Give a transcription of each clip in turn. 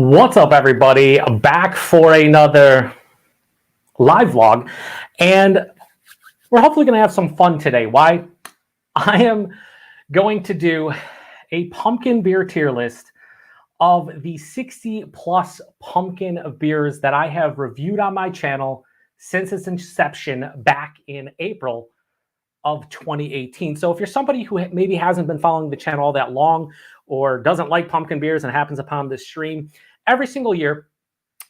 What's up, everybody? Back for another live vlog, and we're hopefully going to have some fun today. Why? I am going to do a pumpkin beer tier list of the 60 plus pumpkin beers that I have reviewed on my channel since its inception back in April of 2018. So if you're somebody who maybe hasn't been following the channel all that long or doesn't like pumpkin beers and happens upon this stream, every single year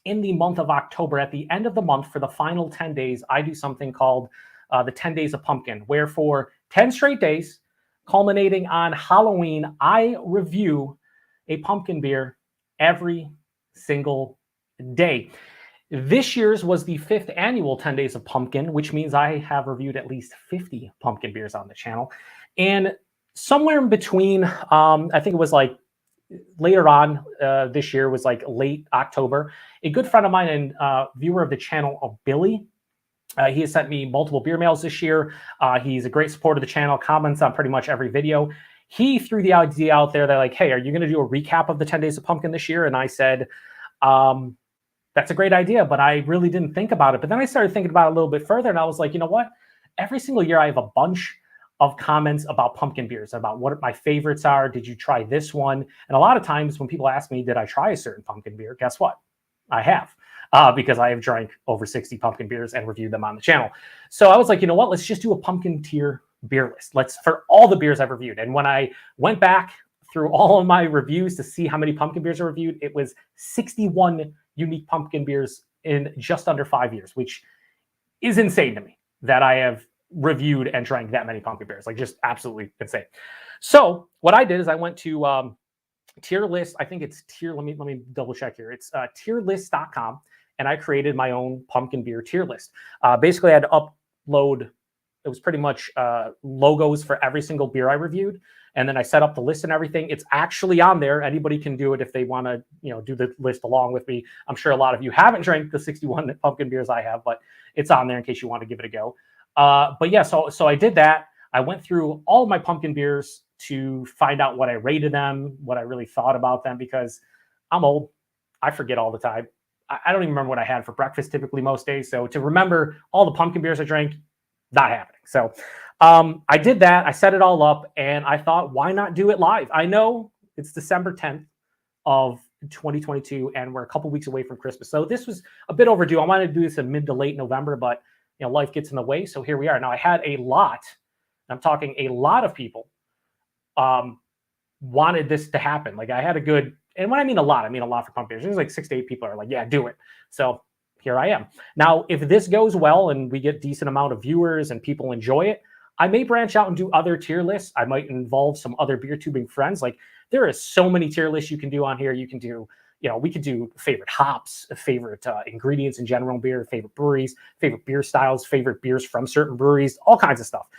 in the month of October, at the end of the month for the final 10 days, I do something called the 10 Days of Pumpkin, where for 10 straight days, culminating on Halloween, I review a pumpkin beer every single day. This year's was the 5th annual 10 Days of Pumpkin, which means I have reviewed at least 50 pumpkin beers on the channel. And somewhere in between, I think it was like later on this year, was like late October, a good friend of mine and viewer of the channel, Billy, he has sent me multiple beer mails this year. He's a great supporter of the channel, comments on pretty much every video. He threw the idea out there that like, hey, are you going to do a recap of the 10 Days of Pumpkin this year? And I said, that's a great idea, but I really didn't think about it. But then I started thinking about it a little bit further, and I was like, you know what? Every single year I have a bunch of comments about pumpkin beers, about what my favorites are. Did you try this one? And a lot of times when people ask me, did I try a certain pumpkin beer? Guess what? I have, because I have drank over 60 pumpkin beers and reviewed them on the channel. So I was like, you know what? Let's just do a pumpkin tier beer list. For all the beers I've reviewed. And when I went back through all of my reviews to see how many pumpkin beers I reviewed, it was 61 unique pumpkin beers in just under 5 years, which is insane to me that I have reviewed and drank that many pumpkin beers. Like, just absolutely insane. So what I did is I went to tier list. I think it's tier. Let me double check here. It's tierlist.com, and I created my own pumpkin beer tier list. Basically, I had to upload. It was pretty much logos for every single beer I reviewed. And then I set up the list and everything. It's actually on there. Anybody can do it if they want to, do the list along with me. I'm sure a lot of you haven't drank the 61 pumpkin beers I have, but it's on there in case you want to give it a go. But yeah, so I did that. I went through all of my pumpkin beers to find out what I rated them, what I really thought about them, because I'm old. I forget all the time. I don't even remember what I had for breakfast typically most days. So to remember all the pumpkin beers I drank, not happening. So I did that. I set it all up, and I thought, why not do it live? I know it's December 10th of 2022, and we're a couple weeks away from Christmas. So this was a bit overdue. I wanted to do this in mid to late November, but life gets in the way. So here we are. Now I had a lot, I'm talking a lot of people wanted this to happen. Like, I had a good, and when I mean a lot for pumpkin beers. There's like 6 to 8 people are like, yeah, do it. So here I am. Now, if this goes well and we get decent amount of viewers and people enjoy it, I may branch out and do other tier lists. I might involve some other beer tubing friends. Like, there is so many tier lists you can do on here. You can do, we could do favorite hops, favorite ingredients in general beer, favorite breweries, favorite beer styles, favorite beers from certain breweries, all kinds of stuff.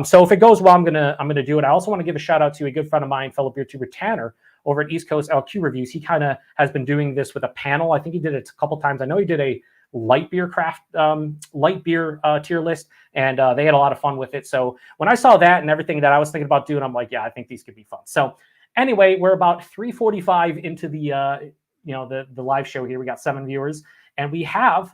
So if it goes well, I'm gonna do it. I also want to give a shout out to a good friend of mine, fellow beer tuber Tanner, over at East Coast LQ Reviews. He kind of has been doing this with a panel. I think he did it a couple times. I know he did a light beer tier list, and they had a lot of fun with it. So when I saw that and everything that I was thinking about doing, I'm like, yeah, I think these could be fun. So anyway, we're about 3:45 into the the live show here. We got 7 viewers, and we have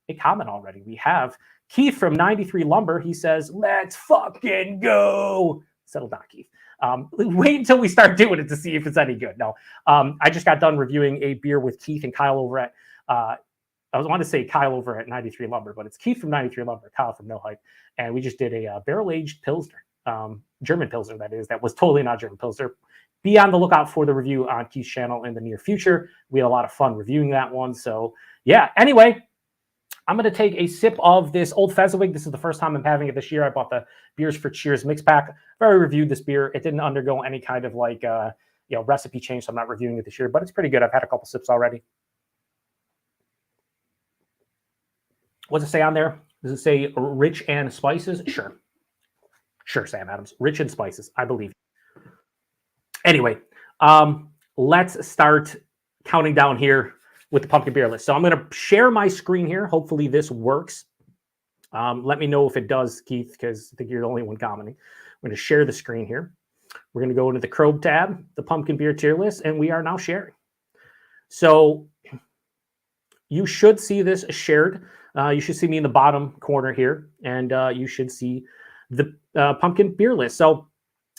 a comment already. We have Keith from 93 Lumber. He says, let's fucking go. Settle down, Keith. Wait until we start doing it to see if it's any good. No, I just got done reviewing a beer with Keith and Kyle over at I wanted to say Kyle over at 93 Lumber, but it's Keith from 93 Lumber, Kyle from No Hype. And we just did a barrel-aged Pilsner, German Pilsner, that is. That was totally not German Pilsner. Be on the lookout for the review on Keith's channel in the near future. We had a lot of fun reviewing that one. So, yeah. Anyway, I'm going to take a sip of this Old Fezziwig. This is the first time I'm having it this year. I bought the Beers for Cheers mix pack. I've already reviewed this beer. It didn't undergo any kind of recipe change, so I'm not reviewing it this year. But it's pretty good. I've had a couple sips already. What's it say on there? Does it say rich and spices? Sure. Sure, Sam Adams. Rich and spices. I believe you. Anyway, let's start counting down here with the pumpkin beer list. So I'm going to share my screen here. Hopefully this works. Let me know if it does, Keith, because I think you're the only one commenting. I'm going to share the screen here. We're going to go into the Chrome tab, the pumpkin beer tier list, and we are now sharing. So you should see this shared. You should see me in the bottom corner here, and you should see the pumpkin beer list. So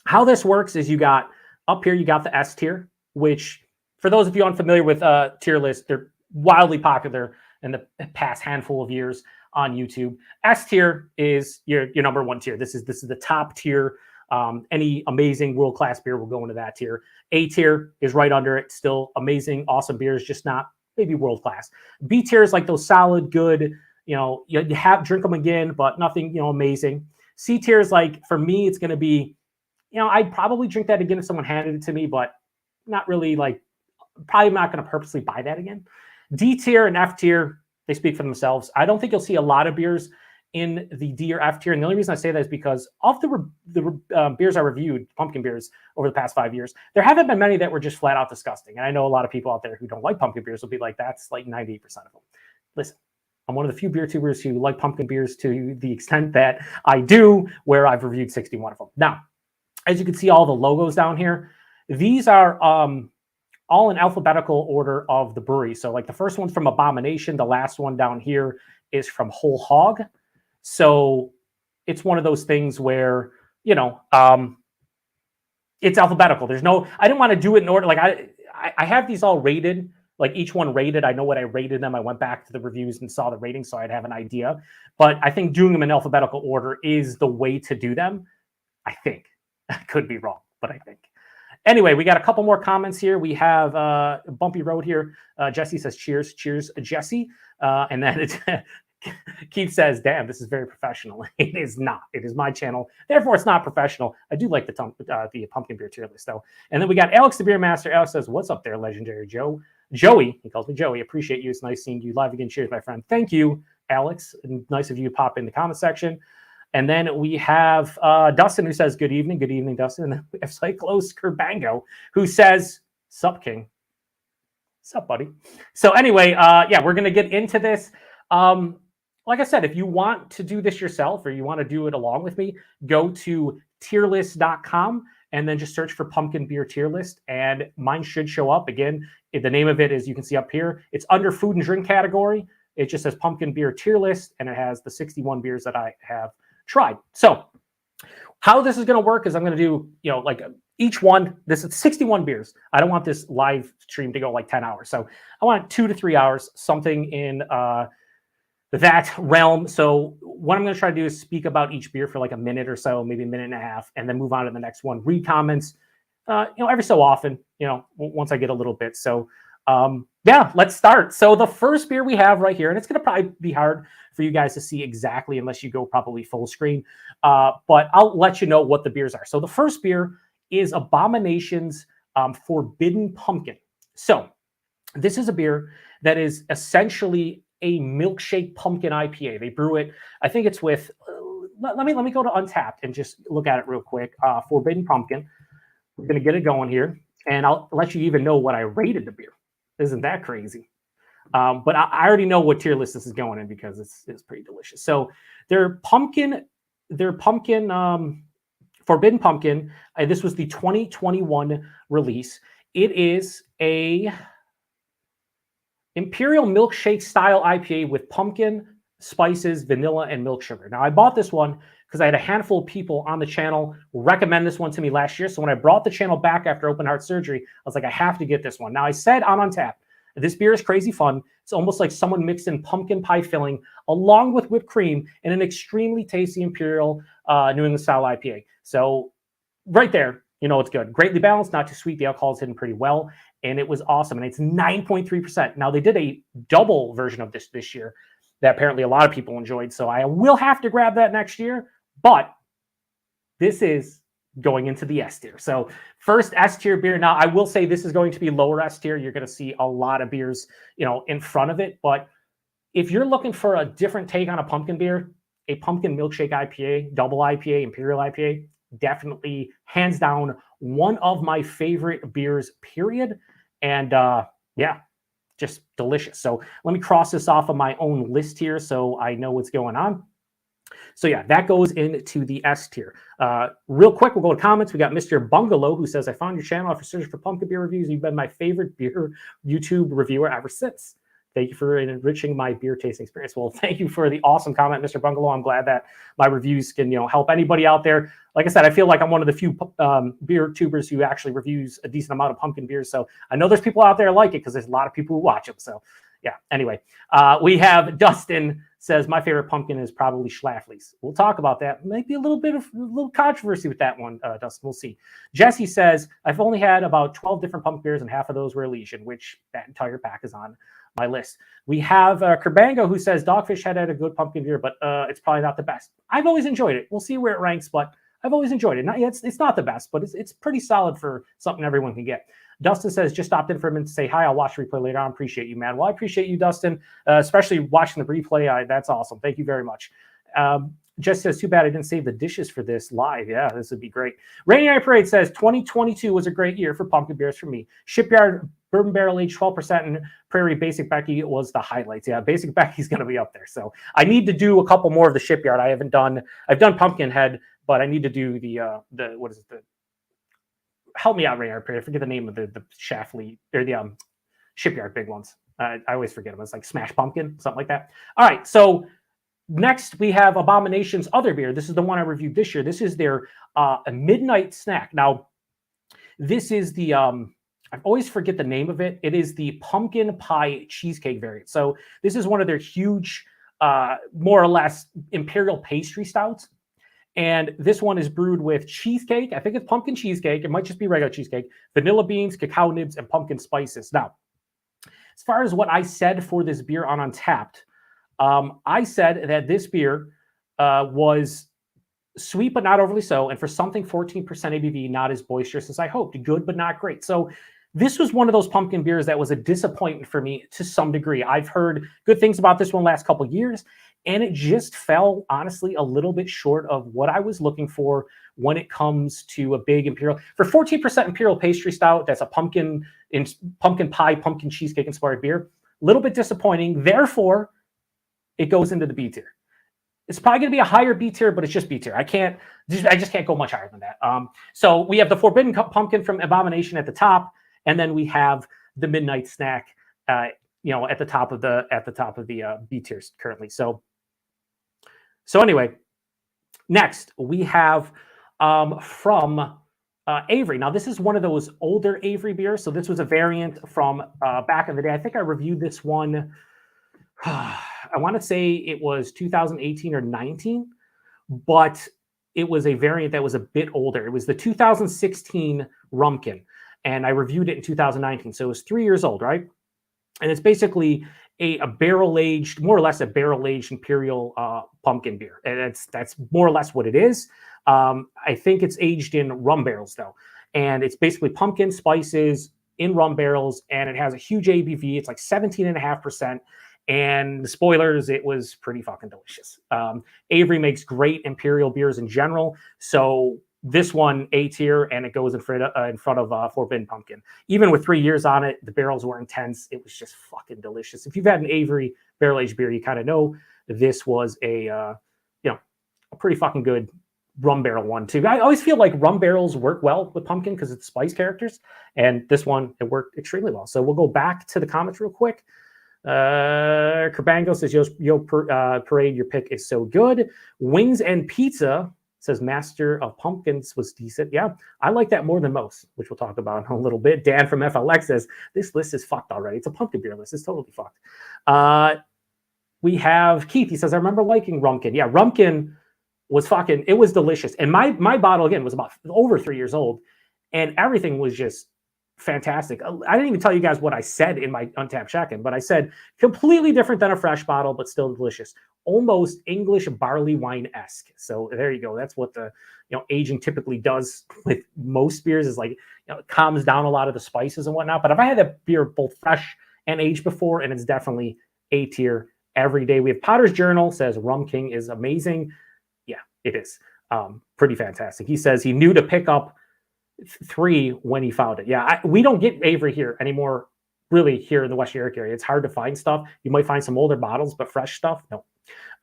how this works is you got up here, you got the S tier, which for those of you unfamiliar with tier lists, they're wildly popular in the past handful of years on YouTube. S tier is your number one tier. This is the top tier. Any amazing world-class beer will go into that tier. A tier is right under it. Still amazing, awesome beers, just not maybe world-class. B tier is like those solid, good, you have drink them again, but nothing, amazing. C tier is like, for me, it's going to be, I'd probably drink that again if someone handed it to me, but not really like, probably not going to purposely buy that again. D tier and F tier, they speak for themselves. I don't think you'll see a lot of beers in the D or F tier. And the only reason I say that is because of the beers I reviewed, pumpkin beers, over the past 5 years, there haven't been many that were just flat out disgusting. And I know a lot of people out there who don't like pumpkin beers will be like, that's like 98% of them. Listen, I'm one of the few beer tubers who like pumpkin beers to the extent that I do, where I've reviewed 61 of them. Now, as you can see, all the logos down here, these are all in alphabetical order of the brewery. So like the first one's from Abomination. The last one down here is from Whole Hog. So it's one of those things where, it's alphabetical. There's no, I didn't want to do it in order. Like I have these all rated, like each one rated. I know what I rated them. I went back to the reviews and saw the ratings, so I'd have an idea. But I think doing them in alphabetical order is the way to do them. I think. I could be wrong, but I think. Anyway, we got a couple more comments here. We have Bumpy Road here. Jesse says, cheers. Cheers, Jesse. And then Keith says, damn, this is very professional. It is not. It is my channel. Therefore, it's not professional. I do like the pumpkin beer tier list, though. And then we got Alex, the Beer Master. Alex says, what's up there, legendary Joe? Joey, he calls me Joey. Appreciate you. It's nice seeing you live again. Cheers, my friend. Thank you, Alex. And nice of you to pop in the comment section. And then we have Dustin, who says, good evening. Good evening, Dustin. And then we have Cyclos Kerbango, who says, sup, King. Sup, buddy. So anyway, we're going to get into this. Like I said, if you want to do this yourself or you want to do it along with me, go to tierlist.com and then just search for pumpkin beer tier list. And mine should show up. Again, the name of it is, you can see up here, it's under food and drink category. It just says pumpkin beer tier list, and it has the 61 beers that I have tried. So how this is going to work is I'm going to do, like each one, this is 61 beers. I don't want this live stream to go like 10 hours. So I want 2 to 3 hours, something in that realm. So what I'm going to try to do is speak about each beer for like a minute or so, maybe a minute and a half, and then move on to the next one, read comments, every so often, once I get a little bit. So let's start. So the first beer we have right here, and it's going to probably be hard for you guys to see exactly unless you go probably full screen, but I'll let you know what the beers are. So the first beer is Abomination's Forbidden Pumpkin. So this is a beer that is essentially a milkshake pumpkin IPA. They brew it, I think it's with, let me go to Untappd and just look at it real quick. Forbidden Pumpkin. We're going to get it going here, and I'll let you even know what I rated the beer. Isn't that crazy? But I already know what tier list this is going in because it's pretty delicious. So their pumpkin Forbidden Pumpkin. This was the 2021 release. It is a Imperial milkshake style IPA with pumpkin, spices, vanilla, and milk sugar. Now I bought this one because I had a handful of people on the channel recommend this one to me last year. So when I brought the channel back after open heart surgery, I was like, I have to get this one. Now I said on Untappd, this beer is crazy fun. It's almost like someone mixed in pumpkin pie filling along with whipped cream in an extremely tasty Imperial New England style IPA. So right there, it's good. Greatly balanced, not too sweet. The alcohol is hidden pretty well, and it was awesome. And it's 9.3%. Now they did a double version of this year that apparently a lot of people enjoyed. So I will have to grab that next year, but this is going into the S tier. So first S tier beer. Now I will say this is going to be lower S tier. You're going to see a lot of beers, in front of it. But if you're looking for a different take on a pumpkin beer, a pumpkin milkshake IPA, double IPA, Imperial IPA, definitely hands down one of my favorite beers, period. And just delicious. So let me cross this off of my own list here so I know what's going on. So yeah, that goes into the S tier. Real quick, we'll go to comments. We got Mr. Bungalow who says, I found your channel after searching for pumpkin beer reviews. You've been my favorite beer YouTube reviewer ever since. Thank you for enriching my beer tasting experience. Well, thank you for the awesome comment, Mr. Bungalow. I'm glad that my reviews can, help anybody out there. Like I said, I feel like I'm one of the few beer tubers who actually reviews a decent amount of pumpkin beers. So I know there's people out there like it because there's a lot of people who watch them. So yeah, anyway, we have Dustin says, my favorite pumpkin is probably Schlafly's. We'll talk about that. Maybe a little controversy with that one, Dustin. We'll see. Jesse says, I've only had about 12 different pumpkin beers and half of those were Elysian, which that entire pack is on my list. We have Kerbango who says, Dogfish Head had a good pumpkin beer, but it's probably not the best. I've always enjoyed it. We'll see where it ranks, but I've always enjoyed it. It's not the best, but it's pretty solid for something everyone can get. Dustin says, just stopped in for a minute to say hi. I'll watch the replay later on. Appreciate you, man. Well, I appreciate you, Dustin, especially watching the replay. That's awesome. Thank you very much. Jess says, too bad I didn't save the dishes for this live. Yeah, this would be great. Rainy Eye Parade says, 2022 was a great year for pumpkin beers for me. Shipyard Bourbon Barrel Aged 12% and Prairie Basic Becky was the highlights. Yeah, Basic Becky's going to be up there. So I need to do a couple more of the Shipyard. I've done Pumpkinhead, but I need to do what is it? Help me out, Ray. I forget the name of the Schlafly or the Shipyard big ones. I always forget them. It's like Smash Pumpkin, something like that. All right, so next we have Abomination's other beer. This is the one I reviewed this year. This is their a midnight snack. Now, this is the I always forget the name of it. It is the pumpkin pie cheesecake variant. So this is one of their huge, more or less imperial pastry stouts. And this one is brewed with cheesecake. I think it's pumpkin cheesecake. It might just be regular cheesecake, vanilla beans, cacao nibs, and pumpkin spices. Now, as far as what I said for this beer on Untappd, I said that this beer was sweet but not overly so, and for something 14% ABV, not as boisterous as I hoped. Good but not great. So this was one of those pumpkin beers that was a disappointment for me to some degree. I've heard good things about this one last couple of years, and it just fell, honestly, a little bit short of what I was looking for when it comes to a big imperial. For 14% imperial pastry stout, that's a pumpkin pie, pumpkin cheesecake inspired beer. A little bit disappointing. Therefore, it goes into the B tier. It's probably going to be a higher B tier, but it's just B tier. I just can't go much higher than that. So we have the Forbidden Pumpkin from Abomination at the top, and then we have the Midnight Snack, at the top of the B tiers currently. So anyway, next we have from Avery. Now this is one of those older Avery beers. So this was a variant from back in the day. I think I reviewed this one. I want to say it was 2018 or 19, but it was a variant that was a bit older. It was the 2016 Rumpkin, and I reviewed it in 2019. So it was 3 years old, right? And it's basically a barrel-aged, more or less a barrel-aged imperial pumpkin beer. And that's more or less what it is. I think it's aged in rum barrels, though. And it's basically pumpkin spices in rum barrels, and it has a huge ABV. It's like 17.5%. And spoilers, it was pretty fucking delicious. Avery makes great imperial beers in general. So this one, A tier, and it goes in front of Forbidden Pumpkin. Even with 3 years on it, the barrels were intense. It was just fucking delicious. If you've had an Avery barrel-aged beer, you kind of know this was a pretty fucking good rum barrel one too. I always feel like rum barrels work well with pumpkin because it's spice characters, and this one, it worked extremely well. So we'll go back to the comments real quick. Kerbango says, Parade, your pick is so good. Wings and Pizza says Master of Pumpkins was decent. Yeah, I like that more than most, which we'll talk about in a little bit. Dan from FLX says, this list is fucked already. It's a pumpkin beer list. It's totally fucked. We have Keith. He says, I remember liking Rumpkin. Yeah, Rumpkin was fucking, it was delicious. And my bottle, again, was about over 3 years old, and everything was just fantastic. I didn't even tell you guys what I said in my Untappd check-in, but I said completely different than a fresh bottle, but still delicious. Almost English barley wine-esque. So there you go. That's what the aging typically does with most beers, is like it calms down a lot of the spices and whatnot. But if I had a beer both fresh and aged before, and it's definitely A tier every day. We have Potter's Journal says Rum King is amazing. Yeah, it is. Pretty fantastic. He says he knew to pick up 3 when he found it. Yeah, we don't get Avery here anymore really here in the West New York area. It's hard to find stuff. You might find some older bottles, but fresh stuff, no.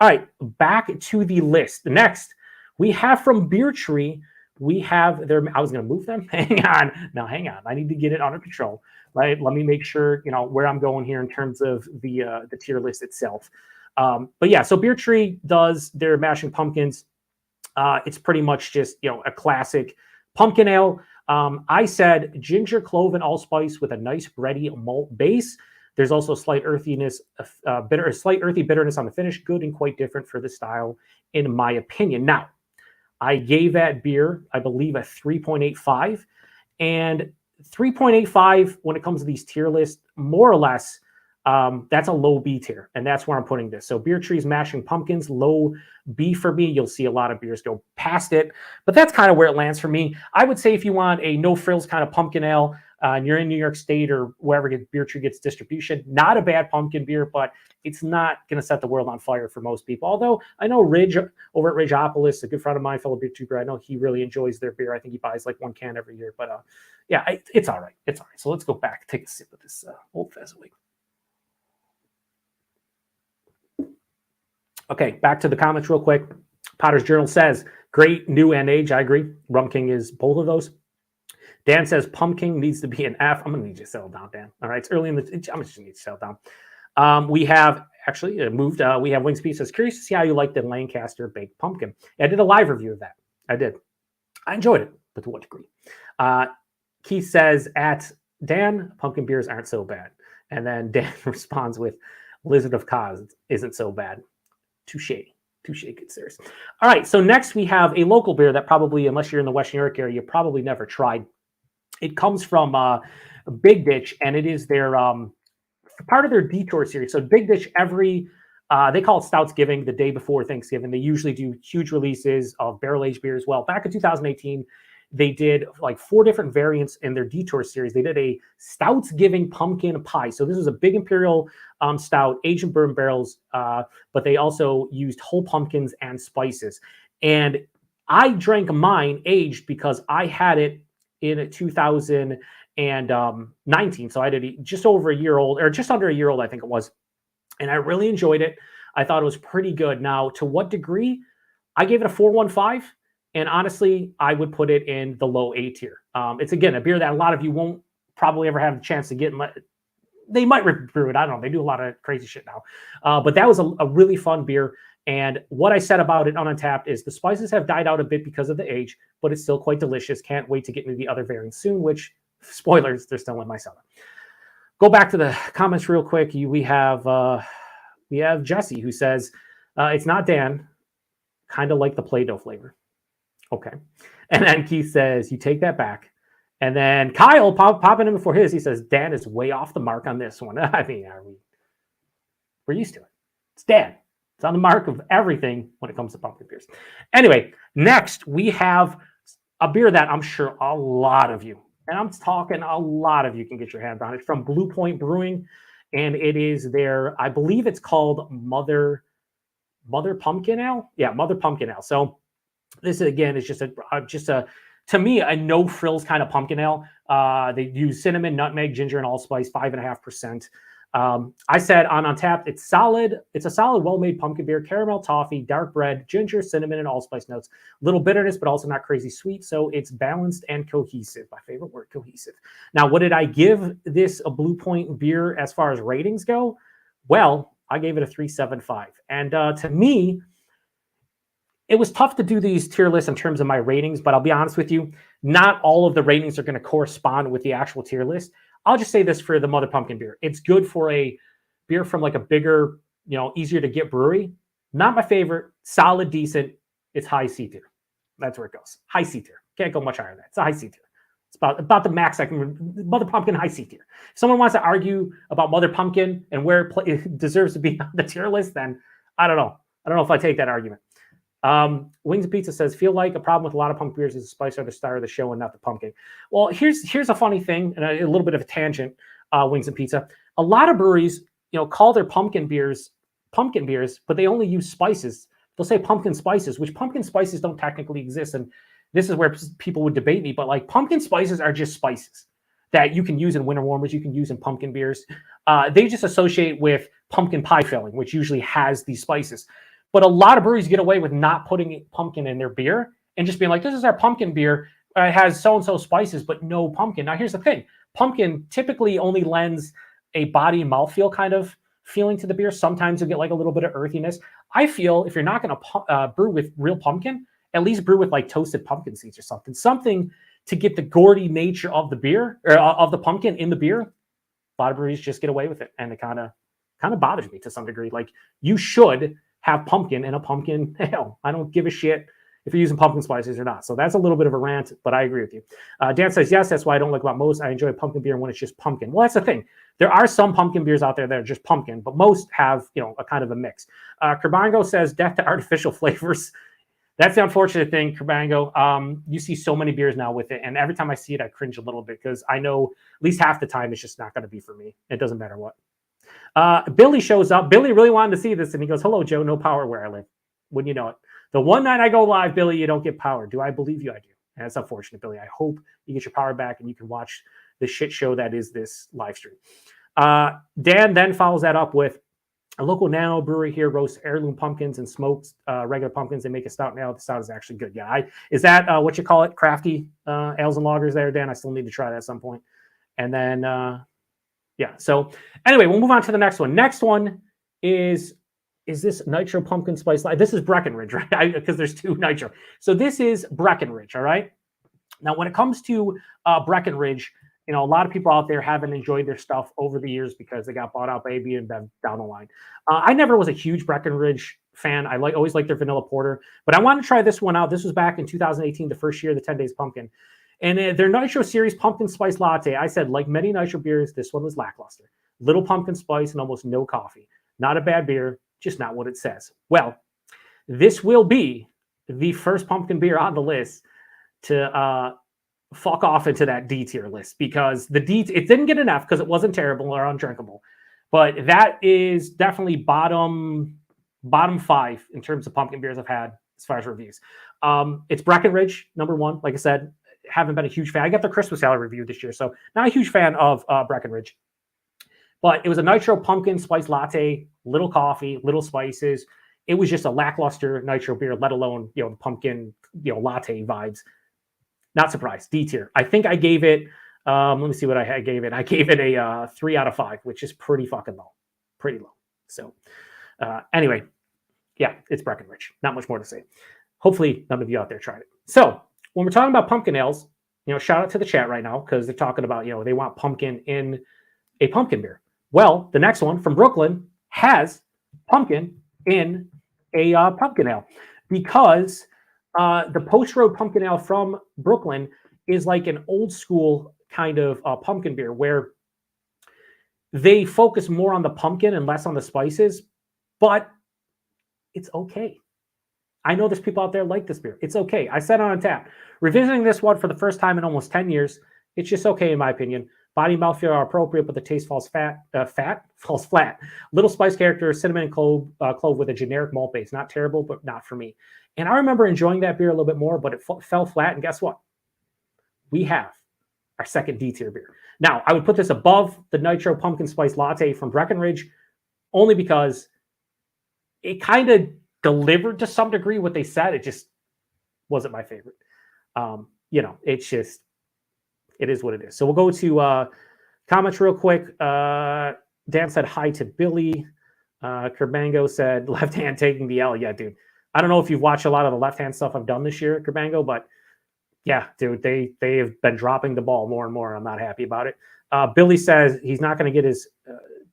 All right, back to the list. Next, we have from Beer Tree, we have their, I was going to move them. Hang on. Now, hang on. I need to get it under control, right? Let me make sure, where I'm going here in terms of the tier list itself. But yeah, so Beer Tree does their mashing pumpkins. It's pretty much just, a classic pumpkin ale. I said ginger, clove, and allspice with a nice bready malt base. There's also slight earthiness, slight earthy bitterness on the finish. Good and quite different for the style, in my opinion. Now, I gave that beer, I believe, a 3.85. And 3.85, when it comes to these tier lists, more or less, that's a low B tier. And that's where I'm putting this. So Beer Tree's Mashing Pumpkins, low B for me. You'll see a lot of beers go past it. But that's kind of where it lands for me. I would say if you want a no-frills kind of pumpkin ale, and you're in New York State or wherever Beer Tree gets distribution, not a bad pumpkin beer, but it's not going to set the world on fire for most people. Although I know Ridge over at Ridgeopolis, a good friend of mine, fellow beer tuber, I know he really enjoys their beer. I think he buys like one can every year. But yeah, it's all right. It's all right. So let's go back, take a sip of this Old Fezziwig. Okay, back to the comments real quick. Potter's Journal says, great new and age. I agree. Rum King is both of those. Dan says Pumpkin needs to be an F. I'm going to need you to settle down, Dan. All right, it's early in the. I'm just going to need to settle down. We have actually moved. We have Wings Pizza. Curious to see how you like the Lancaster baked pumpkin. I did a live review of that. I did. I enjoyed it, but to what degree? Keith says at Dan, pumpkin beers aren't so bad. And then Dan responds with Lizard of Cos isn't so bad. Touche, good serious. All right, so next we have a local beer that probably, unless you're in the West New York area, you probably never tried. It comes from Big Ditch, and it is their part of their Detour series. So Big Ditch, they call it Stoutsgiving, the day before Thanksgiving. They usually do huge releases of barrel-aged beers. Well, back in 2018, they did like 4 different variants in their Detour series. They did a Stoutsgiving pumpkin pie. So this was a big imperial stout, aged in bourbon barrels, but they also used whole pumpkins and spices. And I drank mine aged because I had it in 2019. So I had it just over a year old, or just under a year old, I think it was. And I really enjoyed it. I thought it was pretty good. Now, to what degree? I gave it a 4.15. And honestly, I would put it in the low A tier. It's, again, a beer that a lot of you won't probably ever have the chance to get. They might brew it. I don't know. They do a lot of crazy shit now. But that was a really fun beer. And what I said about it on Untappd is the spices have died out a bit because of the age, but it's still quite delicious. Can't wait to get into the other variants soon, which, spoilers, they're still in my cellar. Go back to the comments real quick. We have Jesse who says, it's not Dan, kind of like the Play-Doh flavor. Okay. And then Keith says, you take that back. And then Kyle popping in before his, he says, Dan is way off the mark on this one. I mean, we're used to it. It's Dan. It's on the mark of everything when it comes to pumpkin beers. Anyway, next we have a beer that I'm sure a lot of you, and I'm talking a lot of you, can get your hands on it, from Blue Point Brewing. And it is their, I believe it's called Mother Pumpkin Ale. Yeah, Mother Pumpkin Ale. So this, again, is just a to me, a no frills kind of pumpkin ale. They use cinnamon, nutmeg, ginger, and allspice, 5.5%. I said on Untappd, it's solid. It's a solid, well-made pumpkin beer, caramel, toffee, dark bread, ginger, cinnamon, and allspice notes. Little bitterness, but also not crazy sweet. So it's balanced and cohesive. My favorite word, cohesive. Now, what did I give this a Blue Point beer as far as ratings go? Well, I gave it a 3.75. And to me, it was tough to do these tier lists in terms of my ratings, but I'll be honest with you, not all of the ratings are going to correspond with the actual tier list. I'll just say this for the Mother Pumpkin beer. It's good for a beer from like a bigger, easier to get brewery. Not my favorite, solid, decent. It's high C tier. That's where it goes. High C tier. Can't go much higher than that. It's a high C tier. It's about the max I can. Mother Pumpkin, high C tier. If someone wants to argue about Mother Pumpkin and where it deserves to be on the tier list, then I don't know. I don't know if I take that argument. Wings and Pizza says, feel like a problem with a lot of pumpkin beers is the spice are the star of the show and not the pumpkin. Well, here's a funny thing, and a little bit of a tangent, Wings and Pizza. A lot of breweries, call their pumpkin beers, but they only use spices. They'll say pumpkin spices, which pumpkin spices don't technically exist. And this is where people would debate me, but like pumpkin spices are just spices. that you can use in winter warmers, you can use in pumpkin beers. They just associate with pumpkin pie filling, which usually has these spices. But a lot of breweries get away with not putting pumpkin in their beer and just being like, this is our pumpkin beer. It has so-and-so spices, but no pumpkin. Now, here's the thing. Pumpkin typically only lends a body and mouthfeel kind of feeling to the beer. Sometimes you'll get like a little bit of earthiness. I feel if you're not going to brew with real pumpkin, at least brew with like toasted pumpkin seeds or something to get the gourdy nature of the beer or of the pumpkin in the beer. A lot of breweries just get away with it, and it kind of bothers me to some degree. Like, you should have pumpkin in a pumpkin ale. I don't give a shit if you're using pumpkin spices or not. So that's a little bit of a rant, but I agree with you. Dan says, yes, that's why I don't like about most. I enjoy pumpkin beer when it's just pumpkin. Well, that's the thing. There are some pumpkin beers out there that are just pumpkin, but most have, a kind of a mix. Kerbango says, death to artificial flavors. That's the unfortunate thing, Kerbango. You see so many beers now with it, and every time I see it, I cringe a little bit because I know at least half the time it's just not going to be for me. It doesn't matter what. Billy shows up. Billy really wanted to see this, and he goes, hello, Joe, no power where I live. Wouldn't you know it? The one night I go live, Billy, you don't get power. Do I believe you? I do. And that's unfortunate, Billy. I hope you get your power back and you can watch the shit show that is this live stream. Dan then follows that up with a local nano brewery here roasts heirloom pumpkins and smokes regular pumpkins. They make a stout now. The stout is actually good. Yeah, is that what you call it? Crafty ales and lagers there, Dan? I still need to try that at some point. And then, yeah. So anyway, we'll move on to the next one. Next one is this Nitro Pumpkin Spice? This is Breckenridge, right? Because there's two Nitro. So this is Breckenridge, all right? Now, when it comes to Breckenridge, a lot of people out there haven't enjoyed their stuff over the years because they got bought out by AB and Bev down the line. I never was a huge Breckenridge fan. I always liked their vanilla porter, but I wanted to try this one out. This was back in 2018, the first year of the 10 Days Pumpkin. And their Nitro Series Pumpkin Spice Latte, I said, like many Nitro beers, this one was lackluster. Little pumpkin spice and almost no coffee. Not a bad beer, just not what it says. Well, this will be the first pumpkin beer on the list to fuck off into that D tier list, because it didn't get an F because it wasn't terrible or undrinkable, but that is definitely bottom 5 in terms of pumpkin beers I've had as far as reviews. It's Breckenridge, number 1. Like I said, haven't been a huge fan. I got the Christmas salad review this year, so not a huge fan of Breckenridge. But it was a Nitro Pumpkin Spice Latte, little coffee, little spices. It was just a lackluster Nitro beer, let alone, the pumpkin, latte vibes. Not surprised. D tier. I think I gave it, let me see what I gave it. I gave it a 3 out of 5, which is pretty fucking low. Pretty low. So anyway, yeah, it's Breckenridge. Not much more to say. Hopefully none of you out there tried it. So when we're talking about pumpkin ales, shout out to the chat right now because they're talking about, they want pumpkin in a pumpkin beer. Well, the next one from Brooklyn has pumpkin in a pumpkin ale because the Post Road Pumpkin Ale from Brooklyn is like an old school kind of pumpkin beer where they focus more on the pumpkin and less on the spices, but it's okay. I know there's people out there like this beer. It's okay. I said on Untappd, revisiting this one for the first time in almost 10 years, it's just okay in my opinion. Body and mouthfeel are appropriate, but the taste falls flat. Little spice character, cinnamon and clove with a generic malt base. Not terrible, but not for me. And I remember enjoying that beer a little bit more, but it fell flat. And guess what? We have our second D tier beer. Now, I would put this above the Nitro Pumpkin Spice Latte from Breckenridge, only because it kind of delivered to some degree what they said. It just wasn't my favorite. It's just, it is what it is. So we'll go to comments real quick. Dan said hi to Billy. Kerbango said left hand taking the L. Yeah, dude. I don't know if you've watched a lot of the left hand stuff I've done this year, Kerbango, but yeah, dude, they have been dropping the ball more and more. I'm not happy about it. Billy says he's not going to get his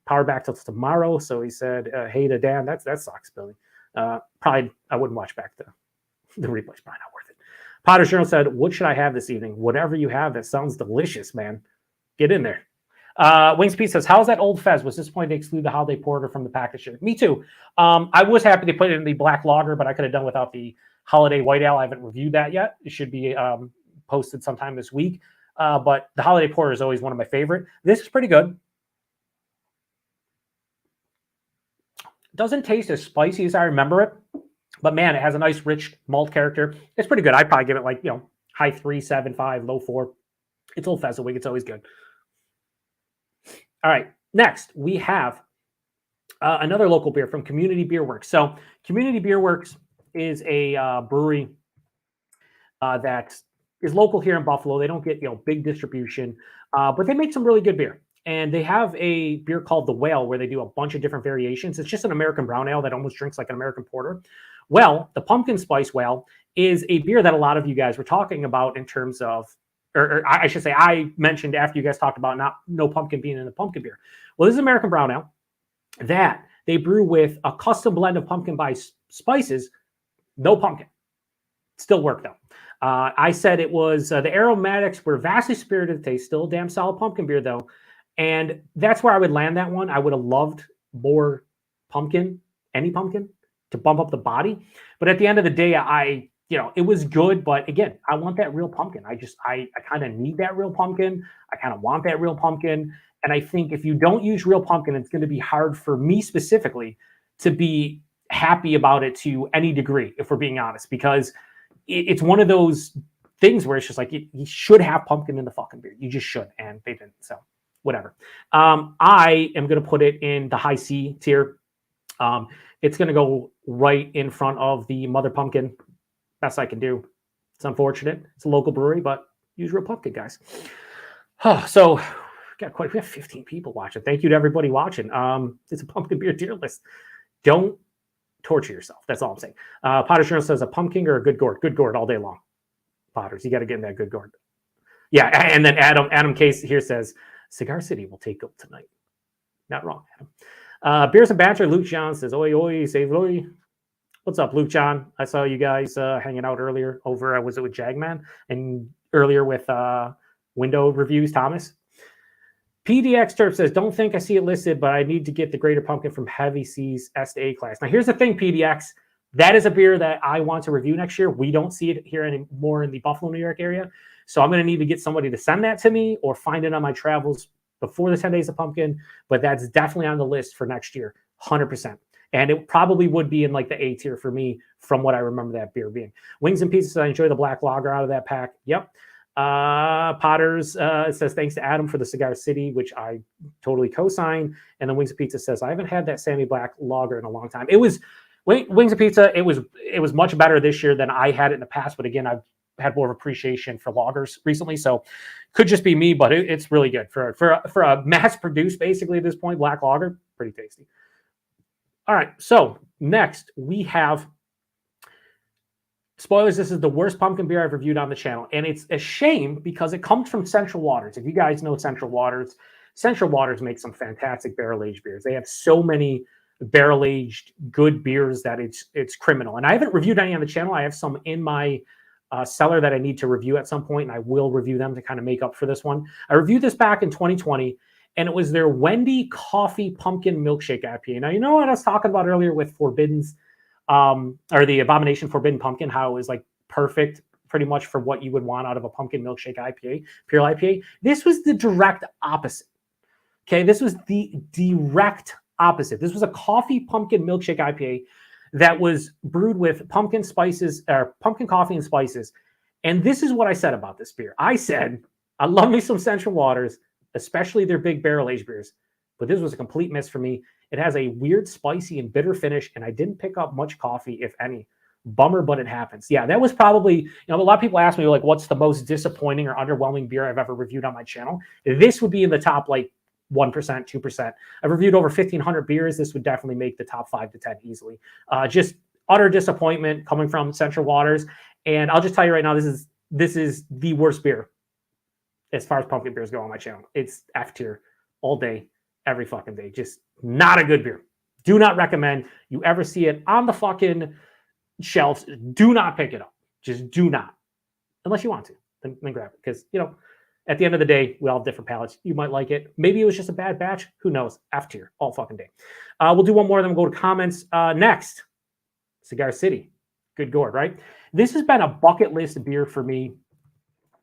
power back till tomorrow. So he said, hey to Dan. That sucks, Billy. Probably I wouldn't watch back the replay's probably not worth it. Potter's Journal said, what should I have this evening? Whatever you have, that sounds delicious, man. Get in there. Wings Pete says, how's that old Fez? Was disappointed to exclude the holiday porter from the package here. Me too. I was happy to put it in the black lager, but I could have done without the holiday white ale. I haven't reviewed that yet. It should be posted sometime this week. But the holiday porter is always one of my favorite. This is pretty good. Doesn't taste as spicy as I remember it. But man, it has a nice rich malt character. It's pretty good. I'd probably give it like, high 3, 7, 5, low 4. It's Old Fezziwig. It's always good. All right, next we have another local beer from Community Beer Works. So Community Beer Works is a brewery that is local here in Buffalo. They don't get big distribution, but they make some really good beer. And they have a beer called the Whale where they do a bunch of different variations. It's just an American brown ale that almost drinks like an American porter. Well, the Pumpkin Spice Whale is a beer that a lot of you guys were talking about in terms of, or I should say, I mentioned after you guys talked about no pumpkin being in the pumpkin beer. Well, this is American brown ale that they brew with a custom blend of pumpkin by spices, no pumpkin. Still work though. I said it was the aromatics were vastly superior to the taste. Still a damn solid pumpkin beer though, and that's where I would land that one. I would have loved more pumpkin, any pumpkin, to bump up the body. But at the end of the day, it was good. But again, I want that real pumpkin. I kind of need that real pumpkin. I kind of want that real pumpkin. And I think if you don't use real pumpkin, it's going to be hard for me specifically to be happy about it to any degree, if we're being honest, because it's one of those things where it's just like you should have pumpkin in the fucking beer. You just should, and they didn't. So whatever. I am going to put it in the high C tier. It's going to go right in front of the Mother Pumpkin. Best I can do. It's unfortunate. It's a local brewery, but use real pumpkin, guys. So we have 15 people watching. Thank you to everybody watching. It's a pumpkin beer tier list. Don't torture yourself. That's all I'm saying. Potter's Journal says a pumpkin or a good gourd. Good gourd all day long. Potters, you got to get in that good gourd. Yeah, and then Adam Case here says Cigar City will take up tonight. Not wrong, Adam. Beers and Banter, Luke John says, oi, oi, save oi. What's up, Luke John? I saw you guys hanging out earlier over, was it with Jagman? And earlier with Window Reviews, Thomas. PDX Terp says, don't think I see it listed, but I need to get the Greater Pumpkin from Heavy C's S to A class. Now, here's the thing, PDX. That is a beer that I want to review next year. We don't see it here anymore in the Buffalo, New York area. So I'm going to need to get somebody to send that to me or find it on my travels before the 10 Days of Pumpkin. But that's definitely on the list for next year, 100%. And it probably would be in like the A tier for me from what I remember that beer being. Wings and Pieces, I enjoy the black lager out of that pack. Yep. Potters says, thanks to Adam for the Cigar City, which I totally co-sign. And then Wings and Pizza says, I haven't had that Sammy Black lager in a long time. It was Wings and Pizza. It was much better this year than I had it in the past. But again, I've had more of appreciation for lagers recently. So could just be me, but it's really good for a mass produced, basically at this point, black lager, pretty tasty. All right. So next we have, spoilers, this is the worst pumpkin beer I've reviewed on the channel. And it's a shame because it comes from Central Waters. If you guys know Central Waters makes some fantastic barrel-aged beers. They have so many barrel-aged good beers that it's criminal. And I haven't reviewed any on the channel. I have some in my cellar that I need to review at some point, and I will review them to kind of make up for this one. I reviewed this back in 2020, and it was their Wendy Coffee Pumpkin Milkshake IPA. Now, you know what I was talking about earlier with Forbidden's, or the Abomination Forbidden Pumpkin, how it was like perfect pretty much for what you would want out of a pumpkin milkshake IPA, pure IPA. This was the direct opposite. Okay, this was the direct opposite. This was a coffee pumpkin milkshake IPA that was brewed with pumpkin spices, or pumpkin coffee and spices. And this is what I said about this beer. I said, I love me some Central Waters, especially their big barrel-aged beers, but this was a complete miss for me. It has a weird, spicy, and bitter finish, and I didn't pick up much coffee, if any. Bummer, but it happens. Yeah, that was probably, a lot of people ask me, like, what's the most disappointing or underwhelming beer I've ever reviewed on my channel? This would be in the top, 1%, 2%. I've reviewed over 1,500 beers. This would definitely make the top 5 to 10 easily. Just utter disappointment coming from Central Waters. And I'll just tell you right now, this is the worst beer as far as pumpkin beers go on my channel. It's F tier all day, every fucking day. Just not a good beer. Do not recommend you ever see it on the fucking shelves. Do not pick it up. Just do not. Unless you want to. Then grab it. Because, at the end of the day, we all have different palates. You might like it. Maybe it was just a bad batch. Who knows? F tier all fucking day. We'll do one more, then we'll go to comments. Next, Cigar City. Good gourd, right? This has been a bucket list beer for me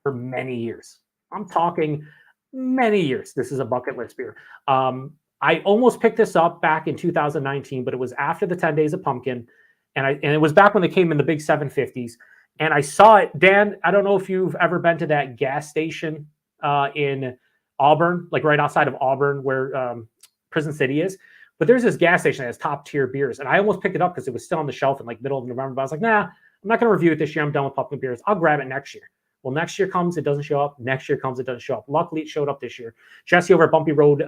for many years. I'm talking many years. This is a bucket list beer. I almost picked this up back in 2019, but it was after the 10 Days of Pumpkin. And it was back when they came in the big 750s. And I saw it. Dan, I don't know if you've ever been to that gas station in Auburn, like right outside of Auburn, where Prison City is. But there's this gas station that has top tier beers, and I almost picked it up because it was still on the shelf in like middle of November. But I was like, nah, I'm not going to review it this year. I'm done with pumpkin beers. I'll grab it next year. Well, next year comes, it doesn't show up. Next year comes, it doesn't show up. Luckily, it showed up this year. Jesse over at Bumpy Road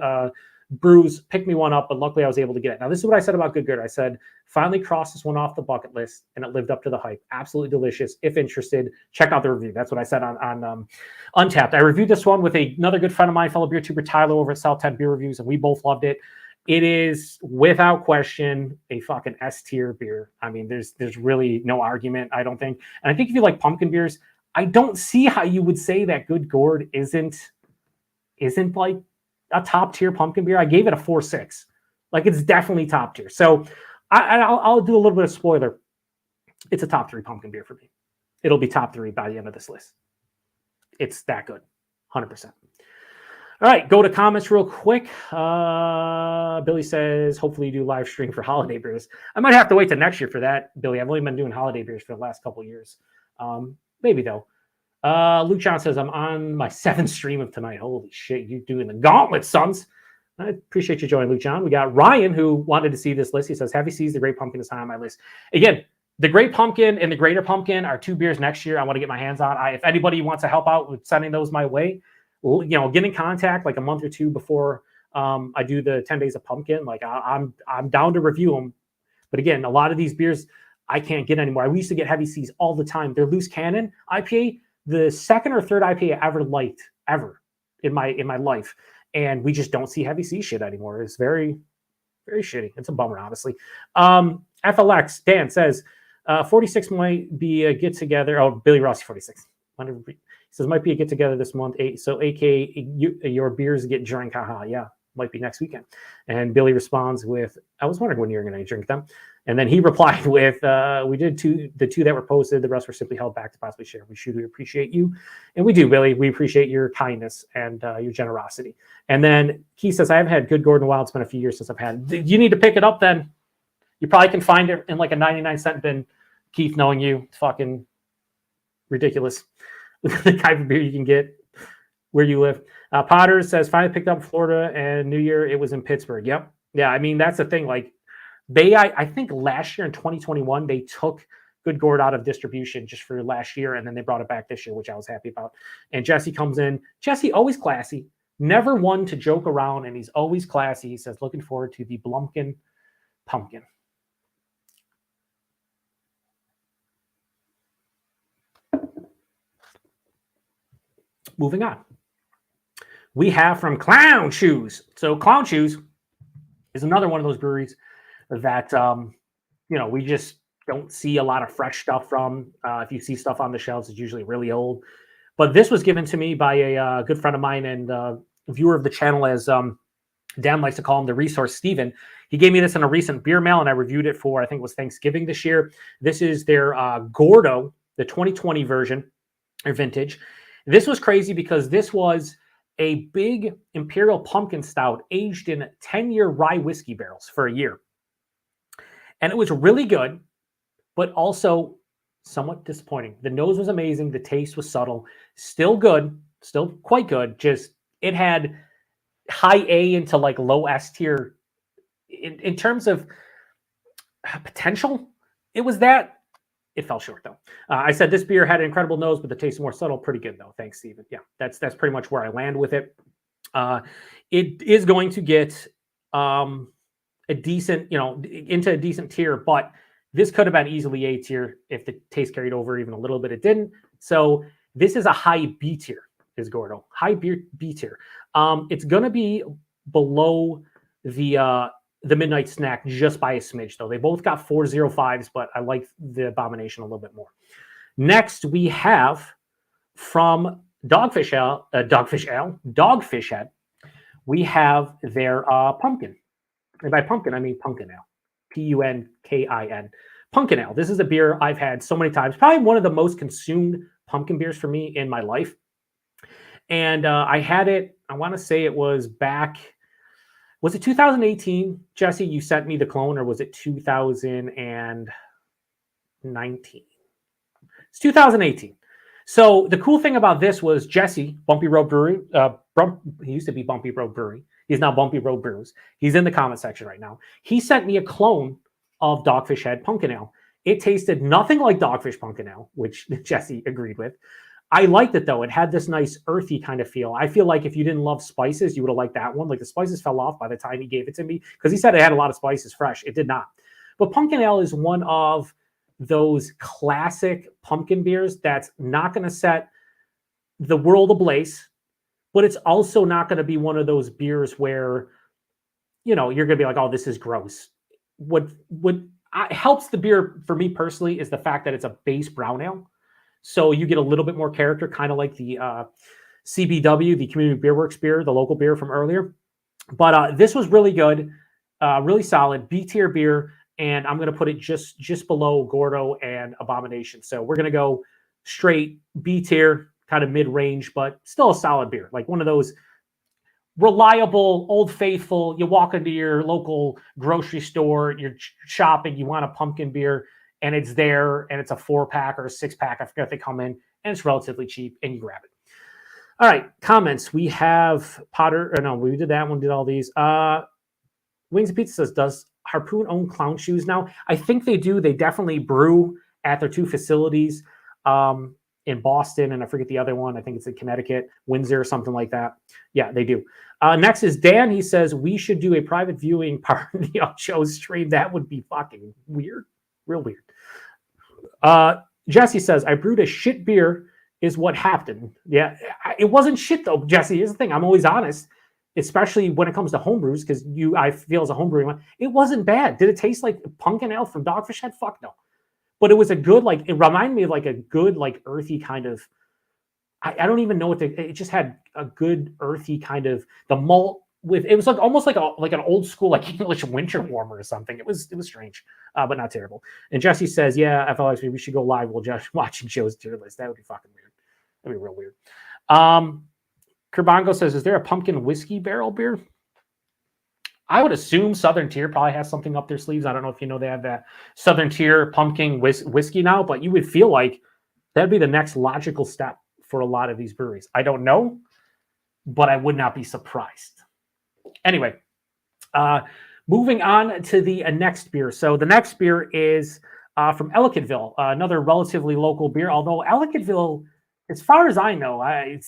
Brews picked me one up, but luckily I was able to get it. Now, this is what I said about Good Good. I said, finally crossed this one off the bucket list, and it lived up to the hype. Absolutely delicious. If interested, check out the review. That's what I said on Untappd. I reviewed this one with another good friend of mine, fellow beer tuber Tyler over at South 10 Beer Reviews, and we both loved it. It is, without question, a fucking S-tier beer. I mean, there's really no argument, I don't think. And I think if you like pumpkin beers, I don't see how you would say that Good Gourd isn't like a top tier pumpkin beer. I gave it a 4.6. Like, it's definitely top tier. So I'll do a little bit of spoiler. It's a top 3 pumpkin beer for me. It'll be top 3 by the end of this list. It's that good, 100%. All right, go to comments real quick. Billy says, hopefully you do live stream for holiday beers. I might have to wait till next year for that, Billy. I've only been doing holiday beers for the last couple of years. Maybe though. Luke John says, I'm on my 7th stream of tonight. Holy shit, you doing the gauntlet, sons. I appreciate you joining, Luke John. We got Ryan, who wanted to see this list. He says, Heavy Seas, the Great Pumpkin is high on my list. Again, the Great Pumpkin and the Greater Pumpkin are 2 beers next year I want to get my hands on. If anybody wants to help out with sending those my way, get in contact like a month or 2 before I do the 10 days of pumpkin. Like I'm down to review them. But again, a lot of these beers I can't get anymore. We used to get Heavy Seas all the time. They're Loose Cannon IPA, the 2nd or 3rd IPA I ever liked ever in my life. And we just don't see Heavy Sea shit anymore. It's very, very shitty. It's a bummer, honestly. FLX, Dan says, 46 might be a get-together. Oh, Billy Rossi, 46. He says, might be a get-together this month. So, AK, your beers get drink. Haha, yeah. Might be next weekend. And Billy responds with, I was wondering when you're going to drink them. And then he replied with, we did the 2 that were posted. The rest were simply held back to possibly share. We should appreciate you. And we do, Billy. We appreciate your kindness and your generosity. And then Keith says, I haven't had Good Gourd in a while. It's been a few years since I've had it. You need to pick it up then. You probably can find it in like a 99-cent bin. Keith, knowing you, it's fucking ridiculous. The type of beer you can get where you live. Potter says, finally picked up in Florida, and New Year, it was in Pittsburgh. Yep. Yeah, I mean, that's the thing. Like, I think last year in 2021, they took Good Gourd out of distribution just for last year, and then they brought it back this year, which I was happy about. And Jesse comes in. Jesse, always classy. Never one to joke around, and he's always classy. He says, looking forward to the Blumpkin Pumpkin. Moving on. We have from Clown Shoes. So Clown Shoes is another one of those breweries that, we just don't see a lot of fresh stuff from. If you see stuff on the shelves, it's usually really old. But this was given to me by a good friend of mine and viewer of the channel, as Dan likes to call him, the resource, Steven. He gave me this in a recent beer mail, and I reviewed it for, I think it was Thanksgiving this year. This is their Gordo, the 2020 version, or vintage. This was crazy because this was a big Imperial Pumpkin Stout aged in 10-year rye whiskey barrels for a year. And it was really good, but also somewhat disappointing. The nose was amazing. The taste was subtle. Still good. Still quite good. Just, it had high A into like low S tier. In terms of potential, it was that. It fell short, though. I said this beer had an incredible nose, but the taste is more subtle. Pretty good, though. Thanks, Steven. Yeah, that's pretty much where I land with it. It is going to get a decent, into a decent tier, but this could have been easily A tier if the taste carried over even a little bit. It didn't. So this is a high B tier, is Gordo. High B tier. It's going to be below the Midnight Snack just by a smidge, though. They both got 4.05s, but I like the Abomination a little bit more. Next, we have from Dogfish Head, we have their pumpkin. And by pumpkin, I mean pumpkin ale. Punkin. Pumpkin ale. This is a beer I've had so many times. Probably one of the most consumed pumpkin beers for me in my life. And I had it, I want to say it was back... Was it 2018, Jesse? You sent me the clone, or was it 2019? It's 2018. So the cool thing about this was Jesse, Bumpy Road Brewery, he used to be Bumpy Road Brewery. He's now Bumpy Road Brews. He's in the comment section right now. He sent me a clone of Dogfish Head Pumpkin Ale. It tasted nothing like Dogfish Pumpkin Ale, which Jesse agreed with. I liked it though. It had this nice earthy kind of feel. I feel like if you didn't love spices, you would have liked that one. Like the spices fell off by the time he gave it to me because he said it had a lot of spices fresh. It did not. But Pumpkin Ale is one of those classic pumpkin beers that's not going to set the world ablaze, but it's also not going to be one of those beers where, you're going to be like, oh, this is gross. What helps the beer for me personally is the fact that it's a base brown ale. So you get a little bit more character, kind of like the CBW, the Community Beer Works beer, the local beer from earlier. But this was really good, really solid, B-tier beer, and I'm going to put it just below Gordo and Abomination. So we're going to go straight B-tier, kind of mid-range, but still a solid beer. Like one of those reliable, old faithful, you walk into your local grocery store, you're shopping, you want a pumpkin beer, and it's there, and it's a 4-pack or a 6-pack. I forget if they come in, and it's relatively cheap, and you grab it. All right, comments. We have Potter. No, we did that one, did all these. Wings and Pizza says, does Harpoon own clown shoes now? I think they do. They definitely brew at their 2 facilities in Boston, and I forget the other one. I think it's in Connecticut, Windsor, or something like that. Yeah, they do. Next is Dan. He says, we should do a private viewing party on Joe's stream. That would be fucking weird. Real weird. Jesse says, I brewed a shit beer is what happened. Yeah, it wasn't shit though, Jesse. Here's the thing. I'm always honest, especially when it comes to homebrews, because I feel as a homebrewer, it wasn't bad. Did it taste like pumpkin ale from Dogfish Head? Fuck no. But it was a good, like, it reminded me of like a good, like earthy kind of, I don't even know what it just had a good earthy kind of, the malt with, it was like almost like an old school, like English winter warmer or something. It was strange, but not terrible. And Jesse says, yeah, FLX, we should go live. We'll just watch Joe's tier list. That would be fucking weird. That'd be real weird. Kerbongo says, is there a pumpkin whiskey barrel beer? I would assume Southern Tier probably has something up their sleeves. I don't know if you know they have that Southern Tier pumpkin whiskey now, but you would feel like that'd be the next logical step for a lot of these breweries. I don't know, but I would not be surprised. Anyway, moving on to the next beer. So the next beer is from Ellicottville, another relatively local beer, although Ellicottville, as far as I know,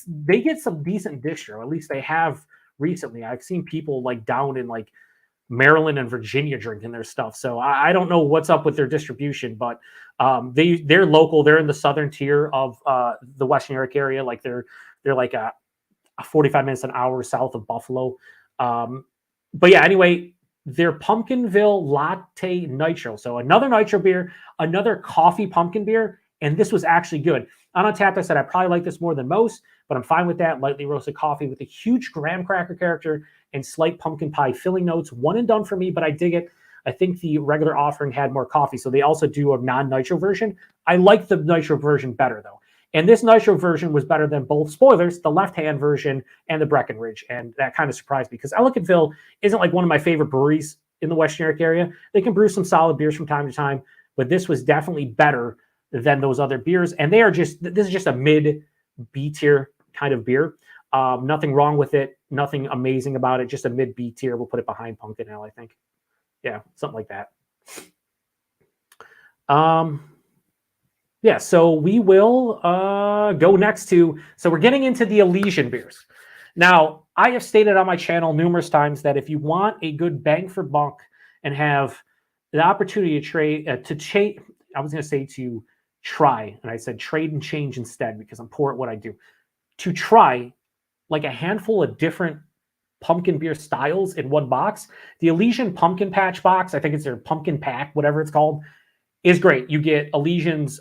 they get some decent distro. At least they have recently. I've seen people like down in like Maryland and Virginia drinking their stuff. So I don't know what's up with their distribution, but they're local. They're in the Southern Tier of the Western New York area. Like they're like a 45 minutes, an hour south of Buffalo. But yeah, anyway, their Pumpkinville Latte Nitro. So another nitro beer, another coffee pumpkin beer, and this was actually good. On Untappd, I said I probably like this more than most, but I'm fine with that. Lightly roasted coffee with a huge graham cracker character and slight pumpkin pie filling notes. One and done for me, but I dig it. I think the regular offering had more coffee, so they also do a non-nitro version. I like the nitro version better, though. And this nitro version was better than both, spoilers, the left-hand version and the Breckenridge. And that kind of surprised me because Ellicottville isn't like one of my favorite breweries in the Western New York area. They can brew some solid beers from time to time, but this was definitely better than those other beers. And this is just a mid B tier kind of beer. Nothing wrong with it. Nothing amazing about it. Just a mid B tier. We'll put it behind Pumpkin Ale, I think. Yeah, something like that. Yeah, so we will go next to, so we're getting into the Elysian beers. Now, I have stated on my channel numerous times that if you want a good bang for buck and have the opportunity to trade, I was going to say to try, and I said trade and change instead because I'm poor at what I do, to try like a handful of different pumpkin beer styles in one box. The Elysian Pumpkin Patch box, I think it's their pumpkin pack, whatever it's called, is great. You get Elysian's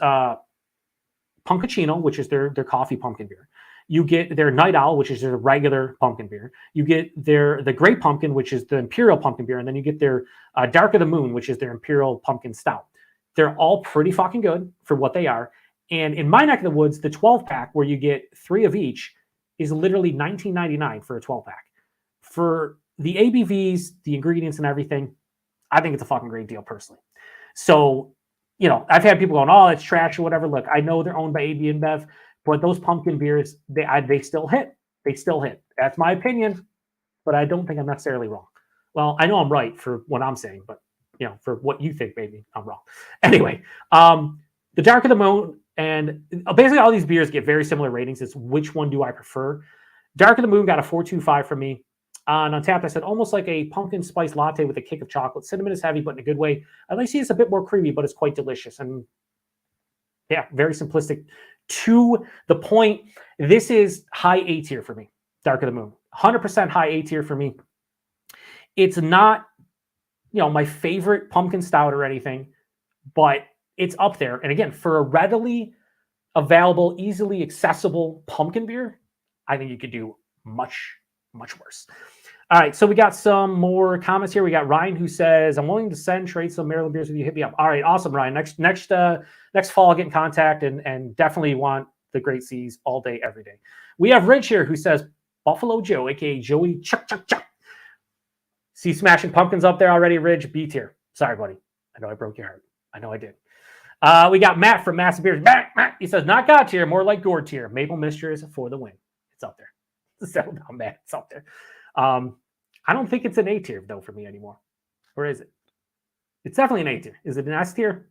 Punkachino, which is their coffee pumpkin beer. You get their Night Owl, which is their regular pumpkin beer. You get the Great Pumpkin, which is the Imperial pumpkin beer. And then you get their Dark of the Moon, which is their Imperial pumpkin stout. They're all pretty fucking good for what they are. And in my neck of the woods, the 12-pack, where you get 3 of each, is literally $19.99 for a 12-pack. For the ABVs, the ingredients and everything, I think it's a fucking great deal personally. So, you know, I've had people going, oh, it's trash or whatever. Look, I know they're owned by AB InBev, But those pumpkin beers, they still hit. They still hit. That's my opinion, but I don't think I'm necessarily wrong. Well, I know I'm right for what I'm saying, but for what you think, maybe I'm wrong. Anyway, the Dark of the Moon and basically all these beers get very similar ratings. It's which one do I prefer? Dark of the Moon got a 4.25 from me. On Untappd, I said almost like a pumpkin spice latte with a kick of chocolate. Cinnamon is heavy, but in a good way. I like to see it's a bit more creamy, but it's quite delicious. And yeah, very simplistic. To the point, this is high A tier for me. Dark of the Moon, 100% high A tier for me. It's not, my favorite pumpkin stout or anything, but it's up there. And again, for a readily available, easily accessible pumpkin beer, I think you could do much, much worse. All right, so we got some more comments here. We got Ryan who says, "I'm willing to trade some Maryland beers with you. Hit me up." All right, awesome, Ryan. Next fall, I'll get in contact and definitely want the Great Seas all day, every day. We have Rich here who says, "Buffalo Joe, aka Joey Chuck Chuck Chuck. See Smashing Pumpkins up there already, Ridge. B tier. Sorry, buddy. I know I broke your heart. I know I did." We got Matt from Massive Beers. Matt, he says, "Not God tier, more like Gourd tier. Maple Mistress for the win." It's up there. Settle down, Matt. It's up there. I don't think it's an A tier though for me anymore. Or is it? It's definitely an A tier. Is it an S tier?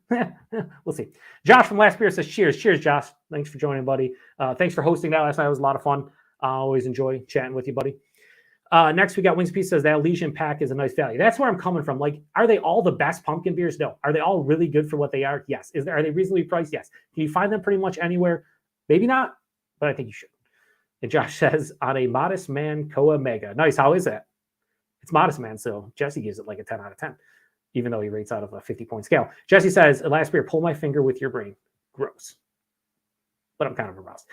We'll see. Josh from Last Beer says, "Cheers." Cheers, Josh. Thanks for joining, buddy. Thanks for hosting that last night. It was a lot of fun. I always enjoy chatting with you, buddy. Next, we got Wings P says that Legion pack is a nice value. That's where I'm coming from. Like, are they all the best pumpkin beers? No. Are they all really good for what they are? Yes. Are they reasonably priced? Yes. Can you find them pretty much anywhere? Maybe not, but I think you should. And Josh says, "On a Modest Man Koa Mega." Nice. How is that? It's Modest Man, so Jesse gives it like a 10 out of 10, even though he rates out of a 50-point scale. Jesse says, "Last beer, pull my finger with your brain." Gross. But I'm kind of aroused.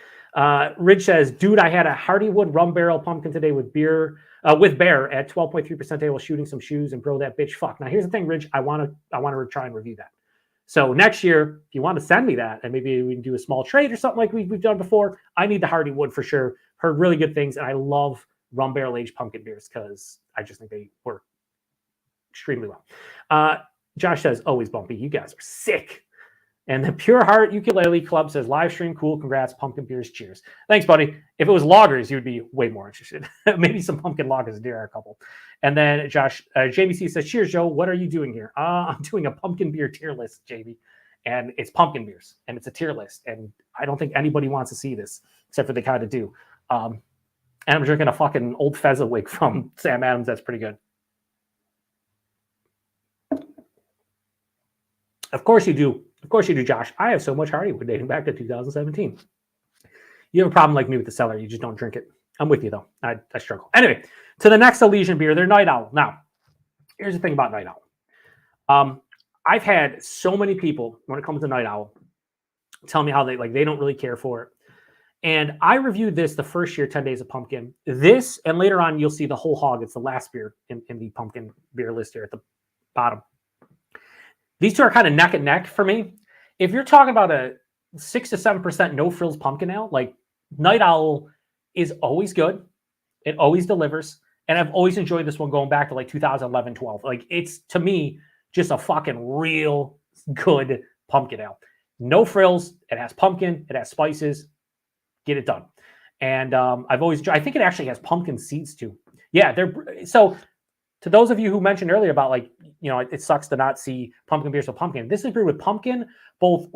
Ridge says, "Dude, I had a Hardywood rum barrel pumpkin today with beer, with bear at 12.3% while shooting some shoes, and bro, that bitch fuck." Now here's the thing, Ridge, I want to try and review that. So next year, if you want to send me that, and maybe we can do a small trade or something like we've done before, I need the Hardywood for sure. Heard really good things, and I love rum barrel aged pumpkin beers because I just think they work extremely well. Josh says, "Always bumpy. You guys are sick." And the Pure Heart Ukulele Club says, "Live stream, cool. Congrats, pumpkin beers. Cheers." Thanks, buddy. If it was lagers, you'd be way more interested. Maybe some pumpkin lagers. There are a couple. And then Jamie C says, "Cheers, Joe. What are you doing here?" I'm doing a pumpkin beer tier list, Jamie. And it's pumpkin beers. And it's a tier list. And I don't think anybody wants to see this, except for they kind of do. And I'm drinking a fucking old Fezziwig from Sam Adams. That's pretty good. Of course you do. Of course you do, Josh. I have so much Hardywood dating back to 2017. You have a problem like me with the cellar. You just don't drink it. I'm with you, though. I struggle. Anyway, to the next Elysian beer. They're Night Owl. Now, here's the thing about Night Owl. I've had so many people, when it comes to Night Owl, tell me how they don't really care for it. And I reviewed this the first year, 10 Days of Pumpkin. This, and later on, you'll see the Whole Hog. It's the last beer in the pumpkin beer list here at the bottom. These two are kind of neck and neck for me. If you're talking about a 6 to 7% no frills pumpkin ale, like Night Owl is always good. It always delivers. And I've always enjoyed this one going back to like 2011, 12. Like it's, to me, just a fucking real good pumpkin ale. No frills. It has pumpkin. It has spices. Get it done. And I've always, I think it actually has pumpkin seeds too. Yeah. So to those of you who mentioned earlier about like, it sucks to not see pumpkin beers with pumpkin. This is brewed with pumpkin, both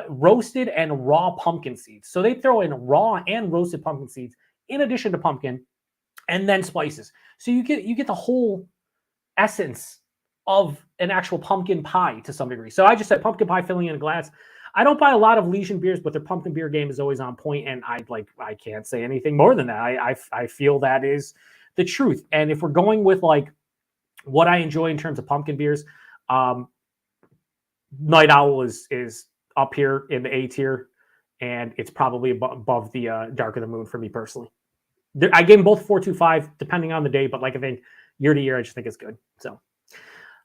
roasted and raw pumpkin seeds. So they throw in raw and roasted pumpkin seeds in addition to pumpkin, and then spices. So you get the whole essence of an actual pumpkin pie to some degree. So I just said pumpkin pie filling in a glass. I don't buy a lot of Legion beers, but their pumpkin beer game is always on point, and I can't say anything more than that. I feel that is the truth. And if we're going with like what I enjoy in terms of pumpkin beers, Night Owl is up here in the A tier, and it's probably above the Dark of the Moon for me personally. I gave them both 4.25 depending on the day, but like I think year to year, I just think it's good. So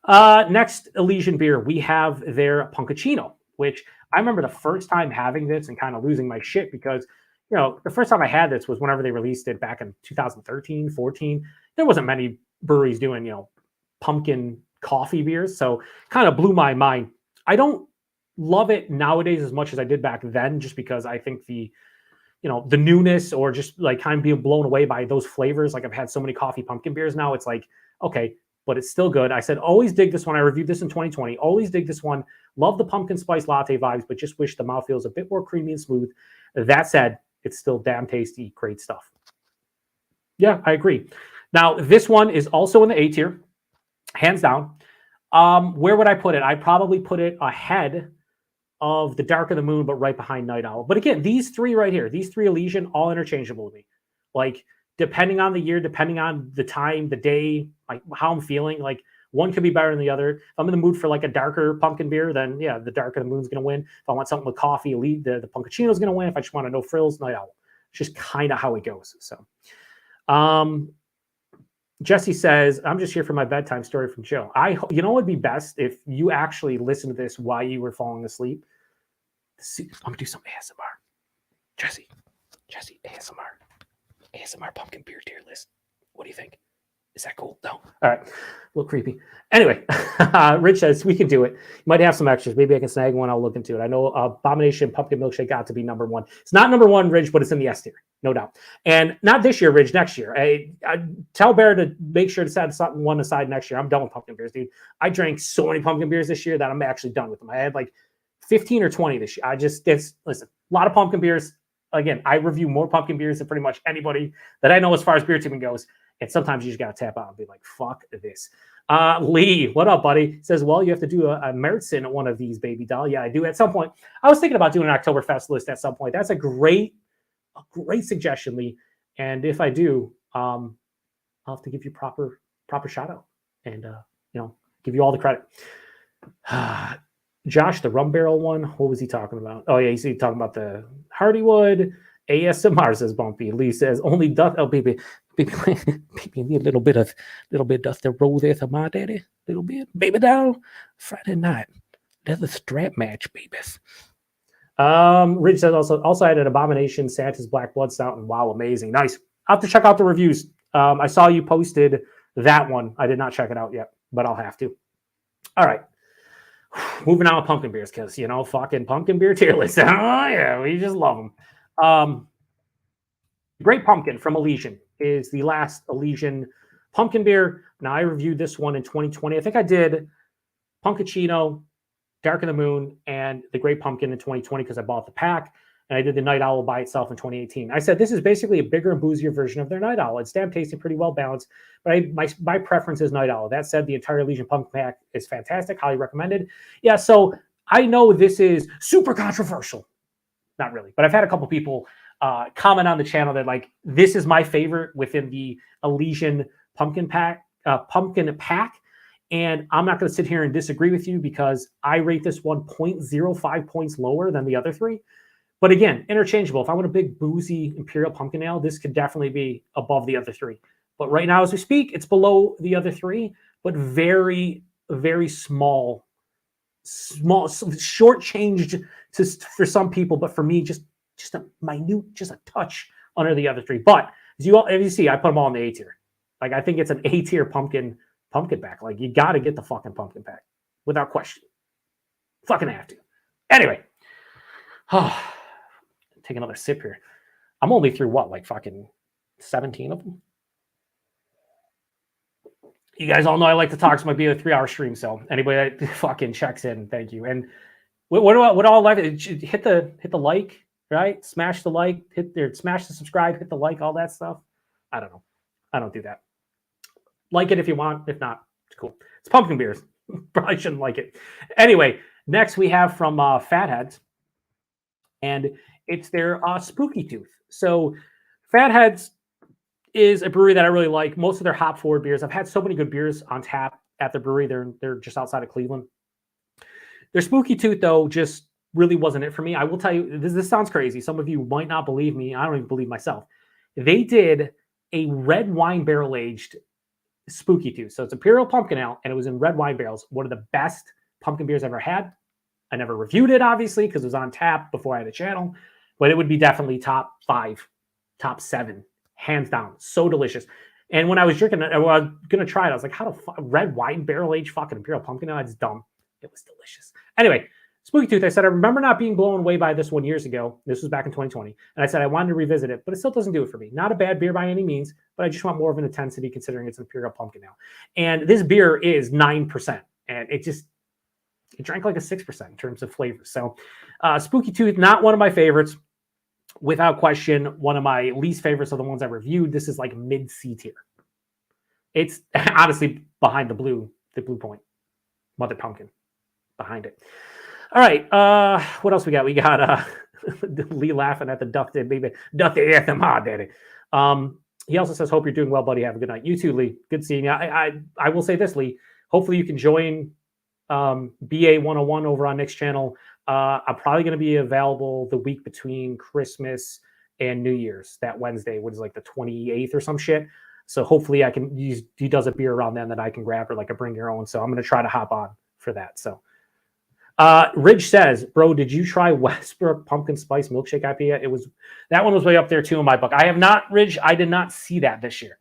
next Elysian beer, we have their Punkachino, which I remember the first time having this and kind of losing my shit because, the first time I had this was whenever they released it back in 2013, 14. There wasn't many breweries doing, pumpkin coffee beers. So kind of blew my mind. I don't love it nowadays as much as I did back then, just because I think the the newness or just like kind of being blown away by those flavors. Like I've had so many coffee pumpkin beers now. It's like, okay, but it's still good. I said, always dig this one. I reviewed this in 2020. Always dig this one. Love the pumpkin spice latte vibes, but just wish the mouthfeel is a bit more creamy and smooth. That said, it's still damn tasty. Great stuff. Yeah, I agree. Now, this one is also in the A tier, hands down. Where would I put it? I'd probably put it ahead of the Dark of the Moon, but right behind Night Owl. But again, these three right here, these three Elysian, all interchangeable with me. Like, depending on the year, depending on the time, the day, like how I'm feeling, like one could be better than the other. If I'm in the mood for like a darker pumpkin beer, then yeah, the Dark of the Moon's going to win. If I want something with coffee, the Pumpkachino's going to win. If I just want to no frills, Night Owl. It's just kind of how it goes. So, Jesse says, I'm just here for my bedtime story from Joe. You know what would be best if you actually listened to this while you were falling asleep? I'm going to do some ASMR. Jesse, ASMR pumpkin beer tier list. What do you think? Is that cool? No. All right. A little creepy. Anyway, Rich says, we can do it. You might have some extras. Maybe I can snag one. I'll look into it. I know Abomination Pumpkin Milkshake got to be number one. It's not number one, Rich, but it's in the S tier. No doubt. And not this year, Rich, next year. I tell Bear to make sure to set something one aside next year. I'm done with pumpkin beers, dude. I drank so many pumpkin beers this year that I'm actually done with them. I had like 15 or 20 this year. Listen, a lot of pumpkin beers. Again, I review more pumpkin beers than pretty much anybody that I know as far as beer tubing goes. And sometimes you just got to tap out and be like, fuck this. Lee, what up, buddy? Says, well, you have to do a Meritzen at one of these, baby doll. Yeah, I do at some point. I was thinking about doing an Oktoberfest list at some point. That's a great suggestion, Lee. And if I do, I'll have to give you proper shout out and, give you all the credit. Josh, the rum barrel one, what was he talking about? Oh, yeah, he's talking about the Hardywood. ASMR, says Bumpy. Lee says, only dust. Oh, baby, need a little bit dust to roll there for my daddy. Little bit. Baby doll, Friday night. That's a strap match, babies. Rich says also had an Abomination, Santa's Black Blood Stout, and wow, amazing. Nice. I'll have to check out the reviews. I saw you posted that one. I did not check it out yet, but I'll have to. All right. Moving on with pumpkin beers, because, fucking pumpkin beer tier list. Oh, yeah, we just love them. Great Pumpkin from Elysian is the last Elysian pumpkin beer. Now, I reviewed this one in 2020. I think I did Pumpkachino, Dark of the Moon, and the Great Pumpkin in 2020 because I bought the pack. And I did the Night Owl by itself in 2018. I said this is basically a bigger and boozier version of their Night Owl. It's damn tasty, pretty well balanced. But my preference is Night Owl. That said, the entire Elysian Pumpkin pack is fantastic. Highly recommended. Yeah, so I know this is super controversial. Not really, but I've had a couple people comment on the channel that like this is my favorite within the Elysian pumpkin pack. And I'm not going to sit here and disagree with you because I rate this one 0.05 points lower than the other three. But again, interchangeable. If I want a big boozy Imperial Pumpkin Ale, this could definitely be above the other three. But right now, as we speak, it's below the other three, but very, very small, shortchanged for some people. But for me, just a minute, just a touch under the other three. But as you see, I put them all in the A tier. Like I think it's an A tier pumpkin pack. Like you got to get the fucking pumpkin pack without question. Fucking have to. Anyway. Take another sip here. I'm only through what, like fucking 17 of them? You guys all know I like to talk. This might be a 3-hour stream, so anybody that fucking checks in, thank you. And what all like? Hit the like, right? Smash the like, smash the subscribe, hit the like, all that stuff. I don't know. I don't do that. Like it if you want. If not, it's cool. It's pumpkin beers. Probably shouldn't like it. Anyway, next we have from Fatheads, and it's their Spooky Tooth. So Fatheads is a brewery that I really like. Most of their hop forward beers. I've had so many good beers on tap at the brewery. They're just outside of Cleveland. Their Spooky Tooth, though, just really wasn't it for me. I will tell you, this sounds crazy. Some of you might not believe me. I don't even believe myself. They did a red wine barrel aged Spooky Tooth. So it's Imperial Pumpkin Ale, and it was in red wine barrels. One of the best pumpkin beers I've ever had. I never reviewed it, obviously, because it was on tap before I had a channel. But it would be definitely top 5, top 7, hands down. So delicious. And when I was drinking it, I was going to try it. I was like, how the red wine barrel aged fucking Imperial Pumpkin Ale? It's dumb. It was delicious. Anyway, Spooky Tooth, I said, I remember not being blown away by this one years ago. This was back in 2020. And I said, I wanted to revisit it, but it still doesn't do it for me. Not a bad beer by any means, but I just want more of an intensity considering it's an Imperial Pumpkin now. And this beer is 9%. And it drank like a 6% in terms of flavors. So Spooky Tooth, not one of my favorites. Without question, one of my least favorites of the ones I reviewed. This is like mid-C tier. It's honestly behind the Blue Point. Mother Pumpkin behind it. All right. What else we got? We got Lee laughing at the Duff Did Baby. Duff Did ASMR, daddy. He also says, hope you're doing well, buddy. Have a good night. You too, Lee. Good seeing you. I will say this, Lee. Hopefully you can join BA 101 over on Nick's channel. I'm probably going to be available the week between Christmas and New Year's, that Wednesday, which is like the 28th or some shit. So hopefully I can use, he does a beer around then that I can grab or like a bring your own. So I'm going to try to hop on for that. So Ridge says, bro, did you try Westbrook Pumpkin Spice Milkshake IPA? That one was way up there too in my book. I have not, Ridge. I did not see that this year.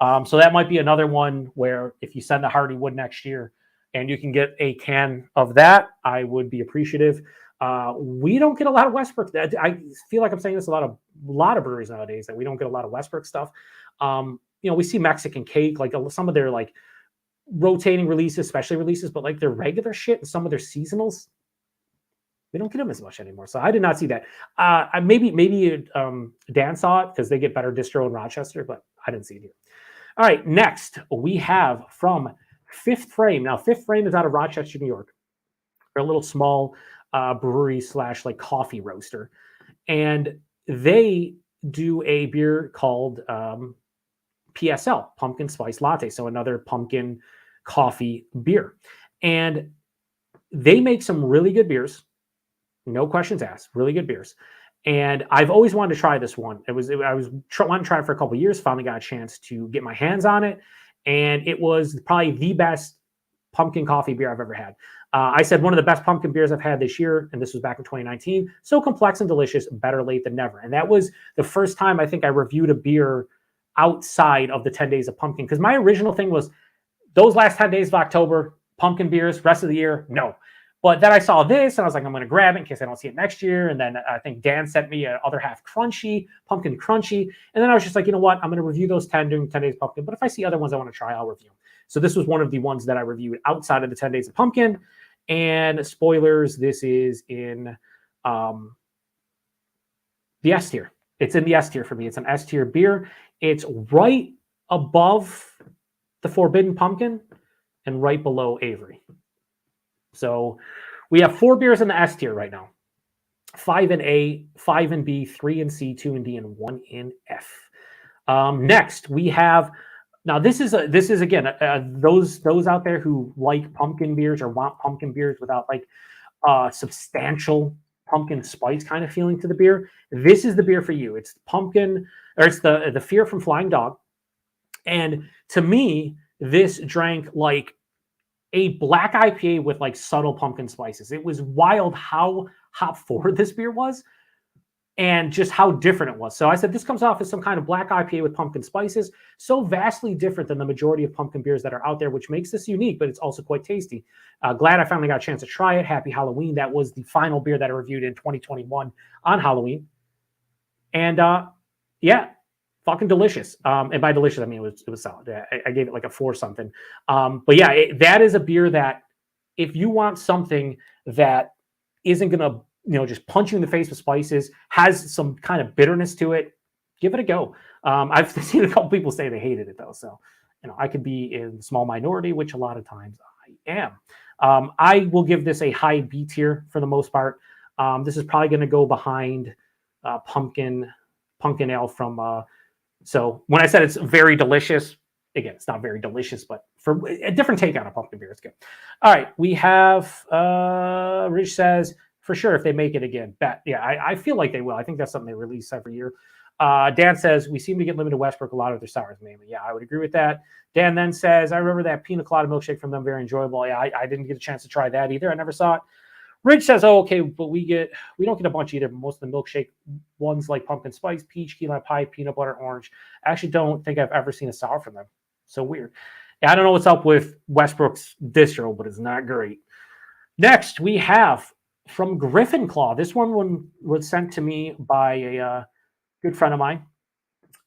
So that might be another one where if you send a Hardywood next year and you can get a can of that, I would be appreciative. We don't get a lot of Westbrook. I feel like I'm saying this a lot of breweries nowadays that we don't get a lot of Westbrook stuff. We see Mexican Cake, like some of their like rotating releases, special releases, but like their regular shit and some of their seasonals, we don't get them as much anymore. So I did not see that. Maybe Dan saw it because they get better distro in Rochester, but I didn't see it here. All right, next we have from Fifth Frame. Now, Fifth Frame is out of Rochester, New York. They're a little small brewery / like coffee roaster, and they do a beer called PSL, Pumpkin Spice Latte. So another pumpkin coffee beer. And they make some really good beers. No questions asked. Really good beers. And I've always wanted to try this one. I was wanting to try it for a couple of years. Finally got a chance to get my hands on it. And it was probably the best pumpkin coffee beer I've ever had. I said one of the best pumpkin beers I've had this year, and this was back in 2019. So complex and delicious, better late than never. And that was the first time I think I reviewed a beer outside of the 10 days of pumpkin. Because my original thing was those last 10 days of October, pumpkin beers, rest of the year, no. But then I saw this and I was like, I'm going to grab it in case I don't see it next year. And then I think Dan sent me a other half crunchy, pumpkin crunchy. And then I was just like, you know what? I'm going to review those 10 during 10 days of pumpkin. But if I see other ones I want to try, I'll review them. So this was one of the ones that I reviewed outside of the 10 days of pumpkin. And spoilers, this is in the S tier. It's in the S tier for me. It's an S tier beer. It's right above the Forbidden Pumpkin and right below Avery. So we have 4 beers in the S tier right now. 5 in A, 5 in B, 3 in C, 2 in D, and 1 in F. Next, we have, now this is again, those out there who like pumpkin beers or want pumpkin beers without like substantial pumpkin spice kind of feeling to the beer. This is the beer for you. It's pumpkin, or it's the Fear from Flying Dog. And to me, this drank like a black IPA with like subtle pumpkin spices. It was wild how hop forward this beer was and just how different it was. So I said, this comes off as some kind of black IPA with pumpkin spices, so vastly different than the majority of pumpkin beers that are out there, which makes this unique, but it's also quite tasty. Glad I finally got a chance to try it. Happy Halloween. That was the final beer that I reviewed in 2021 on Halloween. And yeah, fucking delicious. And by delicious, I mean, it was solid. I gave it like a 4 something. But yeah, that is a beer that if you want something that isn't going to, just punch you in the face with spices, has some kind of bitterness to it, give it a go. I've seen a couple people say they hated it though. So, I could be in small minority, which a lot of times I am. I will give this a high B tier for the most part. This is probably going to go behind pumpkin ale from, so when I said it's very delicious, again, it's not very delicious, but for a different take on a pumpkin beer, it's good. All right, we have, Rich says, for sure, if they make it again, bet. Yeah, I feel like they will. I think that's something they release every year. Dan says, we seem to get limited Westbrook a lot of their sours, mainly. Yeah, I would agree with that. Dan then says, I remember that pina colada milkshake from them, very enjoyable. Yeah, I didn't get a chance to try that either. I never saw it. Rich says, oh, okay, but we don't get a bunch either. But most of the milkshake ones like pumpkin spice, peach, key lime pie, peanut butter, orange. I actually don't think I've ever seen a sour from them. So weird. Yeah, I don't know what's up with Westbrook's distro, but it's not great. Next, we have from Griffin Claw. This one was sent to me by a good friend of mine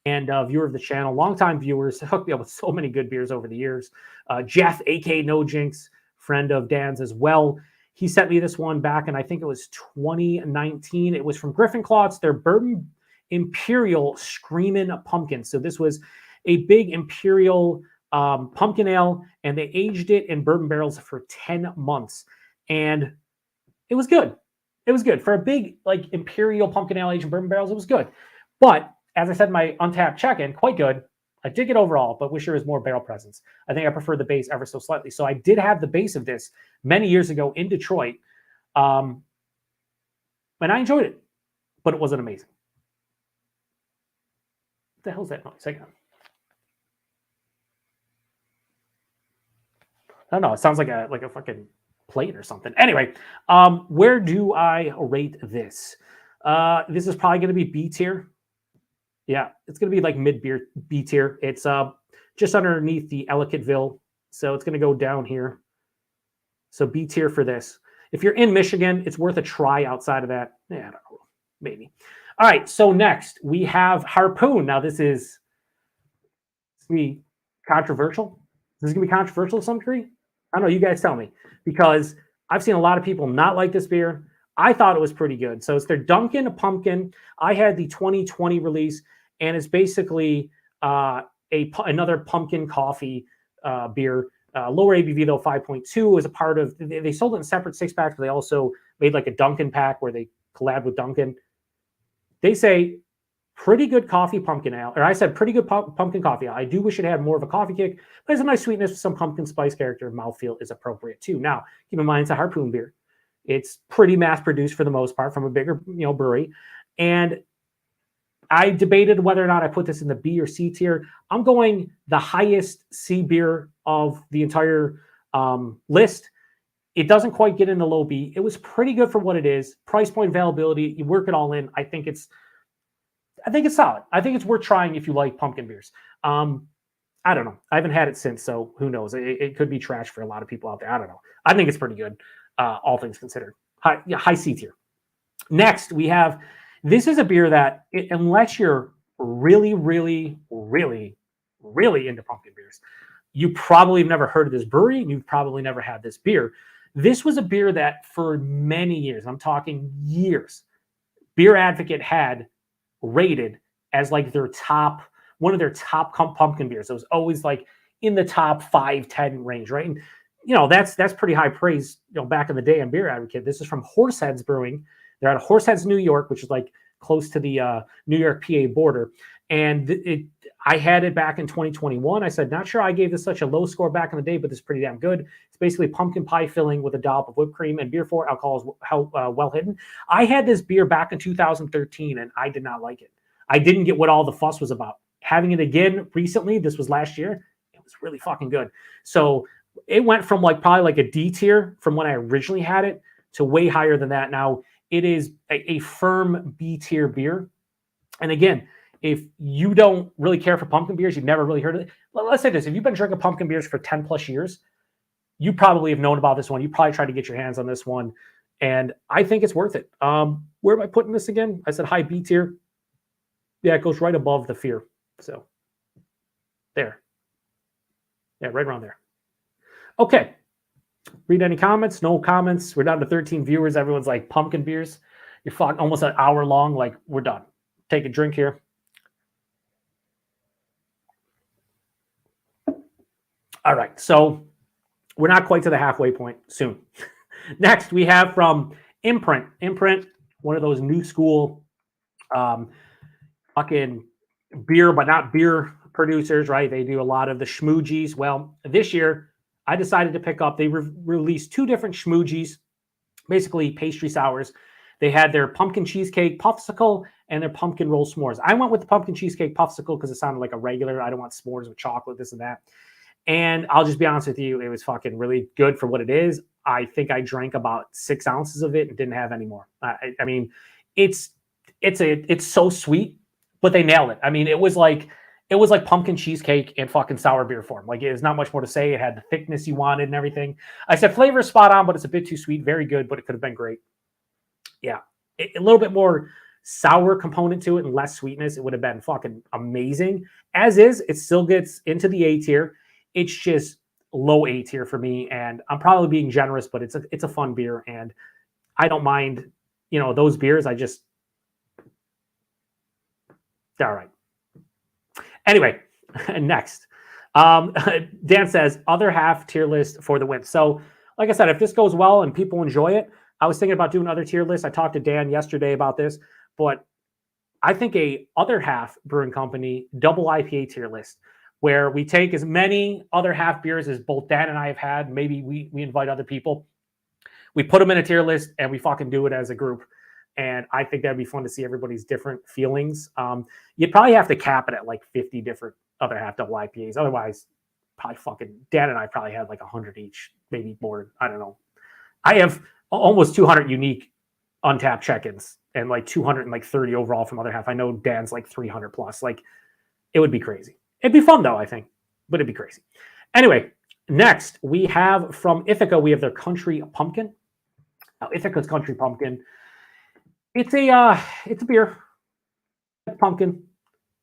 and a viewer of the channel, longtime viewers, hooked me up with so many good beers over the years. Jeff, aka No Jinx, friend of Dan's as well. He sent me this one back, and I think it was 2019. It was from Griffin Claw. It's their Bourbon Imperial Screamin' Pumpkin. So this was a big Imperial pumpkin ale, and they aged it in bourbon barrels for 10 months. And it was good. It was good. For a big, like, Imperial pumpkin ale aged in bourbon barrels, it was good. But as I said in my Untappd check-in, quite good. I did get overall, but wish there was more barrel presence. I think I prefer the base ever so slightly. So I did have the base of this many years ago in Detroit. And I enjoyed it, but it wasn't amazing. What the hell is that noise? Hang on. I don't know. It sounds like a fucking plate or something. Anyway, where do I rate this? This is probably going to be B tier. Yeah, it's going to be like mid-beer B tier. It's just underneath the Ellicottville, so it's going to go down here. So B tier for this. If you're in Michigan, it's worth a try outside of that. Yeah, I don't know, maybe. All right, so next we have Harpoon. Now this is going to be controversial. This is going to be controversial to some degree. I don't know. You guys tell me, because I've seen a lot of people not like this beer. I thought it was pretty good. So it's their Dunkin' Pumpkin. I had the 2020 release, and it's basically another pumpkin coffee beer. Lower ABV though, 5.2 is a part of. They sold it in separate 6-packs, but they also made like a Dunkin' pack where they collabed with Dunkin'. They say pretty good coffee pumpkin ale, or I said pretty good pumpkin coffee ale. I do wish it had more of a coffee kick, but it's a nice sweetness with some pumpkin spice character. Mouthfeel is appropriate too. Now, keep in mind it's a Harpoon beer. It's pretty mass produced for the most part from a bigger, brewery. And I debated whether or not I put this in the B or C tier. I'm going the highest C beer of the entire list. It doesn't quite get in the low B. It was pretty good for what it is. Price point, availability, you work it all in. I think it's solid. I think it's worth trying if you like pumpkin beers. I don't know. I haven't had it since, so who knows? It could be trash for a lot of people out there. I don't know. I think it's pretty good, all things considered. High C tier. Next, we have, this is a beer that, unless you're really, really, really, really into pumpkin beers, you probably have never heard of this brewery, and you've probably never had this beer. This was a beer that for many years, I'm talking years, Beer Advocate had rated as like one of their top pumpkin beers. It was always like in the top 5-10 range, right? And that's pretty high praise. Back in the day on Beer Advocate. This is from Horseheads Brewing. They're out of Horseheads, New York, which is like close to the New York PA border. And I had it back in 2021. I said, not sure I gave this such a low score back in the day, but this is pretty damn good. It's basically pumpkin pie filling with a dollop of whipped cream and beer for alcohol is how well hidden. I had this beer back in 2013, and I did not like it. I didn't get what all the fuss was about. Having it again recently, this was last year, it was really fucking good. So it went from probably like a D tier from when I originally had it to way higher than that. Now it is a firm B tier beer. And again, if you don't really care for pumpkin beers, you've never really heard of it. Let's say this: if you've been drinking pumpkin beers for 10 plus years, you probably have known about this one. You probably tried to get your hands on this one, and I think it's worth it. Where am I putting this again? I said high B tier. Yeah, it goes right above the Fear. So there. Yeah, right around there. Okay. Read any comments? No comments. We're down to 13 viewers. Everyone's like, pumpkin beers. You're almost an hour long. Like, we're done. Take a drink here. All right. So we're not quite to the halfway point. Soon. Next, we have from Imprint. Imprint, one of those new school fucking beer, but not beer producers, right? They do a lot of the schmoogies. Well, this year, I decided to pick up, they released 2 different schmoogies, basically pastry sours. They had their pumpkin cheesecake puffsicle and their pumpkin roll s'mores. I went with the pumpkin cheesecake puffsicle because it sounded like a regular. I don't want s'mores with chocolate, this and that. And I'll just be honest with you, it was fucking really good for what it is. I think I drank about 6 ounces of it and didn't have any more. I mean, it's so sweet, but they nailed it. I mean, it was like pumpkin cheesecake in fucking sour beer form. Like, there's not much more to say. It had the thickness you wanted and everything. I said flavor is spot on, but it's a bit too sweet. Very good, but it could have been great. Yeah, a little bit more sour component to it and less sweetness. It would have been fucking amazing. As is, it still gets into the A tier. It's just low A tier for me, and I'm probably being generous, but it's a fun beer, and I don't mind. Those beers. They're all right. Anyway, next. Dan says, other half tier list for the win. So, like I said, if this goes well and people enjoy it, I was thinking about doing another tier list. I talked to Dan yesterday about this, but I think a other half brewing company double IPA tier list where we take as many other half beers as both Dan and I have had. Maybe we invite other people. We put them in a tier list and we fucking do it as a group. And I think that'd be fun to see everybody's different feelings. You'd probably have to cap it at like 50 different other half double IPAs. Otherwise, probably fucking Dan and I probably had like 100 each, maybe more. I don't know. I have almost 200 unique Untappd check-ins and like 230 overall from other half. I know Dan's like 300 plus. Like, it would be crazy. It'd be fun though, I think, but it'd be crazy. Anyway, next we have from Ithaca. We have their Country Pumpkin. Now, Ithaca's Country Pumpkin. It's a beer, pumpkin,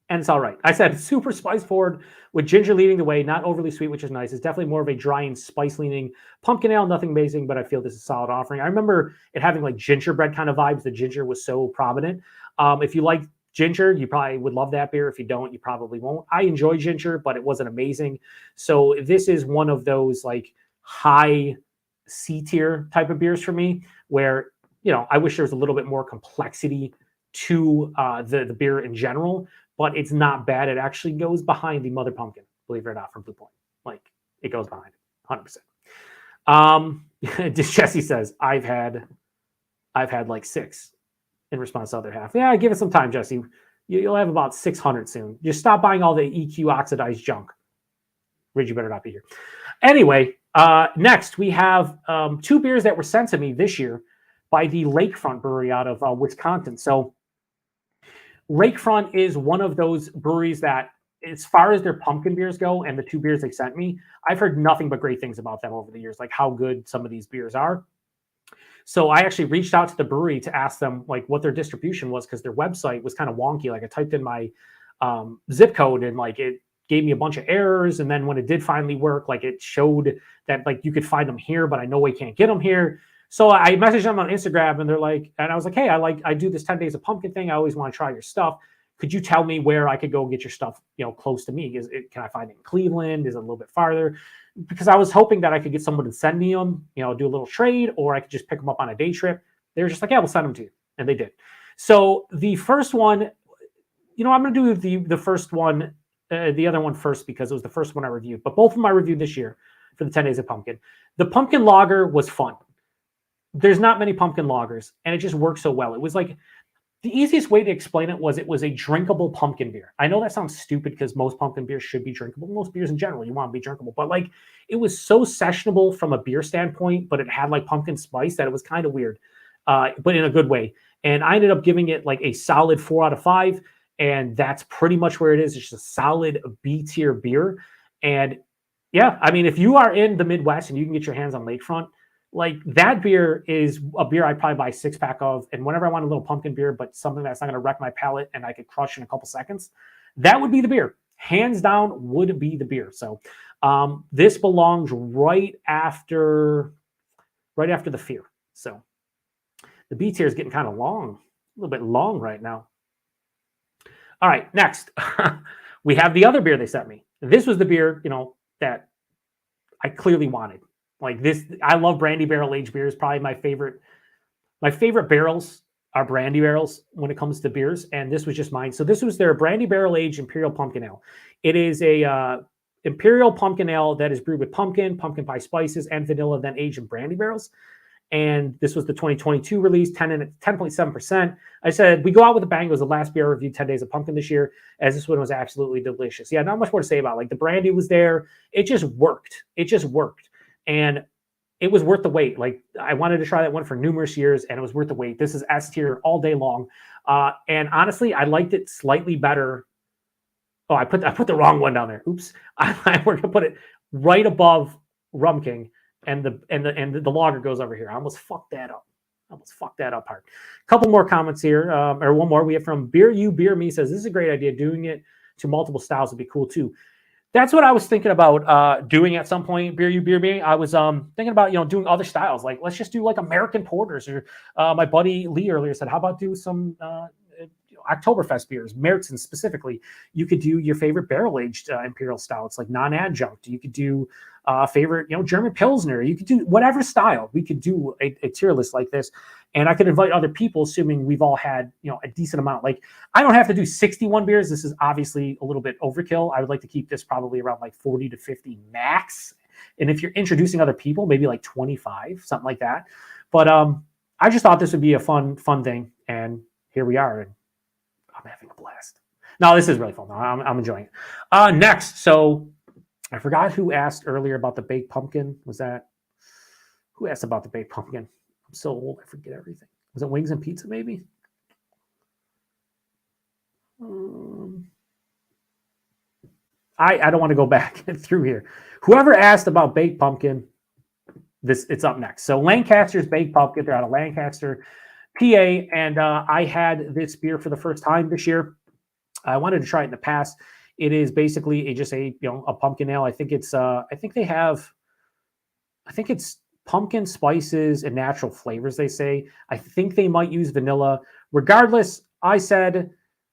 and it's all right. I said super spice forward with ginger leading the way, not overly sweet, which is nice. It's definitely more of a dry and spice leaning pumpkin ale. Nothing amazing, but I feel this is a solid offering. I remember it having like gingerbread kind of vibes. The ginger was so prominent. If you like ginger, you probably would love that beer. If you don't, you probably won't. I enjoy ginger, but it wasn't amazing. So this is one of those like high C tier type of beers for me where I wish there was a little bit more complexity to the beer in general, but it's not bad. It actually goes behind the Mother Pumpkin, believe it or not, from Blue Point. Like, it goes behind it, 100%. Jesse says, I've had like 6 in response to other half. Yeah, give it some time, Jesse. You'll have about 600 soon. Just stop buying all the EQ oxidized junk. Ridge, you better not be here. Anyway, next we have 2 beers that were sent to me this year by the Lakefront Brewery out of Wisconsin. So Lakefront is one of those breweries that, as far as their pumpkin beers go and the 2 beers they sent me, I've heard nothing but great things about them over the years, like how good some of these beers are. So I actually reached out to the brewery to ask them like what their distribution was, because their website was kind of wonky. Like, I typed in my zip code and like it gave me a bunch of errors. And then when it did finally work, like it showed that like you could find them here, but I know we can't get them here. So I messaged them on Instagram and they're like, and I was like, hey, I do this 10 days of pumpkin thing. I always want to try your stuff. Could you tell me where I could go get your stuff, close to me? Can I find it in Cleveland? Is it a little bit farther? Because I was hoping that I could get someone to send me them, do a little trade, or I could just pick them up on a day trip. They were just like, yeah, we'll send them to you. And they did. So the first one, I'm going to do the first one, the other one first, because it was the first one I reviewed. But both of them I reviewed this year for the 10 days of pumpkin. The pumpkin lager was fun. There's not many pumpkin lagers, and it just worked so well. It was like, the easiest way to explain it was a drinkable pumpkin beer. I know that sounds stupid because most pumpkin beers should be drinkable. Most beers in general, you want to be drinkable. But like, it was so sessionable from a beer standpoint, but it had like pumpkin spice that it was kind of weird, but in a good way. And I ended up giving it like a solid 4 out of 5. And that's pretty much where it is. It's just a solid B tier beer. And yeah, I mean, if you are in the Midwest and you can get your hands on Lakefront, like, that beer is a beer I'd probably buy a 6-pack of. And whenever I want a little pumpkin beer, but something that's not going to wreck my palate and I could crush in a couple seconds, that would be the beer. Hands down would be the beer. So this belongs right after the Fear. So the B tier is getting kind of long, a little bit long right now. All right, next we have the other beer they sent me. This was the beer, that I clearly wanted. Like this, I love brandy barrel aged beers. Probably my favorite barrels are brandy barrels when it comes to beers, and this was just mine. So this was their brandy barrel aged Imperial Pumpkin Ale. It is a Imperial Pumpkin Ale that is brewed with pumpkin pie spices, and vanilla, then aged in brandy barrels. And this was the 2022 release, 10.7%. I said, we go out with a bang. It was the last beer I reviewed 10 days of pumpkin this year, as this one was absolutely delicious. Yeah, not much more to say about it. Like, the brandy was there. It just worked. And it was worth the wait. Like, I wanted to try that one for numerous years, and it was worth the wait. This is S tier all day long. And honestly, I liked it slightly better. Oh, I put the wrong one down there. Oops. We're gonna put it right above Rum King, and the lager goes over here. I almost fucked that up. almost fucked that up hard. A couple more comments here, or one more. We have from Beer You Beer Me says, this is a great idea. Doing it to multiple styles would be cool too. That's what I was thinking about doing at some point. Beer You Beer Me. I was thinking about doing other styles. Like let's just do like American porters. Or my buddy Lee earlier said, how about do some Oktoberfest beers, Märzen specifically. You could do your favorite barrel-aged imperial stouts, like non-adjunct. You could do favorite, German Pilsner. You could do whatever style. We could do a tier list like this. And I could invite other people, assuming we've all had, a decent amount. Like, I don't have to do 61 beers. This is obviously a little bit overkill. I would like to keep this probably around like 40 to 50 max. And if you're introducing other people, maybe like 25, something like that. But I just thought this would be a fun thing. And here we are. And I'm having a blast. No, this is really fun. I'm enjoying it. Next, so I forgot who asked earlier about the baked pumpkin. Who asked about the baked pumpkin? I'm so old, I forget everything. Was it Wings and Pizza, maybe? I don't want to go back through here. Whoever asked about baked pumpkin, it's up next. So Lancaster's baked pumpkin. They're out of Lancaster, PA, and I had this beer for the first time this year. I wanted to try it in the past. It is basically just a pumpkin ale. I think it's pumpkin spices and natural flavors. They say. I think they might use vanilla. Regardless, I said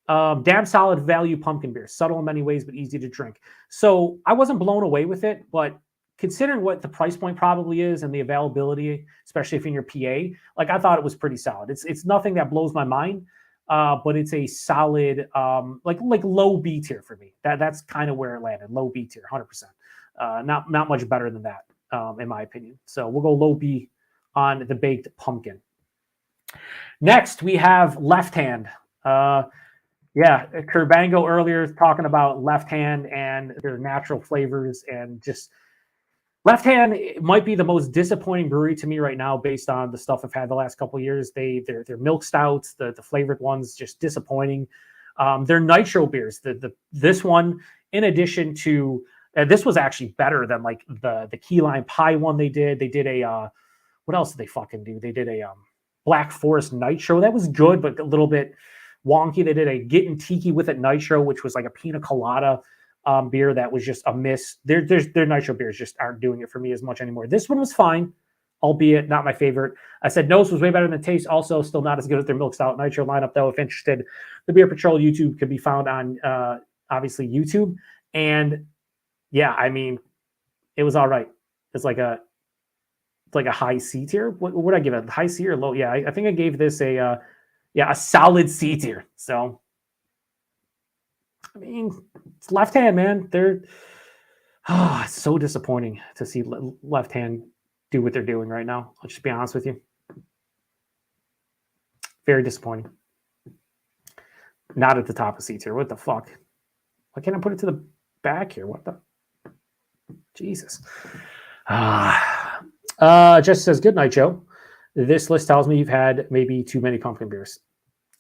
damn solid value pumpkin beer, subtle in many ways but easy to drink. So I wasn't blown away with it, but considering what the price point probably is and the availability, especially if in your PA, like I thought it was pretty solid. It's nothing that blows my mind, but it's a solid, like low B tier for me. That's kind of where it landed, low B tier, 100%. Not much better than that, in my opinion. So we'll go low B on the baked pumpkin. Next, we have Left Hand. Kurbango earlier talking about Left Hand and their natural flavors and just. Left Hand might be the most disappointing brewery to me right now based on the stuff I've had the last couple of years. Their milk stouts, the flavored ones, just disappointing. Their nitro beers, this one, in addition to, this was actually better than like the key lime pie one they did. They did a, what else did they fucking do? They did a Black Forest nitro. That was good, but a little bit wonky. They did a Getting Tiki with it nitro, which was like a pina colada beer that was just a miss. Their nitro beers just aren't doing it for me as much anymore. This one was fine, albeit not my favorite. I said nose was way better than taste. Also, still not as good as their milk stout nitro lineup, though. If interested, the Beer Patrol YouTube can be found on obviously YouTube. And yeah, I mean, it was all right. It's like a high C tier. What would I give it? High C or low? Yeah, I think I gave this a solid C tier. So. I mean, it's Left Hand, man. It's so disappointing to see Left Hand do what they're doing right now. I'll just be honest with you. Very disappointing. Not at the top of C tier. What the fuck? Why can't I put it to the back here? What the? Jesus. Jesse says, good night, Joe. This list tells me you've had maybe too many pumpkin beers.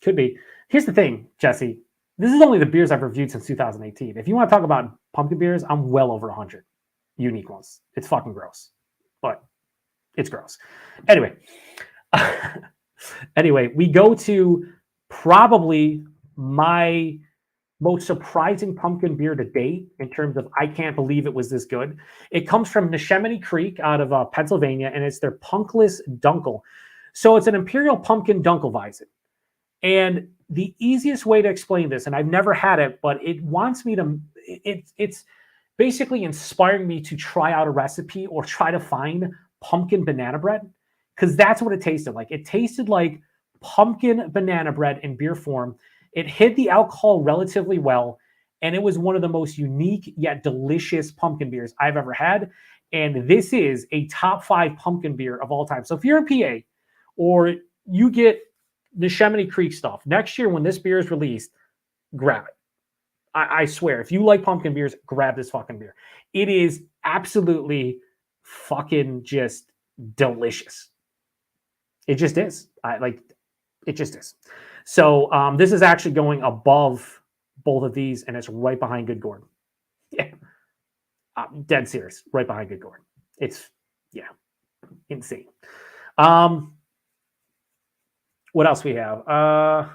Could be. Here's the thing, Jesse. This is only the beers I've reviewed since 2018. If you want to talk about pumpkin beers, I'm well over 100 unique ones. It's fucking gross, but it's gross. Anyway, we go to probably my most surprising pumpkin beer to date in terms of I can't believe it was this good. It comes from Neshaminy Creek out of Pennsylvania, and it's their Punkless Dunkel. So it's an Imperial Pumpkin Dunkelweizen. And the easiest way to explain this, and I've never had it, but it wants me to, it's basically inspiring me to try out a recipe or try to find pumpkin banana bread, because that's what it tasted like. It tasted like pumpkin banana bread in beer form. It hid the alcohol relatively well, and it was one of the most unique yet delicious pumpkin beers I've ever had. And this is a top 5 pumpkin beer of all time. So if you're a PA or you get the Neshaminy Creek stuff, next year when this beer is released, grab it. I swear, if you like pumpkin beers, grab this fucking beer. It is absolutely fucking just delicious. It just is. It just is. So this is actually going above both of these, and it's right behind Good Gourd. Yeah. Dead serious. Right behind Good Gourd. It's, insane. What else we have?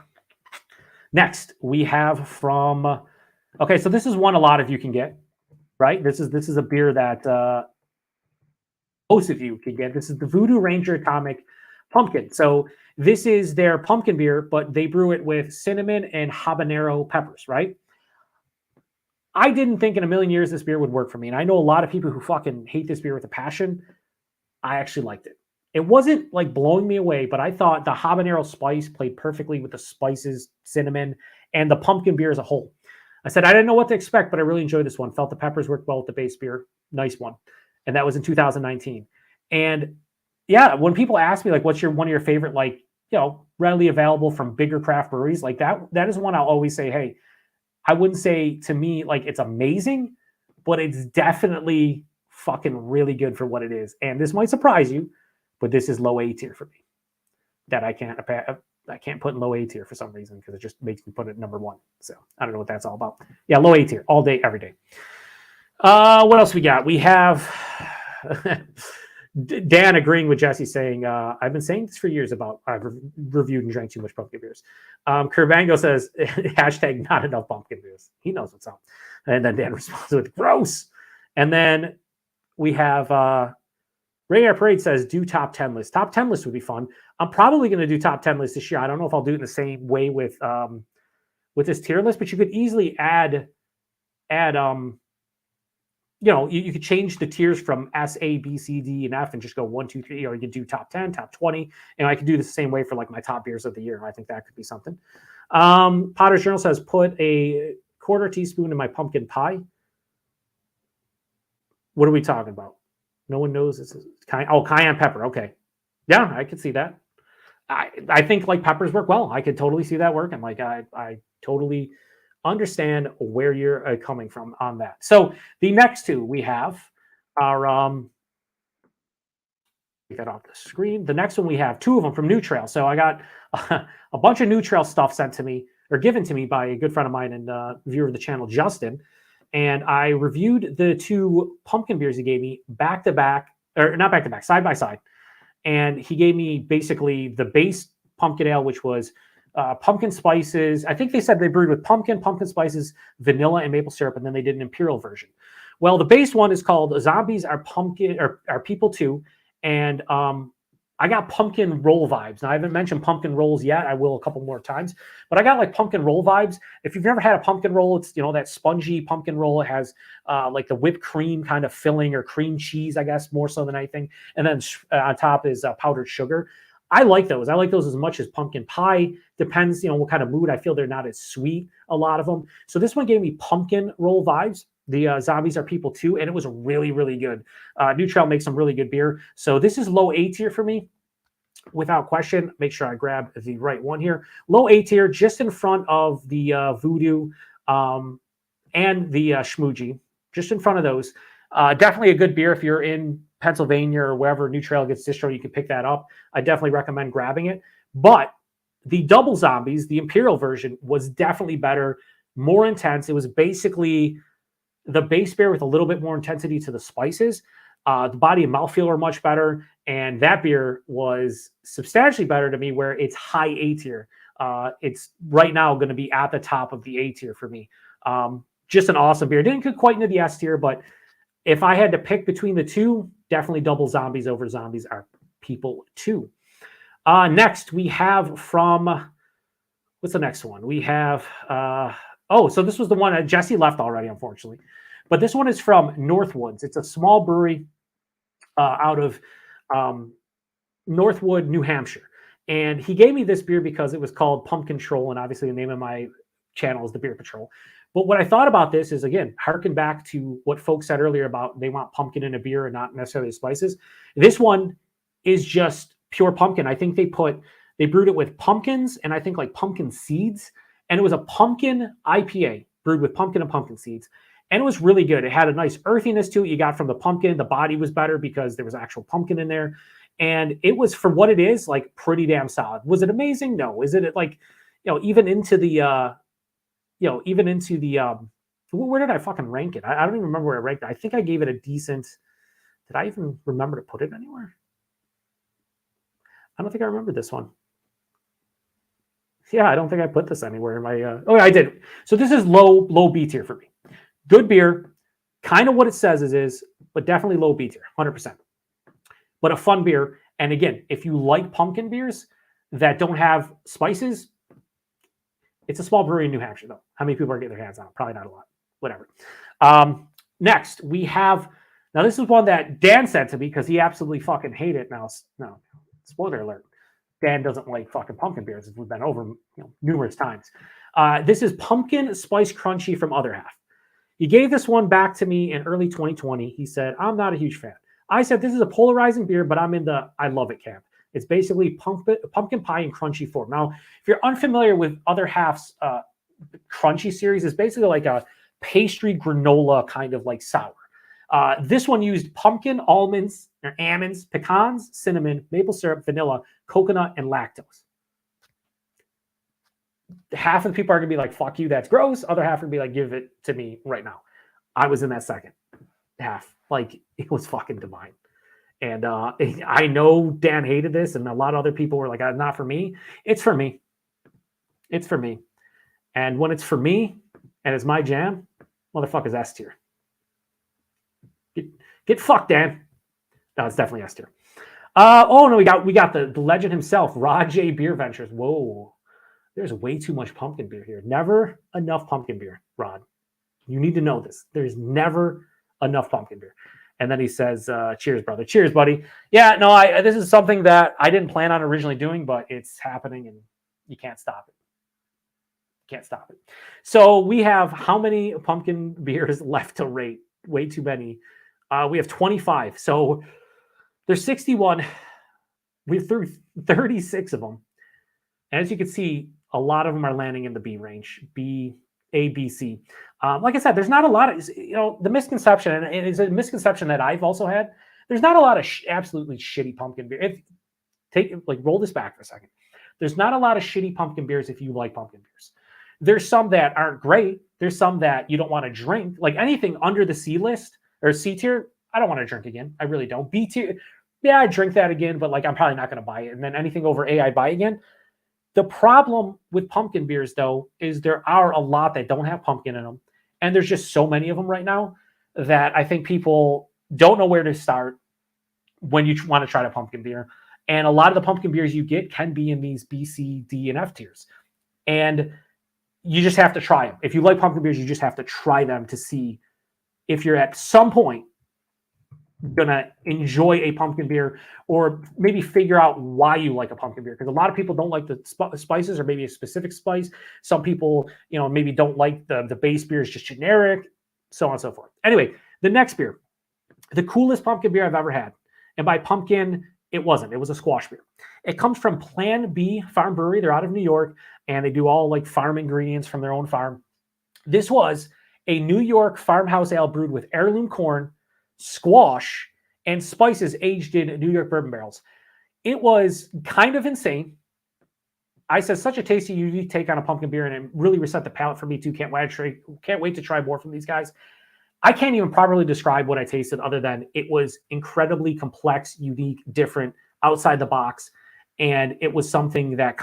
Next, we have from. Okay, so this is one a lot of you can get, right? This is a beer that most of you can get. This is the Voodoo Ranger Atomic Pumpkin. So this is their pumpkin beer, but they brew it with cinnamon and habanero peppers, right? I didn't think in a million years this beer would work for me. And I know a lot of people who fucking hate this beer with a passion. I actually liked it. It wasn't like blowing me away, but I thought the habanero spice played perfectly with the spices, cinnamon, and the pumpkin beer as a whole. I said I didn't know what to expect, but I really enjoyed this one. Felt the peppers worked well with the base beer. Nice one. And that was in 2019. And yeah, when people ask me like what's one of your favorite, like, readily available from bigger craft breweries, like that is one I'll always say, hey, I wouldn't say to me like it's amazing, but it's definitely fucking really good for what it is. And this might surprise you, but this is low A tier for me. That I can't put in low A tier for some reason because it just makes me put it number one. So I don't know what that's all about. Yeah, low A tier all day, every day. What else we got? We have Dan agreeing with Jesse saying, I've been saying this for years about I've reviewed and drank too much pumpkin beers. Kerbango says, hashtag not enough pumpkin beers. He knows what's up. And then Dan responds with, gross. And then we have Ray Air Parade says, do top 10 list. Top 10 list would be fun. I'm probably going to do top 10 list this year. I don't know if I'll do it in the same way with this tier list, but you could easily add you could change the tiers from S, A, B, C, D, and F and just go 1, 2, 3. Or you could do top 10, top 20. And I could do the same way for like my top beers of the year. I think that could be something. Potter's Journal says, put a quarter teaspoon in my pumpkin pie. What are we talking about? No one knows. This is cayenne pepper. Okay. Yeah, I could see that. I think like peppers work well. I could totally see that working. Like I totally understand where you're coming from on that. So the next two we have are get that off the screen. The next one we have two of them from New Trail. So I got a bunch of New Trail stuff sent to me or given to me by a good friend of mine and viewer of the channel, Justin. And I reviewed the two pumpkin beers he gave me back to back, or not back to back, side by side. And he gave me basically the base pumpkin ale, which was pumpkin spices. I think they said they brewed with pumpkin spices, vanilla, and maple syrup, and then they did an imperial version. Well, the base one is called Zombies Are Pumpkin or Are People Too, and I got pumpkin roll vibes. Now I haven't mentioned pumpkin rolls yet. I will a couple more times, but I got like pumpkin roll vibes. If you've never had a pumpkin roll, it's that spongy pumpkin roll. It has like the whipped cream kind of filling or cream cheese, I guess, more so than anything, and then on top is powdered sugar. I like those. I like those as much as pumpkin pie. Depends, what kind of mood. I feel they're not as sweet, a lot of them. So this one gave me pumpkin roll vibes. The Zombies Are People Too, and it was really, really good. New Trail makes some really good beer. So this is low A tier for me, without question. Make sure I grab the right one here. Low A tier, just in front of the Voodoo and the Schmoogie, just in front of those. Definitely a good beer if you're in Pennsylvania or wherever New Trail gets distro, you can pick that up. I definitely recommend grabbing it. But the Double Zombies, the Imperial version, was definitely better, more intense. It was basically the base beer with a little bit more intensity to the spices. The body and mouthfeel are much better, and that beer was substantially better to me, where it's high A tier. It's right now going to be at the top of the A tier for me. Just an awesome beer. Didn't get quite into the S tier, but if I had to pick between the two, definitely Double Zombies over Zombies Are People Too. Next, we have from, what's the next one? We have, so this was the one Jesse left already, unfortunately. But this one is from Northwoods. It's a small brewery out of Northwood, New Hampshire. And he gave me this beer because it was called Pumpkin Troll, and obviously the name of my channel is the Beer Patrol. But what I thought about this is, again, harken back to what folks said earlier about they want pumpkin in a beer and not necessarily spices. This one is just pure pumpkin. I think they brewed it with pumpkins and I think like pumpkin seeds. And it was a pumpkin IPA brewed with pumpkin and pumpkin seeds. And it was really good. It had a nice earthiness to it. You got from the pumpkin. The body was better because there was actual pumpkin in there. And it was, for what it is, like pretty damn solid. Was it amazing? No. Is it like, even into the, where did I fucking rank it? I don't even remember where I ranked it. I think I gave it a decent, did I even remember to put it anywhere? I don't think I remember this one. Yeah, I don't think I put this anywhere in my. Oh, yeah, I did. So this is low B tier for me. Good beer, kind of what it says is, but definitely low B tier, 100%. But a fun beer. And again, if you like pumpkin beers that don't have spices, it's a small brewery in New Hampshire, though. How many people are getting their hands on it? Probably not a lot. Whatever. Next, we have. Now, this is one that Dan sent to me because he absolutely fucking hated it. Now, no, spoiler alert. Dan doesn't like fucking pumpkin beers. We've been over numerous times. This is Pumpkin Spice Crunchy from Other Half. He gave this one back to me in early 2020. He said, I'm not a huge fan. I said, this is a polarizing beer, but I'm in the I love it camp. It's basically pumpkin pie in crunchy form. Now, if you're unfamiliar with Other Half's crunchy series, it's basically like a pastry granola kind of like sour. This one used pumpkin, almonds, pecans, cinnamon, maple syrup, vanilla, coconut, and lactose. Half of the people are going to be like, fuck you, that's gross. Other half are going to be like, give it to me right now. I was in that second half. Like, it was fucking divine. And I know Dan hated this, and a lot of other people were like, not for me. It's for me. It's for me. And when it's for me and it's my jam, motherfucker's S tier. Get fucked, Dan. No, it's definitely S tier. Oh no, we got the legend himself, Rod J Beer Ventures. Whoa, there's way too much pumpkin beer here. Never enough pumpkin beer, Rod. You need to know this. There's never enough pumpkin beer. And then he says, cheers, brother. Cheers, buddy. Yeah, no, this is something that I didn't plan on originally doing, but it's happening and you can't stop it. Can't stop it. So we have how many pumpkin beers left to rate? Way too many. We have 25. So there's 61. We've through 36 of them. And as you can see, a lot of them are landing in the B range, A, B, C. Like I said, there's not a lot of, the misconception, and it's a misconception that I've also had. There's not a lot of absolutely shitty pumpkin beer. Roll this back for a second. There's not a lot of shitty pumpkin beers if you like pumpkin beers. There's some that aren't great. There's some that you don't want to drink. Like anything under the C list or C tier, I don't want to drink again. I really don't. B tier, yeah, I drink that again, but I'm probably not going to buy it. And then anything over A, I buy again. The problem with pumpkin beers, though, is there are a lot that don't have pumpkin in them. And there's just so many of them right now that I think people don't know where to start when you want to try a pumpkin beer. And a lot of the pumpkin beers you get can be in these B, C, D, and F tiers. And you just have to try them. If you like pumpkin beers, you just have to try them to see if you're at some point going to enjoy a pumpkin beer or maybe figure out why you like a pumpkin beer. Because a lot of people don't like the spices or maybe a specific spice. Some people, maybe don't like the base beer is just generic, so on and so forth. Anyway, the next beer, the coolest pumpkin beer I've ever had. And by pumpkin, it wasn't. It was a squash beer. It comes from Plan B Farm Brewery. They're out of New York, and they do all farm ingredients from their own farm. This was a New York farmhouse ale brewed with heirloom corn, squash, and spices aged in New York bourbon barrels. It was kind of insane. I said, such a tasty, unique take on a pumpkin beer, and it really reset the palate for me too. Can't wait to try more from these guys. I can't even properly describe what I tasted other than it was incredibly complex, unique, different, outside the box. And it was something that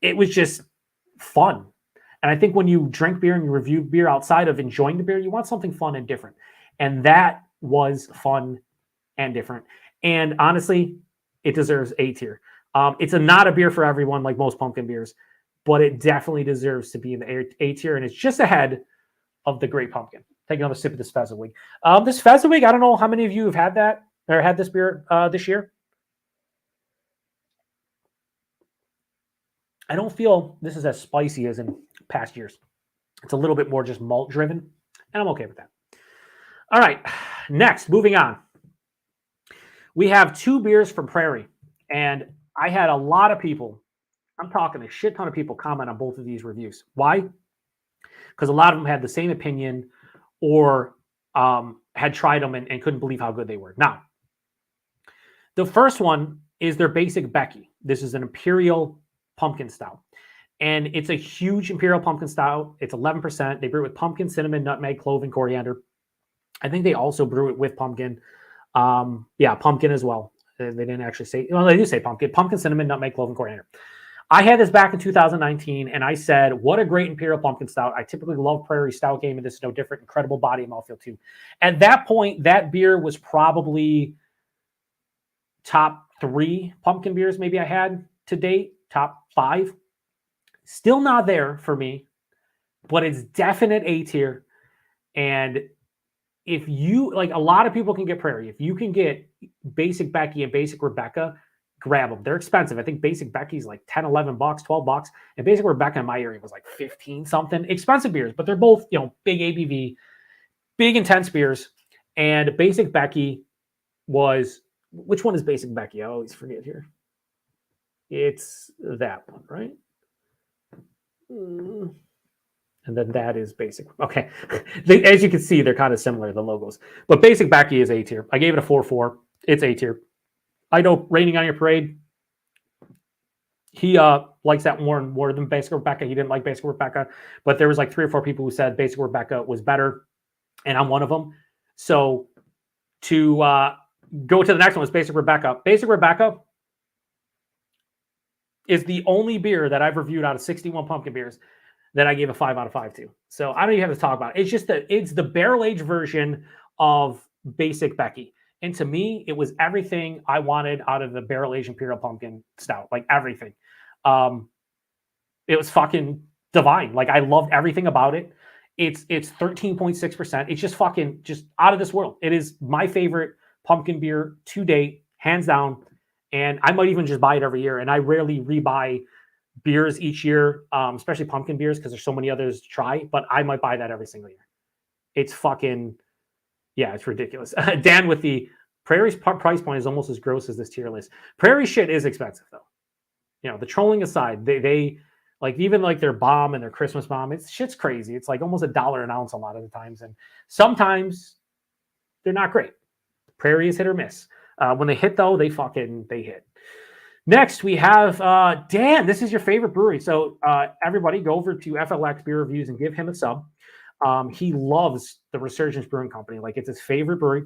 it was just fun. And I think when you drink beer and you review beer outside of enjoying the beer, you want something fun and different. And that was fun and different. And honestly, it deserves A tier. It's not a beer for everyone like most pumpkin beers, but it definitely deserves to be in the A tier. And it's just ahead of the Great Pumpkin. Take another sip of this Fezziwig. This Fezziwig, I don't know how many of you have had that or had this beer this year. I don't feel this is as spicy as in past years. It's a little bit more just malt driven, and I'm okay with that. All right, next, moving on. We have two beers from Prairie, and I had a lot of people, I'm talking a shit ton of people comment on both of these reviews. Why? Because a lot of them had the same opinion or had tried them and couldn't believe how good they were. Now, the first one is their basic Becky. This is an Imperial Pumpkin Stout. And it's a huge Imperial Pumpkin Stout. It's 11%. They brew it with pumpkin, cinnamon, nutmeg, clove, and coriander. I think they also brew it with pumpkin. Pumpkin as well. They didn't actually say, well, they do say pumpkin, cinnamon, nutmeg, clove, and coriander. I had this back in 2019, and I said, what a great Imperial Pumpkin Stout. I typically love Prairie Stout game, and this is no different. Incredible body and mouthfeel, too. At that point, that beer was probably top 3 pumpkin beers maybe I had to date, top 5. Still not there for me, but it's definite A tier. And if you, like, a lot of people can get Prairie. If you can get Basic Becky and Basic Rebecca, grab them. They're expensive. I think Basic Becky's like 10, 11 bucks, 12 bucks. And Basic Rebecca in my area was like 15 something. Expensive beers, but they're both, big ABV, big intense beers. And Basic Becky was, which one is Basic Becky? I always forget here. It's that one, right? And then that is Basic. Okay. As you can see, they're kind of similar, the logos. But Basic Becky is A tier. I gave it a 4.4. It's A tier. I know Raining on Your Parade, he likes that more than Basic Rebecca. He didn't like Basic Rebecca, but there was like 3 or 4 people who said Basic Rebecca was better, and I'm one of them. So to go to the next one is Basic Rebecca. Basic Rebecca is the only beer that I've reviewed out of 61 pumpkin beers that I gave a 5 out of 5 to. So I don't even have to talk about it. It's just that it's the barrel-aged version of Basic Becky. And to me, it was everything I wanted out of the barrel-aged Imperial Pumpkin Stout. Like, everything. It was fucking divine. Like, I loved everything about it. It's 13.6%. It's just fucking just out of this world. It is my favorite pumpkin beer to date, hands down. And I might even just buy it every year. And I rarely rebuy beers each year, especially pumpkin beers, because there's so many others to try. But I might buy that every single year. It's fucking... Yeah, it's ridiculous. Dan with the Prairie's price point is almost as gross as this tier list. Prairie shit is expensive, though. The trolling aside, they like, even like their bomb and their Christmas bomb, shit's crazy. It's like almost $1 an ounce a lot of the times, and sometimes they're not great. Prairie is hit or miss. When they hit, though, they hit. Next, we have Dan. This is your favorite brewery, so everybody go over to FLX Beer Reviews and give him a sub. He loves the Resurgence Brewing Company. Like, it's his favorite brewery,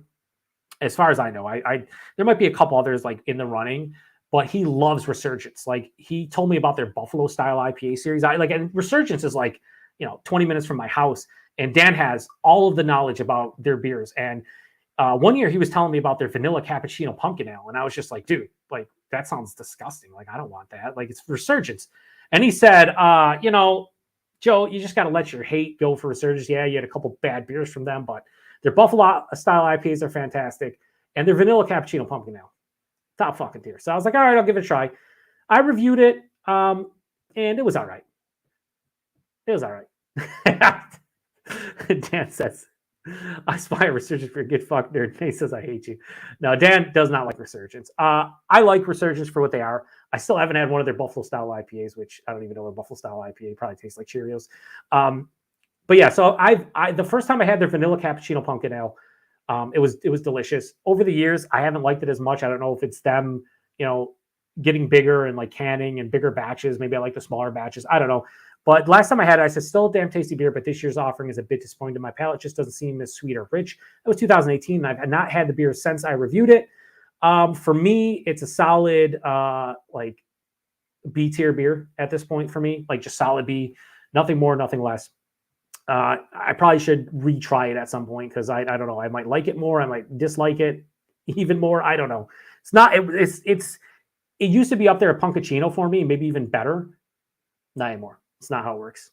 as far as I know. There might be a couple others like in the running, but he loves Resurgence. Like, he told me about their Buffalo style IPA series. And Resurgence is like, 20 minutes from my house. And Dan has all of the knowledge about their beers. And one year he was telling me about their vanilla cappuccino pumpkin ale, and I was just like, dude, like, that sounds disgusting. Like, I don't want that. Like, it's Resurgence. And he said, Joe, you just got to let your hate go for Resurgence. Yeah, you had a couple bad beers from them, but their Buffalo style IPAs are fantastic, and their vanilla cappuccino pumpkin ale, top fucking tier. So I was like, all right, I'll give it a try. I reviewed it, and it was all right. It was all right. Dan says, I spy Resurgence for a good fuck nerd. He says, I hate you. No, Dan does not like Resurgence. I like Resurgence for what they are. I still haven't had one of their Buffalo style IPAs, which I don't even know what Buffalo style IPA probably tastes like Cheerios. But yeah, so the first time I had their vanilla cappuccino pumpkin ale, it was delicious. Over the years, I haven't liked it as much. I don't know if it's them, getting bigger and like canning and bigger batches. Maybe I like the smaller batches. I don't know. But last time I had it, I said, still a damn tasty beer, but this year's offering is a bit disappointing. My palate just doesn't seem as sweet or rich. It was 2018, and I've not had the beer since I reviewed it. For me, it's a solid, like, B tier beer at this point for me, like just solid B, nothing more, nothing less. I probably should retry it at some point because I don't know. I might like it more. I might dislike it even more. I don't know. It's not. It used to be up there at Punkachino for me, maybe even better. Not anymore. It's not how it works.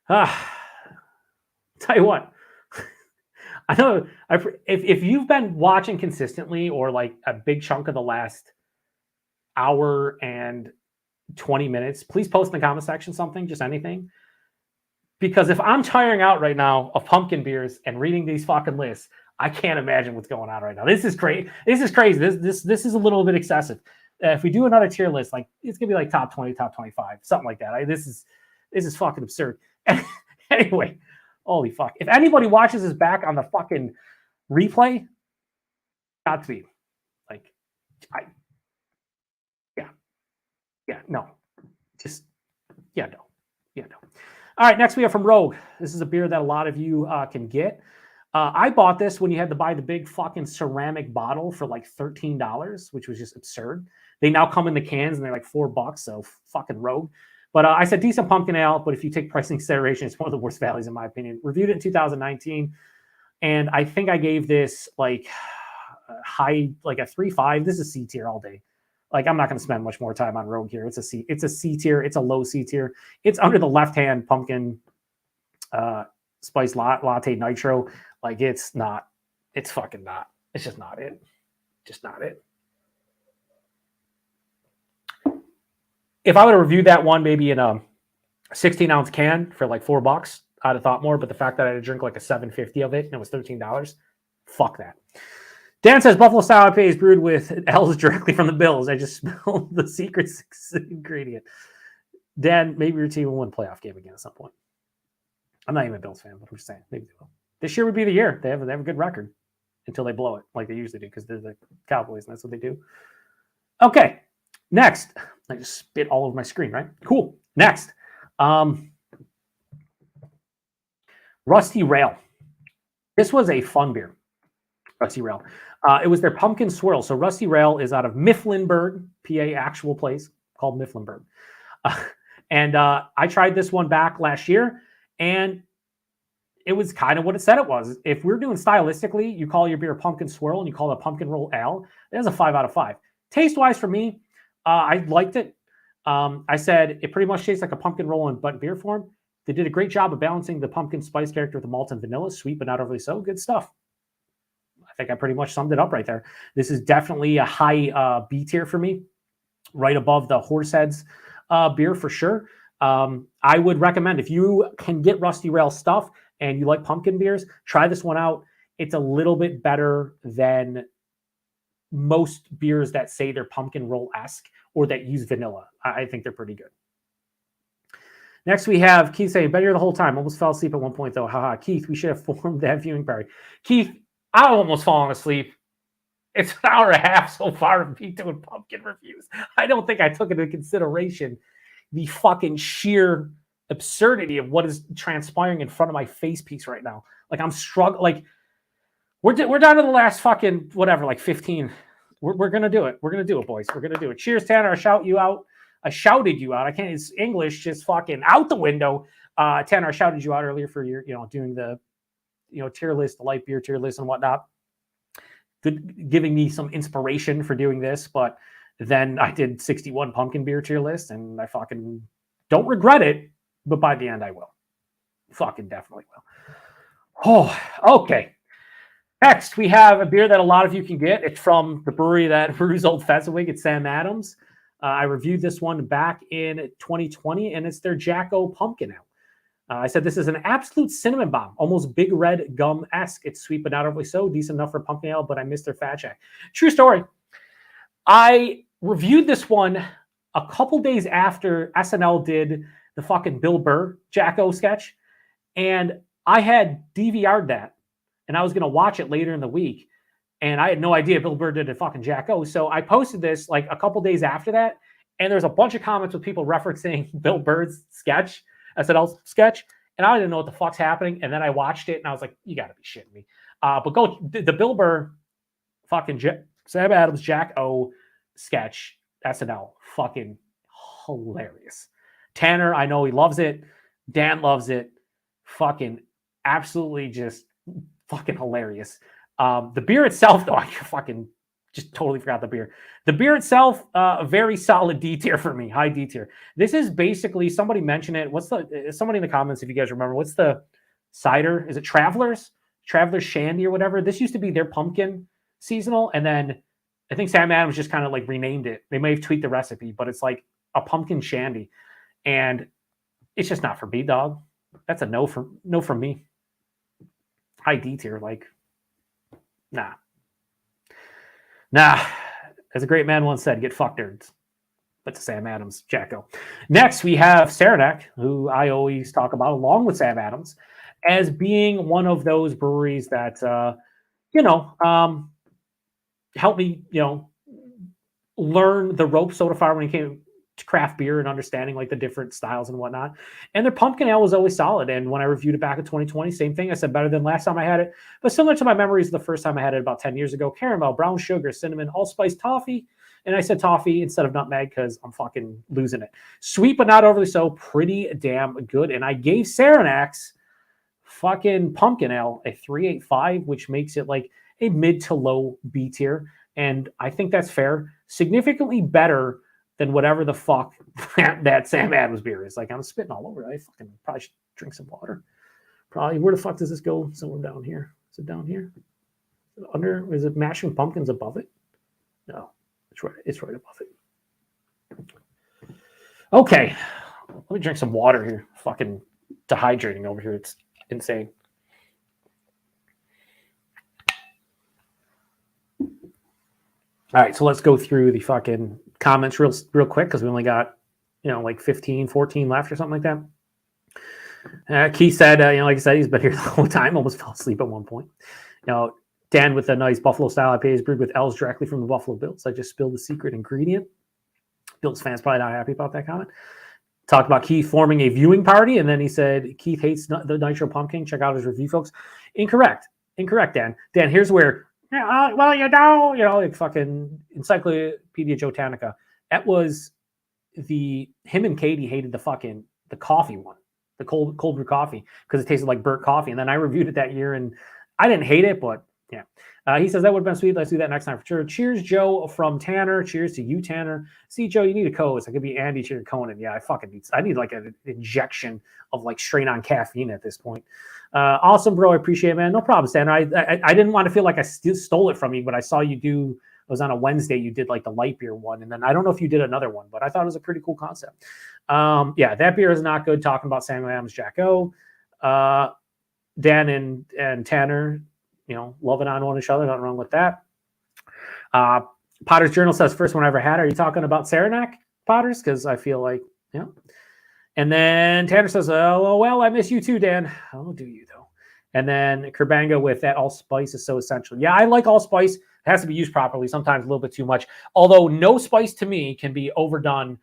Tell you what. I know if you've been watching consistently or like a big chunk of the last hour and 20 minutes, please post in the comment section something, just anything. Because if I'm tiring out right now of pumpkin beers and reading these fucking lists, I can't imagine what's going on right now. This is crazy. This is crazy. This is a little bit excessive. If we do another tier list, like it's gonna be like top 20, top 25, something like that. This is fucking absurd. Anyway, holy fuck. If anybody watches this back on the fucking replay, Godspeed. Like, no. Just, no. All right, next we have from Rogue. This is a beer that a lot of you can get. I bought this when you had to buy the big fucking ceramic bottle for like $13, which was just absurd. They now come in the cans and they're like $4, so fucking rogue. But I said decent pumpkin ale, but if you take pricing consideration, it's one of the worst values in my opinion. Reviewed it in 2019, and I think I gave this like high, like a 3.5. This is C tier all day. Like I'm not going to spend much more time on Rogue here. It's a C. It's a C tier. It's a low C tier. It's under the left-hand pumpkin spice latte nitro. Like it's not. It's fucking not. It's just not it. Just not it. If I would have reviewed that one maybe in a 16-ounce can for like $4, I'd have thought more. But the fact that I had to drink like a 750 of it and it was $13, fuck that. Dan says Buffalo Style IPA is brewed with L's directly from the Bills. I just smelled the secret ingredient. Dan, maybe your team will win a playoff game again at some point. I'm not even a Bills fan, but I'm just saying maybe they will. This year would be the year. They have a good record until they blow it, like they usually do, because they're the Cowboys and that's what they do. Okay, next. I just spit all over my screen, right? Cool. Next. Rusty Rail. This was a fun beer. Rusty Rail. It was their pumpkin swirl. So Rusty Rail is out of Mifflinburg, PA, actual place called Mifflinburg. And I tried this one back last year, and it was kind of what it said it was. If we're doing stylistically, you call your beer a pumpkin swirl and you call it a pumpkin roll ale, that's a 5 out of 5. Taste-wise for me, I liked it. I said it pretty much tastes like a pumpkin roll in beer form. They did a great job of balancing the pumpkin spice character with the malt and vanilla, sweet but not overly so. Good stuff. I think I pretty much summed it up right there. This is definitely a high B tier for me, right above the Horseheads beer for sure. I would recommend, if you can get Rusty Rail stuff and you like pumpkin beers, try this one out. It's a little bit better than most beers that say they're pumpkin roll-esque or that use vanilla. I think they're pretty good. Next, we have Keith saying, been here the whole time. Almost fell asleep at one point, though. Haha. Keith, we should have formed that viewing party. Keith, I've almost fallen asleep. It's an hour and a half so far of me doing pumpkin reviews. I don't think I took into consideration the fucking sheer absurdity of what is transpiring in front of my face piece right now. Like I'm struggling. Like we're down to the last fucking whatever, like 15. We're gonna do it. We're gonna do it, boys. We're gonna do it. Cheers, Tanner. I shout you out. I shouted you out. I can't. It's English just fucking out the window. Tanner, I shouted you out earlier for your, doing the, tier list, the light beer tier list and whatnot. Good, giving me some inspiration for doing this, but then I did 61 pumpkin beer tier list, and I fucking don't regret it. But by the end, I will. Fucking definitely will. Oh, okay. Next, we have a beer that a lot of you can get. It's from the brewery that brews Old Fezziwig. It's Sam Adams. I reviewed this one back in 2020, and it's their Jacko Pumpkin Ale. I said this is an absolute cinnamon bomb, almost Big Red Gum-esque. It's sweet but not overly so, decent enough for pumpkin ale, but I missed their Fat Jack. True story. I reviewed this one a couple days after SNL did the fucking Bill Burr Jacko sketch, and I had DVR'd that, and I was going to watch it later in the week, and I had no idea Bill Burr did a fucking Jacko, so I posted this like a couple days after that, and there's a bunch of comments with people referencing Bill Burr's sketch, SNL sketch, and I didn't know what the fuck's happening, and then I watched it, and I was like, you got to be shitting me. But go, the Bill Burr fucking Sam Adams Jack-O sketch, SNL, fucking hilarious. Tanner, I know he loves it. Dan loves it. Fucking absolutely just fucking hilarious. The beer itself, though, I fucking just totally forgot the beer. The beer itself, a very solid D tier for me, high D tier. This is basically, somebody mentioned it. Somebody in the comments, if you guys remember, what's the cider? Is it Travelers Shandy or whatever? This used to be their pumpkin seasonal, and then I think Sam Adams just kind of like renamed it. They may have tweaked the recipe, but it's like a pumpkin shandy, and it's just not for me, dog. That's a no from me. High D tier, like, nah. As a great man once said, get fucked, nerds. But to Sam Adams, Jacko. Next, we have Saranac, who I always talk about along with Sam Adams as being one of those breweries that, helped me, learn the ropes so far when it craft beer and understanding like the different styles and whatnot. And their pumpkin ale was always solid. And when I reviewed it back in 2020, same thing. I said better than last time I had it, but similar to my memories of the first time I had it about 10 years ago. Caramel, brown sugar, cinnamon, allspice, toffee. And I said toffee instead of nutmeg because I'm fucking losing it. Sweet, but not overly so. Pretty damn good. And I gave Saranac's fucking pumpkin ale a 3.85, which makes it like a mid to low B tier. And I think that's fair. Significantly better than whatever the fuck that Sam Adams beer is. Like, I'm spitting all over it. I fucking probably should drink some water. Probably. Where the fuck does this go? Somewhere down here. Is it down here? Under? Is it Mashing Pumpkins above it? No. It's right above it. Okay. Let me drink some water here. Fucking dehydrating over here. It's insane. All right, so let's go through the fucking comments real quick because we only got, like 15, 14 left or something like that. Keith said, like I said, he's been here the whole time, almost fell asleep at one point. Dan with a nice Buffalo style IPA is brewed with L's directly from the Buffalo Bills. I just spilled the secret ingredient. Bills fans probably not happy about that comment. Talked about Keith forming a viewing party, and then he said Keith hates the Nitro Pumpkin. Check out his review, folks. Incorrect, Dan. Dan, here's where, like fucking Encyclopedia Jotanica. That was him and Katie hated the coffee one, the cold brew coffee, because it tasted like burnt coffee. And then I reviewed it that year, and I didn't hate it, but yeah. He says that would have been sweet. Let's do that next time for sure. Cheers, Joe from Tanner. Cheers to you, Tanner. See, Joe, you need a coast. I could be Andy to Conan. Yeah, I need like an injection of like straight on caffeine at this point. Awesome, bro. I appreciate it, man. No problem, Tanner. I didn't want to feel like I stole it from you, but I saw you do. It was on a Wednesday. You did like the light beer one, and then I don't know if you did another one, but I thought it was a pretty cool concept. Yeah, that beer is not good. Talking about Samuel Adams, Jack O. Dan and Tanner, loving on each other. Nothing wrong with that. Potter's Journal says, first one I ever had. Are you talking about Saranac, Potters? Because I feel like, And then Tanner says, oh, well, I miss you too, Dan. Oh, do you, though? And then Kerbango with that allspice is so essential. Yeah, I like allspice. It has to be used properly, sometimes a little bit too much. Although no spice to me can be overdone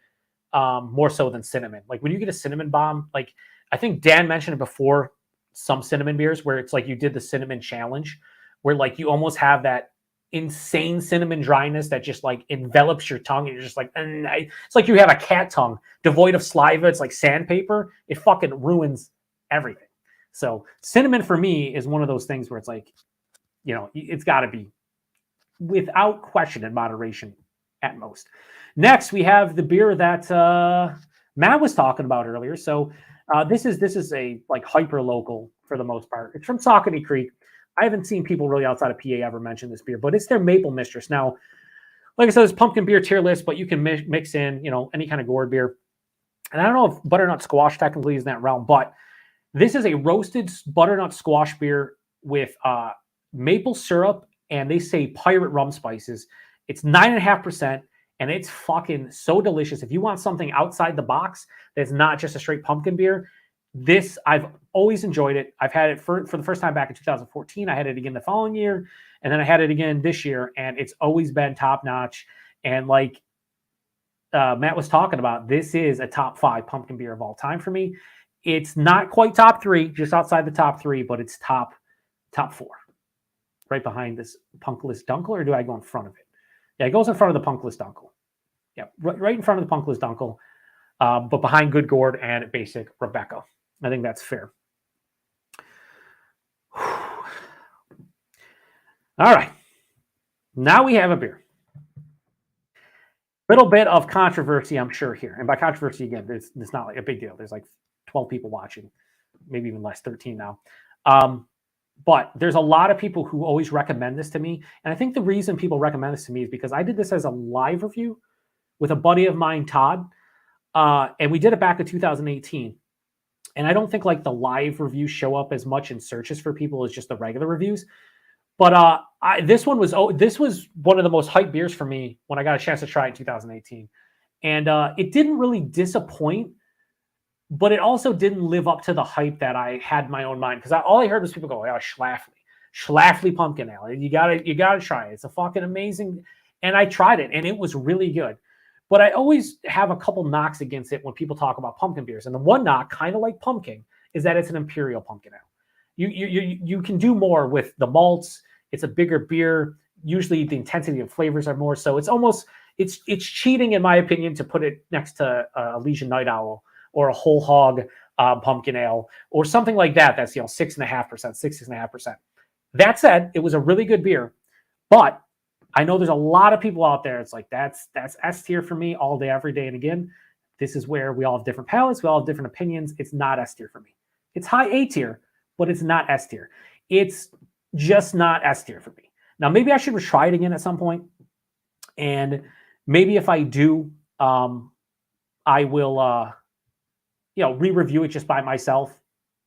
more so than cinnamon. Like when you get a cinnamon bomb, like I think Dan mentioned it before, some cinnamon beers where it's like you did the cinnamon challenge where like you almost have that insane cinnamon dryness that just like envelops your tongue and you're just like, it's like you have a cat tongue devoid of saliva. It's like sandpaper. It fucking ruins everything. So cinnamon for me is one of those things where it's like, it's got to be without question in moderation at most. Next, we have the beer that Matt was talking about earlier. So this is a like hyper local for the most part. It's from Saucony Creek. I haven't seen people really outside of PA ever mention this beer, but it's their Maple Mistress. Now, like I said, it's pumpkin beer tier list, but you can mix in, any kind of gourd beer. And I don't know if butternut squash technically is in that realm, but this is a roasted butternut squash beer with maple syrup, and they say pirate rum spices. It's 9.5%. And it's fucking so delicious. If you want something outside the box that's not just a straight pumpkin beer, this, I've always enjoyed it. I've had it for the first time back in 2014. I had it again the following year, and then I had it again this year, and it's always been top-notch. And like Matt was talking about, this is a top 5 pumpkin beer of all time for me. It's not quite top 3, just outside the top 3, but it's top 4. Right behind this Punkless Dunkel, or do I go in front of it? Yeah, it goes in front of the Punkless Dunkel. Yeah, right in front of the Punkless Dunkel, but behind Good Gourd and Basic Rebecca. I think that's fair. All right. Now we have a beer. Little bit of controversy, I'm sure, here. And by controversy, again, it's not like a big deal. There's like 12 people watching, maybe even less, 13 now. But there's a lot of people who always recommend this to me. And I think the reason people recommend this to me is because I did this as a live review with a buddy of mine, Todd. And we did it back in 2018. And I don't think like the live reviews show up as much in searches for people as just the regular reviews. But this was one of the most hyped beers for me when I got a chance to try it in 2018. And it didn't really disappoint, but it also didn't live up to the hype that I had in my own mind. Because all I heard was people go, "Oh, Schlafly pumpkin ale. You gotta try it. It's a fucking amazing." And I tried it, and it was really good. But I always have a couple knocks against it when people talk about pumpkin beers. And the one knock, kind of like pumpkin, is that it's an imperial pumpkin ale. You can do more with the malts. It's a bigger beer. Usually the intensity of flavors are more. So it's almost it's cheating, in my opinion, to put it next to a Legion Night Owl or a Whole Hog pumpkin ale or something like that. That's 6.5%, 6.5%. That said, it was a really good beer, but I know there's a lot of people out there. It's like that's S tier for me all day, every day. And again, this is where we all have different palates, we all have different opinions. It's not S tier for me. It's high A tier, but it's not S tier. It's just not S tier for me. Now, maybe I should try it again at some point, and maybe if I do, I will, re-review it just by myself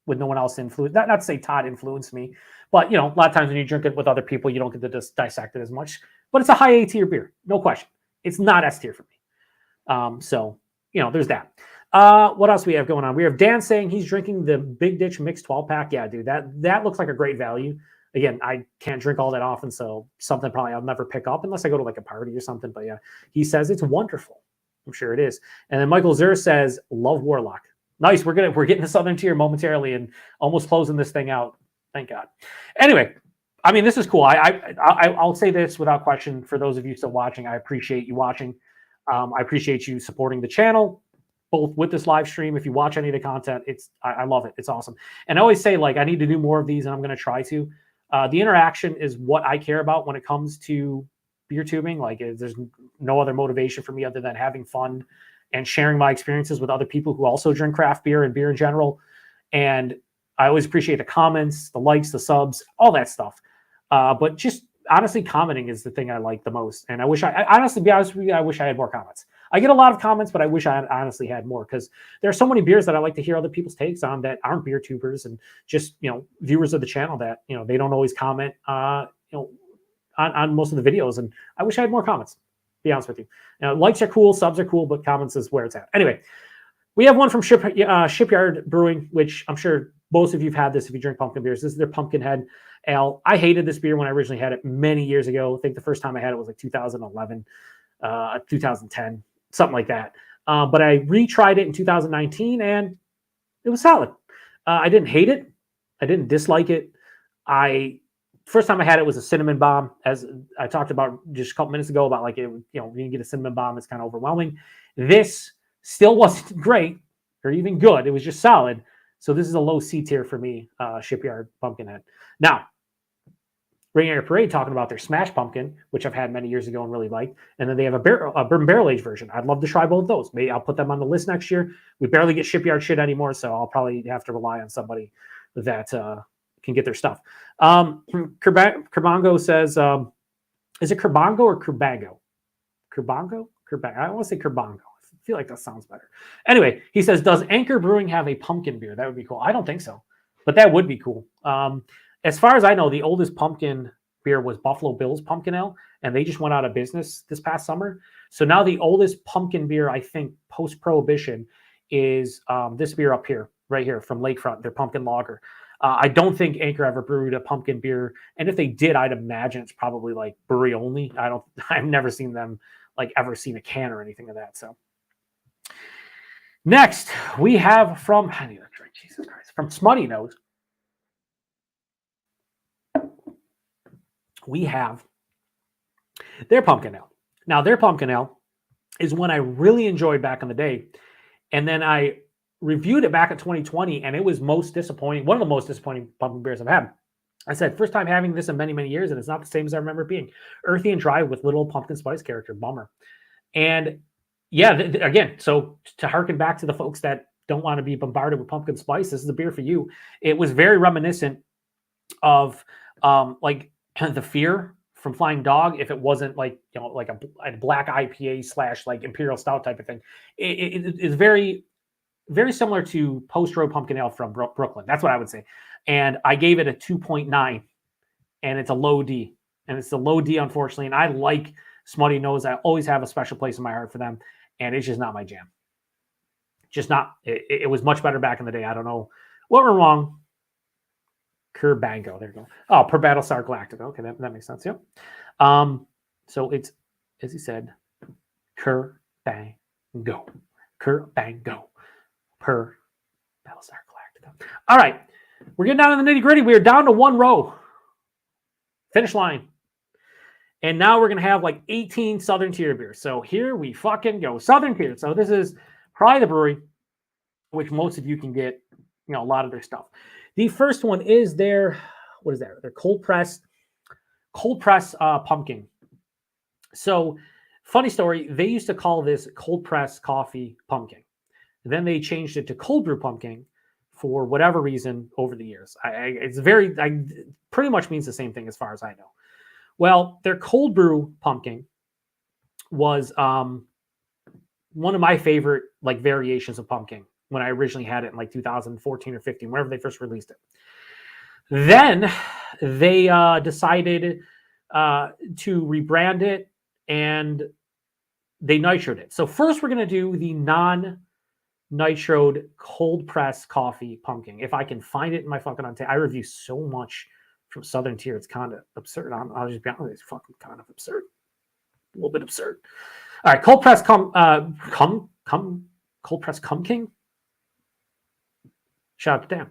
with no one else influenced. Not to say Todd influenced me, but a lot of times when you drink it with other people, you don't get to just dissect it as much. But it's a high A tier beer, no question. It's not S tier for me. So there's that. What else we have going on? We have Dan saying he's drinking the Big Ditch Mixed 12-pack. Yeah, dude, that looks like a great value. Again, I can't drink all that often, so something probably I'll never pick up unless I go to like a party or something. But yeah, he says it's wonderful. I'm sure it is. And then Michael Zur says, love Warlock. Nice. We're getting to Southern Tier momentarily and almost closing this thing out. Thank God. Anyway, I mean, this is cool. I'll say this without question for those of you still watching. I appreciate you watching. I appreciate you supporting the channel, both with this live stream. If you watch any of the content, I love it. It's awesome. And I always say, like, I need to do more of these, and I'm going to try to. The interaction is what I care about when it comes to beer tubing. Like, there's no other motivation for me other than having fun and sharing my experiences with other people who also drink craft beer and beer in general. And I always appreciate the comments, the likes, the subs, all that stuff. But just honestly, commenting is the thing I like the most. And I wish I honestly, be honest with you, I wish I had more comments. I get a lot of comments, but I wish I honestly had more, because there are so many beers that I like to hear other people's takes on that aren't beer tubers and just, viewers of the channel that, they don't always comment, on most of the videos. And I wish I had more comments, to be honest with you. Likes are cool, subs are cool, but comments is where it's at. Anyway, we have one from Shipyard Brewing, which I'm sure most of you have had this if you drink pumpkin beers. This is their Pumpkinhead Ale. I hated this beer when I originally had it many years ago. I think the first time I had it was like 2011, 2010, something like that. But I retried it in 2019, and it was solid. I didn't hate it. I didn't dislike it. First time I had it was a cinnamon bomb, as I talked about just a couple minutes ago, about like, when you get a cinnamon bomb, it's kind of overwhelming. This still wasn't great or even good. It was just solid. So this is a low C tier for me, Shipyard Pumpkinhead. Now, Ring Air Parade talking about their Smash Pumpkin, which I've had many years ago and really liked. And then they have a bourbon barrel aged version. I'd love to try both of those. Maybe I'll put them on the list next year. We barely get Shipyard shit anymore, so I'll probably have to rely on somebody that can get their stuff. Kerbango says, is it Kerbango or Kerbango? Kerbango? I want to say Kerbango. I feel like that sounds better. Anyway, he says, does Anchor Brewing have a pumpkin beer? That would be cool. I don't think so, but that would be cool. As far as I know, the oldest pumpkin beer was Buffalo Bill's Pumpkin Ale, and they just went out of business this past summer. So now the oldest pumpkin beer, I think, post-Prohibition, is this beer up here, right here from Lakefront, their Pumpkin Lager. I don't think Anchor ever brewed a pumpkin beer, and if they did, I'd imagine it's probably like brewery only. I've never seen them ever seen a can or anything of that. So next we have from Jesus Christ, from Smutty Nose. We have their pumpkin ale. Now, their pumpkin ale is one I really enjoyed back in the day, and then I reviewed it back in 2020, and it was most disappointing. One of the most disappointing pumpkin beers I've had. I said, first time having this in many, many years, and it's not the same as I remember it being. Earthy and dry with little pumpkin spice character. Bummer. And yeah, again, so to harken back to the folks that don't want to be bombarded with pumpkin spice, this is a beer for you. It was very reminiscent of the Fear from Flying Dog, if it wasn't like a black IPA / like Imperial Stout type of thing. It is very, very similar to Post Road Pumpkin Ale from Brooklyn. That's what I would say. And I gave it a 2.9, and it's a low D. And it's a low D, unfortunately. And I like Smutty Nose. I always have a special place in my heart for them. And it's just not my jam. Just not. It was much better back in the day. I don't know what went wrong. Kerbango. There you go. Oh, per Battlestar Galactica. Okay, that makes sense. Yep. So it's, as he said, Kerbango. bang, go. Ker, bang, go. Per Battlestar Galactica. All right. We're getting down to the nitty gritty. We are down to one row. Finish line. And now we're going to have like 18 Southern Tier beers. So here we fucking go. Southern Tier. So this is probably the brewery, which most of you can get, a lot of their stuff. The first one is their, what is that? Their cold press pumpkin. So funny story, they used to call this cold press coffee pumpkin. Then they changed it to cold brew pumpkin for whatever reason over the years. It's pretty much means the same thing as far as I know. Well, their cold brew pumpkin was one of my favorite like variations of pumpkin when I originally had it in like 2014 or 15, whenever they first released it. Then they decided to rebrand it and they nitroed it. So first we're going to do the non-nitroed cold press coffee pumpkin. If I can find it in my fucking Untappd. I review so much from Southern Tier. It's kind of absurd. I'll just be honest, it's fucking kind of absurd. A little bit absurd. All right, cold press cold press King. Shout out to Dan.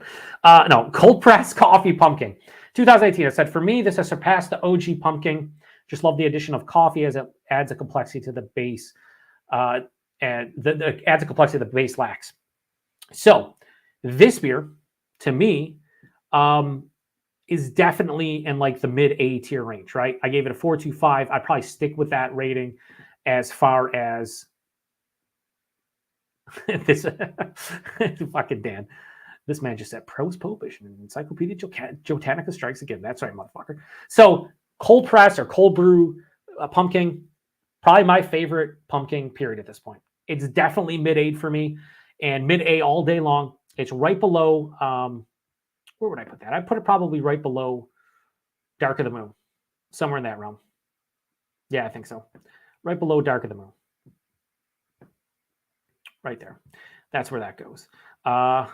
No, cold press coffee pumpkin. 2018. I said, for me, this has surpassed the OG pumpkin. Just love the addition of coffee as it adds a complexity to the base, and adds a complexity the base lacks. So this beer, to me, is definitely in like the mid A tier range, right? I gave it a 4.25. I'd probably stick with that rating as far as this. Fucking Dan. This man just said pros Popish and Encyclopedia Jotanica strikes again. That's right, motherfucker. So cold press or cold brew pumpkin, probably my favorite pumpkin period at this point. It's definitely mid-A for me and mid-A all day long. It's right below, where would I put that? I'd put it probably right below Dark of the Moon, somewhere in that realm. Yeah, I think so. Right below Dark of the Moon. Right there. That's where that goes. I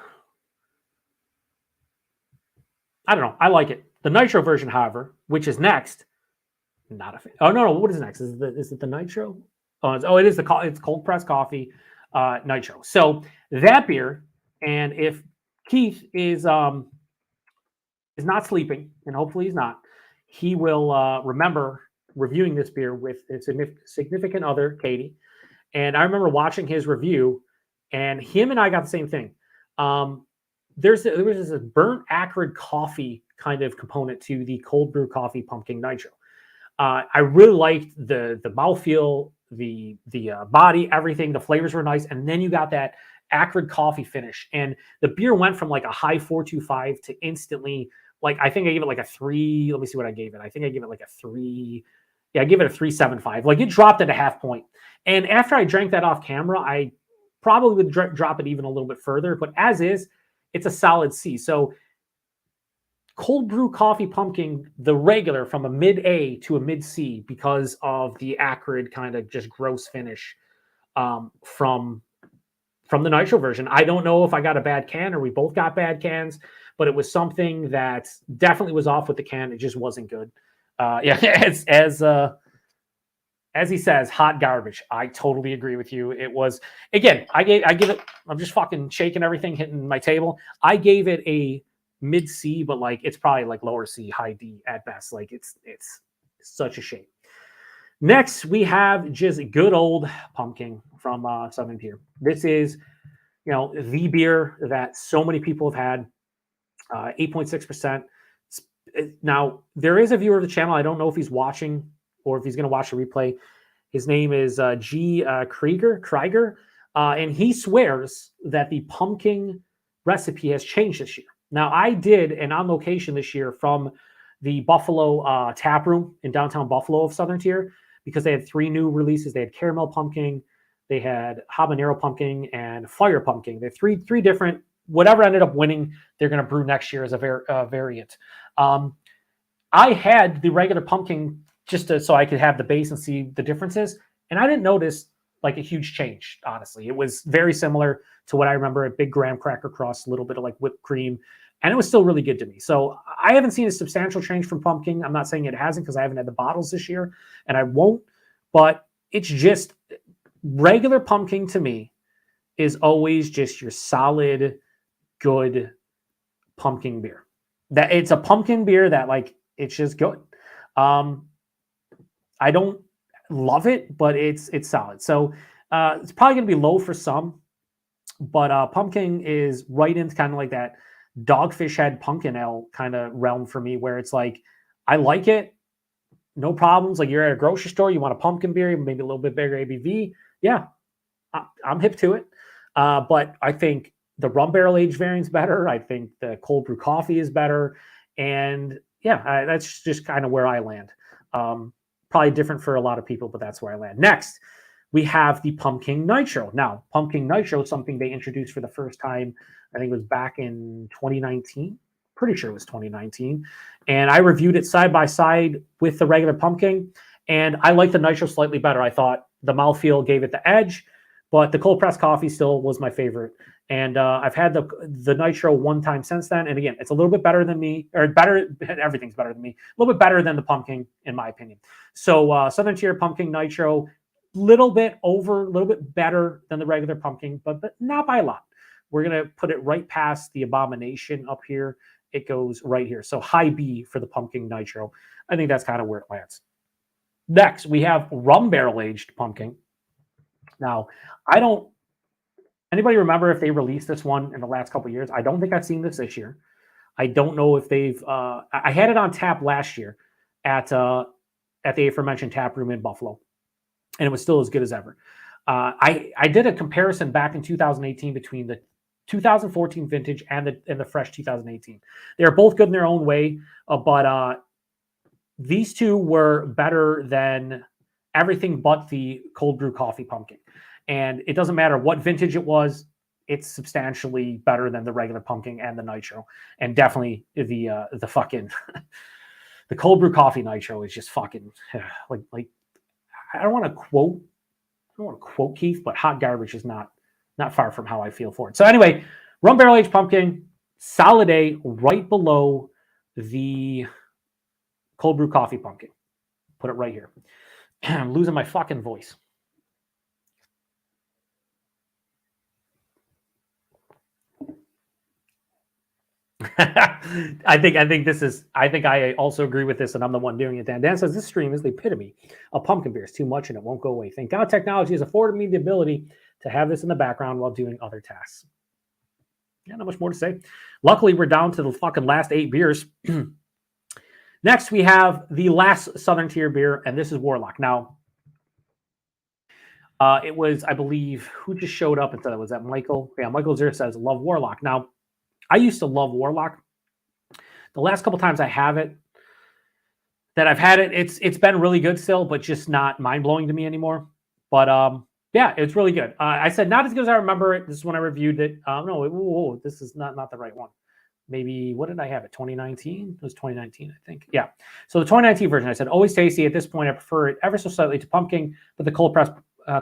don't know. I like it. The Nitro version, however, which is next, not a fan. Oh, no. What is next? Is it the Nitro? It is it's cold press coffee Nitro. So that beer, and if Keith is not sleeping, and hopefully he's not, he will remember reviewing this beer with his significant other, Katie. And I remember watching his review, and him and I got the same thing. There was this burnt acrid coffee kind of component to the cold brew coffee pumpkin Nitro. I really liked the mouthfeel, the body, everything. The flavors were nice, and then you got that acrid coffee finish. And the beer went from like a high 4.25 to instantly, like, I think I gave it like a 3. Let me see what I gave it. I think I gave it like a 3. Yeah, I gave it a 3.75. Like, it dropped at a half point. And after I drank that off camera, I probably would drop it even a little bit further. But as is, it's a solid C. So cold brew coffee pumpkin, the regular, from a mid-A to a mid-C because of the acrid kind of just gross finish from the Nitro version. I don't know if I got a bad can or we both got bad cans, but it was something that definitely was off with the can. It just wasn't good. As he says, hot garbage. I totally agree with you. It was, again, I give it, I'm just fucking shaking everything, hitting my table. I gave it a mid C, but like, it's probably like lower C, high D at best. Like, it's such a shame. Next, we have just good old pumpkin from Southern Tier. This is, the beer that so many people have had, 8.6%. Now, there is a viewer of the channel. I don't know if he's watching or if he's going to watch the replay. His name is G. Krieger, and he swears that the pumpkin recipe has changed this year. Now, I did an on location this year from the Buffalo tap room in downtown Buffalo of Southern Tier, because they had 3 new releases. They had caramel pumpkin, they had habanero pumpkin, and fire pumpkin. They had three different, whatever ended up winning, they're going to brew next year as a variant. I had the regular pumpkin just so I could have the base and see the differences. And I didn't notice like a huge change, honestly. It was very similar to what I remember, a big graham cracker crust, a little bit of like whipped cream, and it was still really good to me. So I haven't seen a substantial change from pumpkin. I'm not saying it hasn't because I haven't had the bottles this year, and I won't, but it's just regular pumpkin to me is always just your solid, good pumpkin beer. That it's a pumpkin beer that like it's just good. I don't love it, but it's solid. So it's probably going to be low for some, but pumpkin is right into kind of like that Dogfish Head pumpkin ale kind of realm for me, where it's like I like it, no problems. Like you're at a grocery store, you want a pumpkin beer, maybe a little bit bigger ABV. Yeah, I'm hip to it. But I think the rum barrel aged variant's better. I think the cold brew coffee is better, and yeah, that's just kind of where I land. Probably different for a lot of people, but that's where I land. Next, we have the Pumpkin Nitro. Now, Pumpkin Nitro is something they introduced for the first time, I think it was back in 2019. Pretty sure it was 2019. And I reviewed it side by side with the regular pumpkin, and I like the Nitro slightly better. I thought the mouthfeel gave it the edge, but the cold pressed coffee still was my favorite. And I've had the Nitro one time since then. And again, it's a little bit better than me, or better, everything's better than me, a little bit better than the pumpkin, in my opinion. So Southern Tier Pumpkin Nitro, little bit better than the regular pumpkin, but not by a lot. We're going to put it right past the Abomination up here. It goes right here. So high B for the Pumpkin Nitro. I think that's kind of where it lands. Next, we have Rum Barrel Aged Pumpkin. Now, anybody remember if they released this one in the last couple of years? I don't think I've seen this year. I don't know if they've, I had it on tap last year at the aforementioned tap room in Buffalo, and it was still as good as ever. I did a comparison back in 2018 between the 2014 vintage and the fresh 2018. They're both good in their own way, but these two were better than everything but the cold brew coffee pumpkin. And it doesn't matter what vintage it was, it's substantially better than the regular pumpkin and the Nitro. And definitely the fucking the cold brew coffee Nitro is just fucking like I don't want to quote Keith, but hot garbage is not far from how I feel for it. So anyway, Rum Barrel Aged Pumpkin, solid A, right below the cold brew coffee pumpkin. Put it right here. I'm losing my fucking voice. I think I also agree with this, and I'm the one doing it. Dan says this stream is the epitome of pumpkin beer. It's too much and it won't go away. Thank God technology has afforded me the ability to have this in the background while doing other tasks. Yeah, not much more to say. Luckily, we're down to the fucking last 8 beers. Next, we have the last Southern Tier beer, and this is Warlock. Now, it was, I believe, who just showed up and said it? Was that Michael? Yeah, Michael Zero says, love Warlock. Now, I used to love Warlock. The last couple times I've had it, it's been really good still, but just not mind-blowing to me anymore. But yeah, it's really good. I said not as good as I remember it. This is when I reviewed it. No, this is not the right one. Maybe, what did I have it? 2019? It was 2019, I think. Yeah. So the 2019 version, I said, always tasty. At this point, I prefer it ever so slightly to pumpkin, but the cold pressed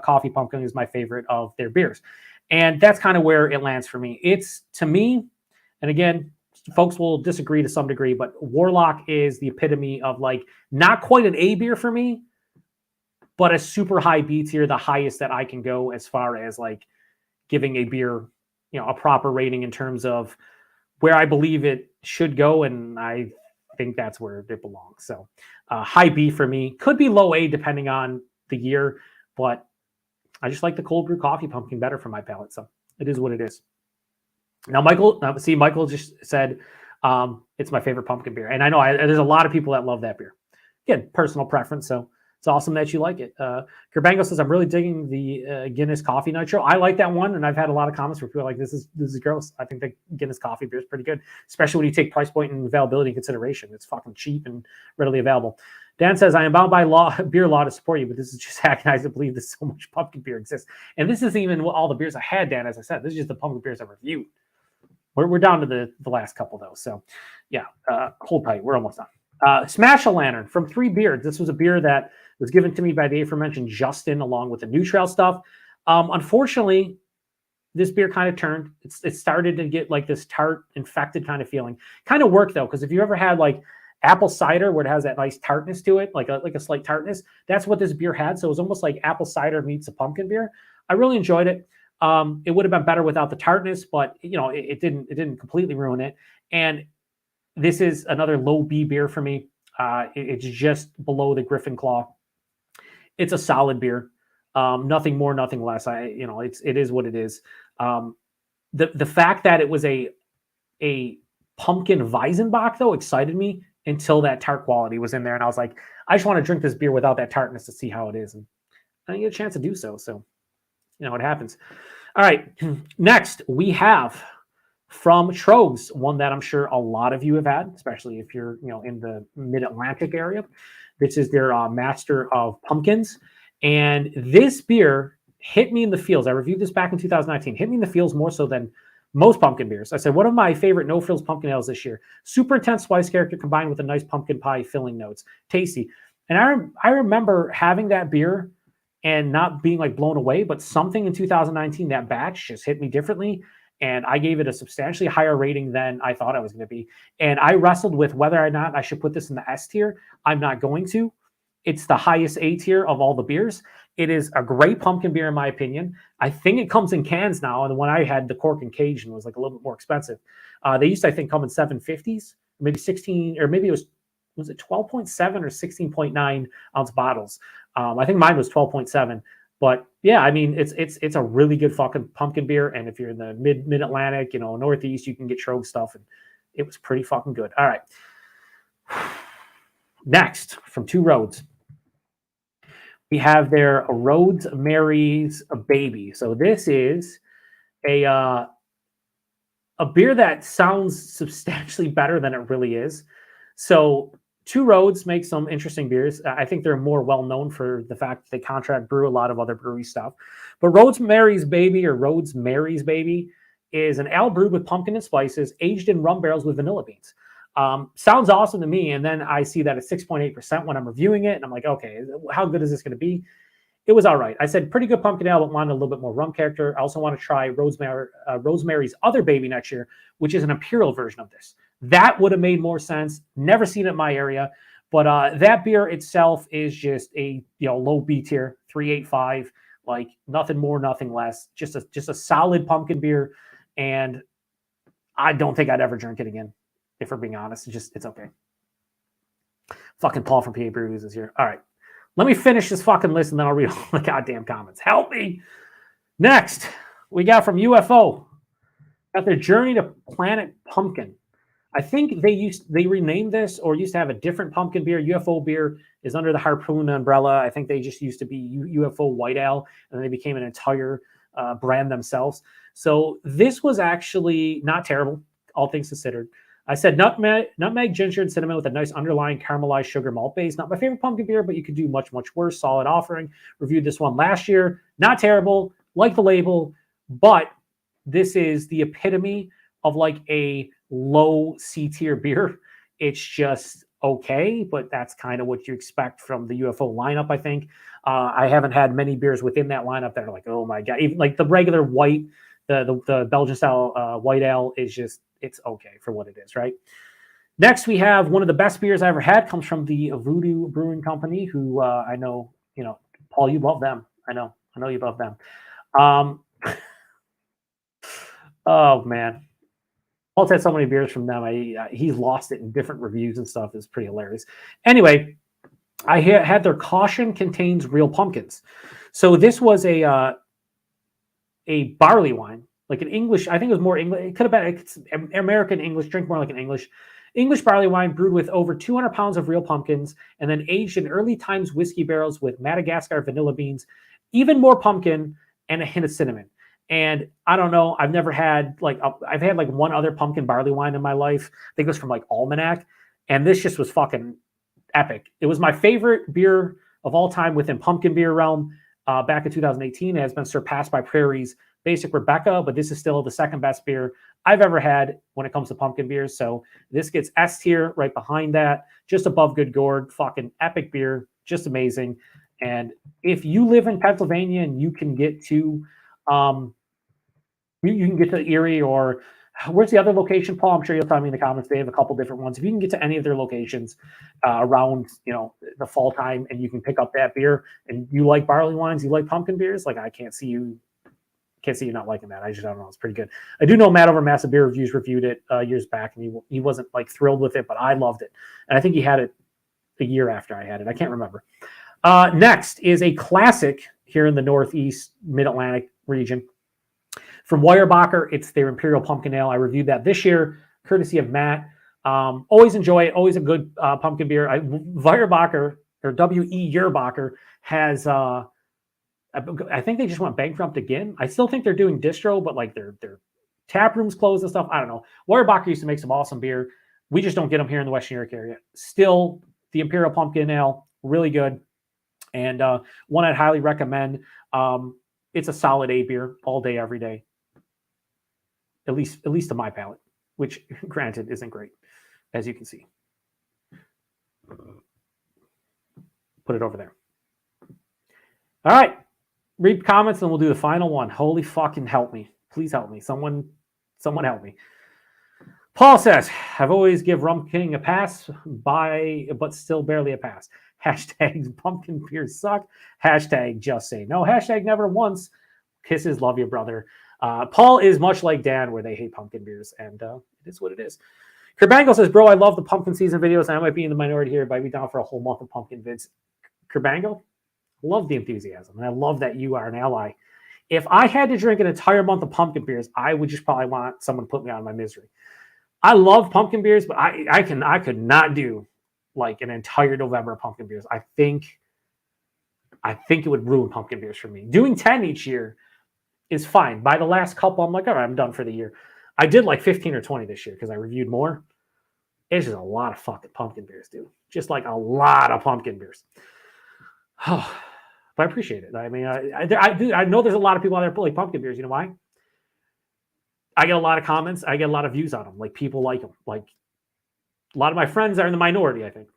coffee pumpkin is my favorite of their beers. And that's kind of where it lands for me. It's, to me, and again, folks will disagree to some degree, but Warlock is the epitome of like, not quite an A beer for me, but a super high B tier, the highest that I can go as far as like giving a beer, a proper rating in terms of where I believe it should go. And I think that's where it belongs. So high B for me, could be low A depending on the year, but I just like the cold brew coffee pumpkin better for my palate. So it is what it is. Now, Michael just said it's my favorite pumpkin beer. And I know there's a lot of people that love that beer. Again, personal preference. So it's awesome that you like it. Gerbango says, I'm really digging the Guinness Coffee Nitro. I like that one, and I've had a lot of comments where people are like, this is gross. I think the Guinness Coffee beer is pretty good, especially when you take price point and availability in consideration. It's fucking cheap and readily available. Dan says, I am bound by beer law to support you, but this is just agonizing to believe that so much pumpkin beer exists. And this isn't even all the beers I had, Dan, as I said. This is just the pumpkin beers I reviewed. We're down to the last couple, though. So, yeah, hold tight. We're almost done. Smash a Lantern from 3 Beards. This was a beer that was given to me by the aforementioned Justin, along with the New Trail stuff. Unfortunately, this beer kind of turned. It started to get like this tart, infected kind of feeling. Kind of worked, though, because if you ever had like apple cider where it has that nice tartness to it, like a slight tartness. That's what this beer had. So it was almost like apple cider meets a pumpkin beer. I really enjoyed it. It would have been better without the tartness, but it didn't completely ruin it. And this is another low B beer for me. It's just below the Griffin Claw. It's a solid beer. Nothing more, nothing less. It is what it is. The fact that it was a pumpkin Weizenbach though excited me until that tart quality was in there, and I was like, I just want to drink this beer without that tartness to see how it is, and I didn't get a chance to do so. So, it happens. All right, next we have from Trogs, one that I'm sure a lot of you have had, especially if you're in the Mid-Atlantic area. This is their Master of Pumpkins, and this beer hit me in the feels. I reviewed this back in 2019. Hit me in the feels more so than most pumpkin beers. I said, one of my favorite no-frills pumpkin ales this year. Super intense spice character combined with a nice pumpkin pie filling notes. Tasty. And I remember having that beer and not being like blown away, but something in 2019, that batch just hit me differently. And I gave it a substantially higher rating than I thought I was going to be. And I wrestled with whether or not I should put this in the S tier. I'm not going to. It's the highest A tier of all the beers. It is a great pumpkin beer, in my opinion. I think it comes in cans now. And when I had the cork and Cajun, was like a little bit more expensive. They used to, I think, come in 750s, maybe 16, or maybe was it 12.7 or 16.9 ounce bottles. I think mine was 12.7. But yeah, I mean, it's a really good fucking pumpkin beer. And if you're in the mid-Atlantic, Northeast, you can get Trogue stuff. And it was pretty fucking good. All right. Next, from Two Roads, we have their Rhodes Mary's Baby. So this is a beer that sounds substantially better than it really is. So Two Roads makes some interesting beers. I think they're more well known for the fact that they contract brew a lot of other brewery stuff. But Rhodes Mary's Baby is an ale brewed with pumpkin and spices, aged in rum barrels with vanilla beans. Sounds awesome to me. And then I see that at 6.8% when I'm reviewing it. And I'm like, okay, how good is this going to be? It was all right. I said pretty good pumpkin ale, but wanted a little bit more rum character. I also want to try Rosemary's Other Baby next year, which is an imperial version of this. That would have made more sense. Never seen it in my area. But that beer itself is just a low B tier, 3.85, like nothing more, nothing less. Just a solid pumpkin beer. And I don't think I'd ever drink it again. If we're being honest, it's okay. Fucking Paul from PA Breweries is here. All right. Let me finish this fucking list and then I'll read all the goddamn comments. Help me. Next, we got from UFO. Got their Journey to Planet Pumpkin. I think they renamed this or used to have a different pumpkin beer. UFO beer is under the Harpoon umbrella. I think they just used to be UFO White Ale and then they became an entire brand themselves. So this was actually not terrible, all things considered. I said nutmeg, ginger, and cinnamon with a nice underlying caramelized sugar malt base. Not my favorite pumpkin beer, but you could do much, much worse. Solid offering. Reviewed this one last year. Not terrible. Like the label, but this is the epitome of like a low C tier beer. It's just okay, but that's kind of what you expect from the UFO lineup, I think. I haven't had many beers within that lineup that are like, oh my God. Even like the regular white, the Belgian style white ale is just, it's okay for what it is, right? Next, we have one of the best beers I ever had. Comes from the Voodoo Brewing Company, who I know, Paul, you love them. I know you love them. Oh man, Paul's had so many beers from them. He's lost it in different reviews and stuff. It's pretty hilarious. Anyway, I had their Caution Contains Real Pumpkins. So this was a barley wine. Like an English, I think it was more English. It could have been American English, drink more like an English barley wine brewed with over 200 pounds of real pumpkins and then aged in early times whiskey barrels with Madagascar vanilla beans, even more pumpkin and a hint of cinnamon. And I don't know, I've had like one other pumpkin barley wine in my life. I think it was from like Almanac. And this just was fucking epic. It was my favorite beer of all time within pumpkin beer realm back in 2018. It has been surpassed by Prairie's Basic Rebecca, but this is still the second best beer I've ever had when it comes to pumpkin beers. So this gets S tier right behind that, just above Good Gourd. Fucking epic beer, just amazing. And if you live in Pennsylvania and you can get to, you can get to Erie or Where's the other location, Paul? I'm sure you'll tell me in the comments. They have a couple different ones. If you can get to any of their locations around, the fall time, and you can pick up that beer, and you like barley wines, you like pumpkin beers, like I can't see you not liking that. I just don't know. It's pretty good. I do know Matt over Massive Beer Reviews reviewed it years back, and he wasn't like thrilled with it, but I loved it, and I think he had it a year after I had it. I can't remember. Next is a classic here in the Northeast Mid-Atlantic region. From Weyerbacher, it's their Imperial Pumpkin Ale. I reviewed that this year, courtesy of Matt. Always enjoy it. Always a good pumpkin beer. Weyerbacher, or W.E. Yerbacher, has, I think they just went bankrupt again. I still think they're doing distro, but like their tap rooms closed and stuff. I don't know. Weyerbacher used to make some awesome beer. We just don't get them here in the Western New York area. Still, the Imperial Pumpkin Ale, really good. And one I'd highly recommend. It's a solid A beer all day, every day. At least to my palate, which granted isn't great, as you can see. Put it over there. All right. Read comments and we'll do the final one. Holy fucking help me. Please help me. Someone help me. Paul says, I've always give Rum King a pass, but still barely a pass. Hashtag pumpkin beers suck. Hashtag just say no. Hashtag never once. Kisses, love you, brother. Paul is much like Dan, where they hate pumpkin beers, and it is what it is. Kerbango says, bro, I love the pumpkin season videos, and I might be in the minority here, but I'd be down for a whole month of pumpkin vids. Kerbango, love the enthusiasm, and I love that you are an ally. If I had to drink an entire month of pumpkin beers, I would just probably want someone to put me out of my misery. I love pumpkin beers, but I could not do like an entire November of pumpkin beers. I think it would ruin pumpkin beers for me. Doing 10 each year is fine. By the last couple, I'm like, all right, I'm done for the year. I did like 15 or 20 this year because I reviewed more. It's just a lot of fucking pumpkin beers, dude. Just like a lot of pumpkin beers. But I appreciate it. I mean, I know there's a lot of people out there who like pumpkin beers. You know why? I get a lot of comments. I get a lot of views on them. Like, people like them. Like, a lot of my friends are in the minority, I think.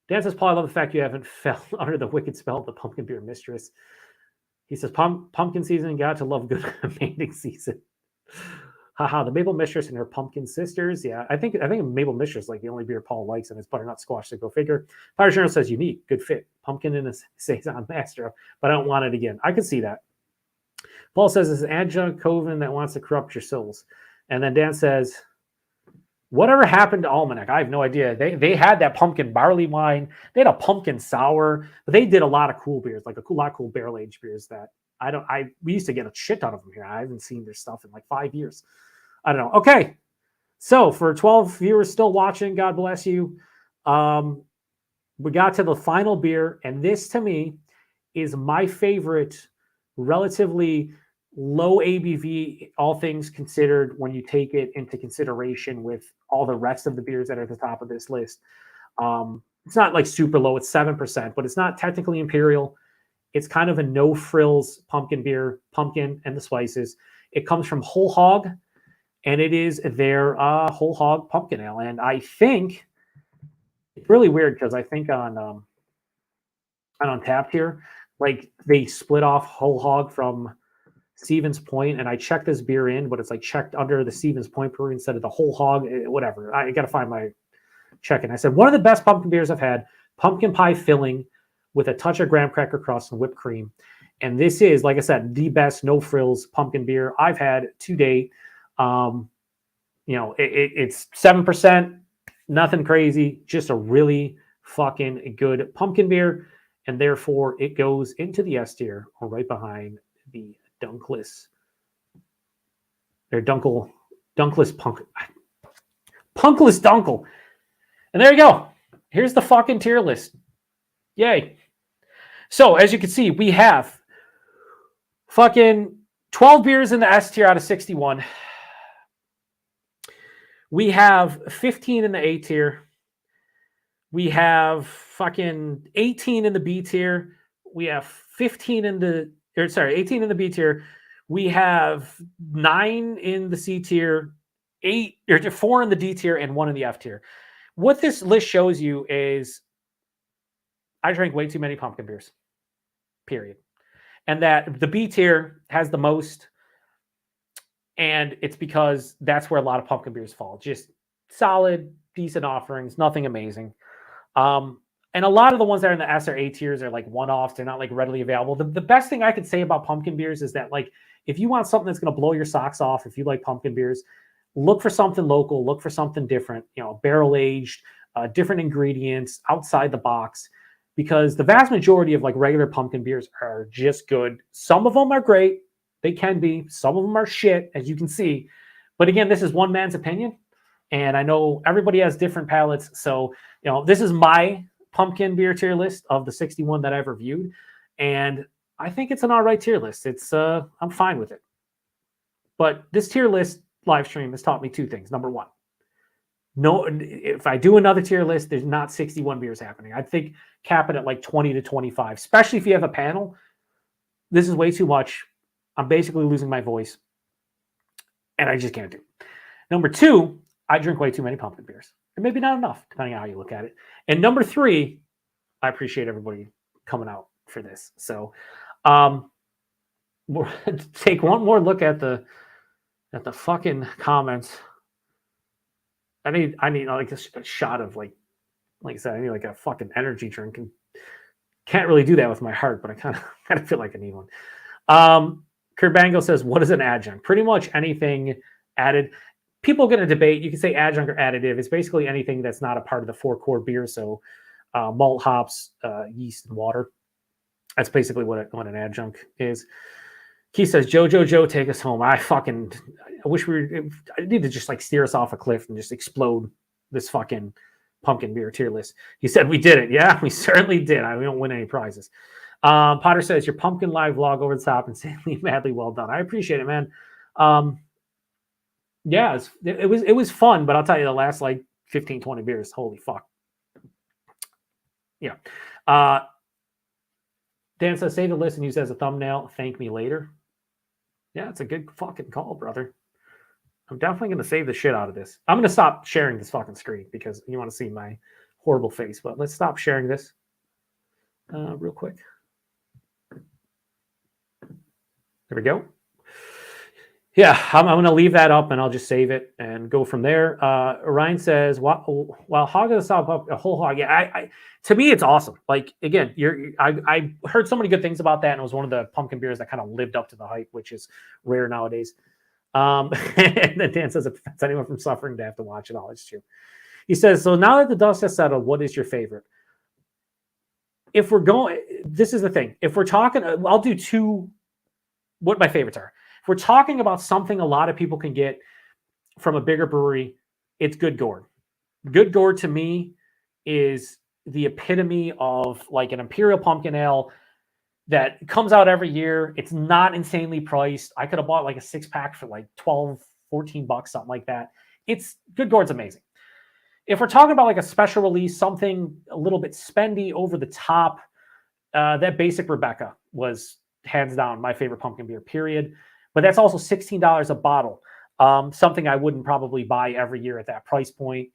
Dan says, Paul, I love the fact you haven't fell under the wicked spell of the pumpkin beer mistress. He says, pumpkin season, got to love good mating season. Haha, the Maple Mistress and her pumpkin sisters. Yeah, I think Maple Mistress is like the only beer Paul likes, and it's butternut squash, so go figure. Fire Journal says, unique, good fit. Pumpkin in a Saison Master, but I don't want it again. I could see that. Paul says, it's an adjunct coven that wants to corrupt your souls. And then Dan says, whatever happened to Almanac? I have no idea. They had that pumpkin barley wine. They had a pumpkin sour. But they did a lot of cool beers, like a lot of cool barrel aged beers that we used to get a shit ton of them here. I haven't seen their stuff in like 5 years. I don't know. Okay, so for 12 viewers still watching, God bless you. We got to the final beer, and this to me is my favorite, relatively low ABV, all things considered, when you take it into consideration with all the rest of the beers that are at the top of this list. It's not like super low, it's 7%, but it's not technically imperial. It's kind of a no frills pumpkin beer, pumpkin and the spices. It comes from Whole Hog, and it is their Whole Hog pumpkin ale. And I think it's really weird because I think on Untappd here, like, they split off Whole Hog from Stevens Point, and I checked this beer in, but it's like checked under the Stevens Point Brewery instead of the Whole Hog, whatever. I got to find my check-in. I said, one of the best pumpkin beers I've had, pumpkin pie filling with a touch of graham cracker crust and whipped cream. And this is, like I said, the best no frills pumpkin beer I've had to date. It's 7%, nothing crazy, just a really fucking good pumpkin beer. And therefore it goes into the S tier, or right behind the Dunkless. They're Dunkless Punkless Dunkel. And there you go. Here's the fucking tier list. Yay. So as you can see, we have fucking 12 beers in the S tier out of 61. We have 15 in the A tier. We have fucking 18 in the B tier. We have 18 in the B tier. We have 9 in the C tier, 4 in the D tier, and 1 in the F tier. What this list shows you is I drank way too many pumpkin beers, period. And that the B tier has the most And it's because that's where a lot of pumpkin beers fall. Just solid, decent offerings, nothing amazing. And a lot of the ones that are in the S or A tiers are like one-offs. They're not like readily available. The best thing I could say about pumpkin beers is that, like, if you want something that's going to blow your socks off, if you like pumpkin beers, look for something local, look for something different, barrel aged, different ingredients, outside the box, because the vast majority of like regular pumpkin beers are just good. Some of them are great. They can be. Some of them are shit, as you can see. But again, this is one man's opinion. And I know everybody has different palates. So, this is my pumpkin beer tier list of the 61 that I've reviewed. And I think it's an all right tier list. I'm fine with it. But this tier list live stream has taught me two things. Number one, if I do another tier list, there's not 61 beers happening. I think cap it at like 20 to 25, especially if you have a panel. This is way too much. I'm basically losing my voice. And I just can't do it. Number two, I drink way too many pumpkin beers. And maybe not enough, depending on how you look at it. And number three, I appreciate everybody coming out for this. So we'll take one more look at the fucking comments. I need like a shot of like I said, I need like a fucking energy drink, and can't really do that with my heart, but I kind of feel like I need one. Kerbango says, what is an adjunct? Pretty much anything added. People are going to debate. You can say adjunct or additive. It's basically anything that's not a part of the four core beer. So malt, hops, yeast, and water. That's basically what an adjunct is. He says, Joe, take us home. I wish I need to just like steer us off a cliff and just explode this fucking pumpkin beer tier list. He said, we did it. Yeah, we certainly did. We don't win any prizes. Potter says, your pumpkin live vlog over the top, insanely madly well done. I appreciate it, man. Yeah, it was fun, but I'll tell you, the last like 15, 20 beers, holy fuck. Yeah. Dan says, save the list and use it as a thumbnail. Thank me later. Yeah, it's a good fucking call, brother. I'm definitely going to save the shit out of this. I'm going to stop sharing this fucking screen because you want to see my horrible face. But let's stop sharing this real quick. There we go. Yeah, I'm going to leave that up and I'll just save it and go from there. Ryan says, "Well, hog is up a whole hog." Yeah, to me, it's awesome. Like again, I heard so many good things about that, and it was one of the pumpkin beers that kind of lived up to the hype, which is rare nowadays. And then Dan says, "If it's anyone from suffering to have to watch it all, it's true." He says, "So now that the dust has settled, what is your favorite?" If we're going, this is the thing. If we're talking, I'll do two. What my favorites are. If we're talking about something a lot of people can get from a bigger brewery, it's Good Gourd. Good Gourd to me is the epitome of like an imperial pumpkin ale that comes out every year. It's not insanely priced. I could have bought like a 6-pack for like 12, 14 bucks, something like that. Good Gourd's amazing. If we're talking about like a special release, something a little bit spendy, over the top, that Basic Rebecca was hands down my favorite pumpkin beer, period. But that's also $16 a bottle. Something I wouldn't probably buy every year at that price point.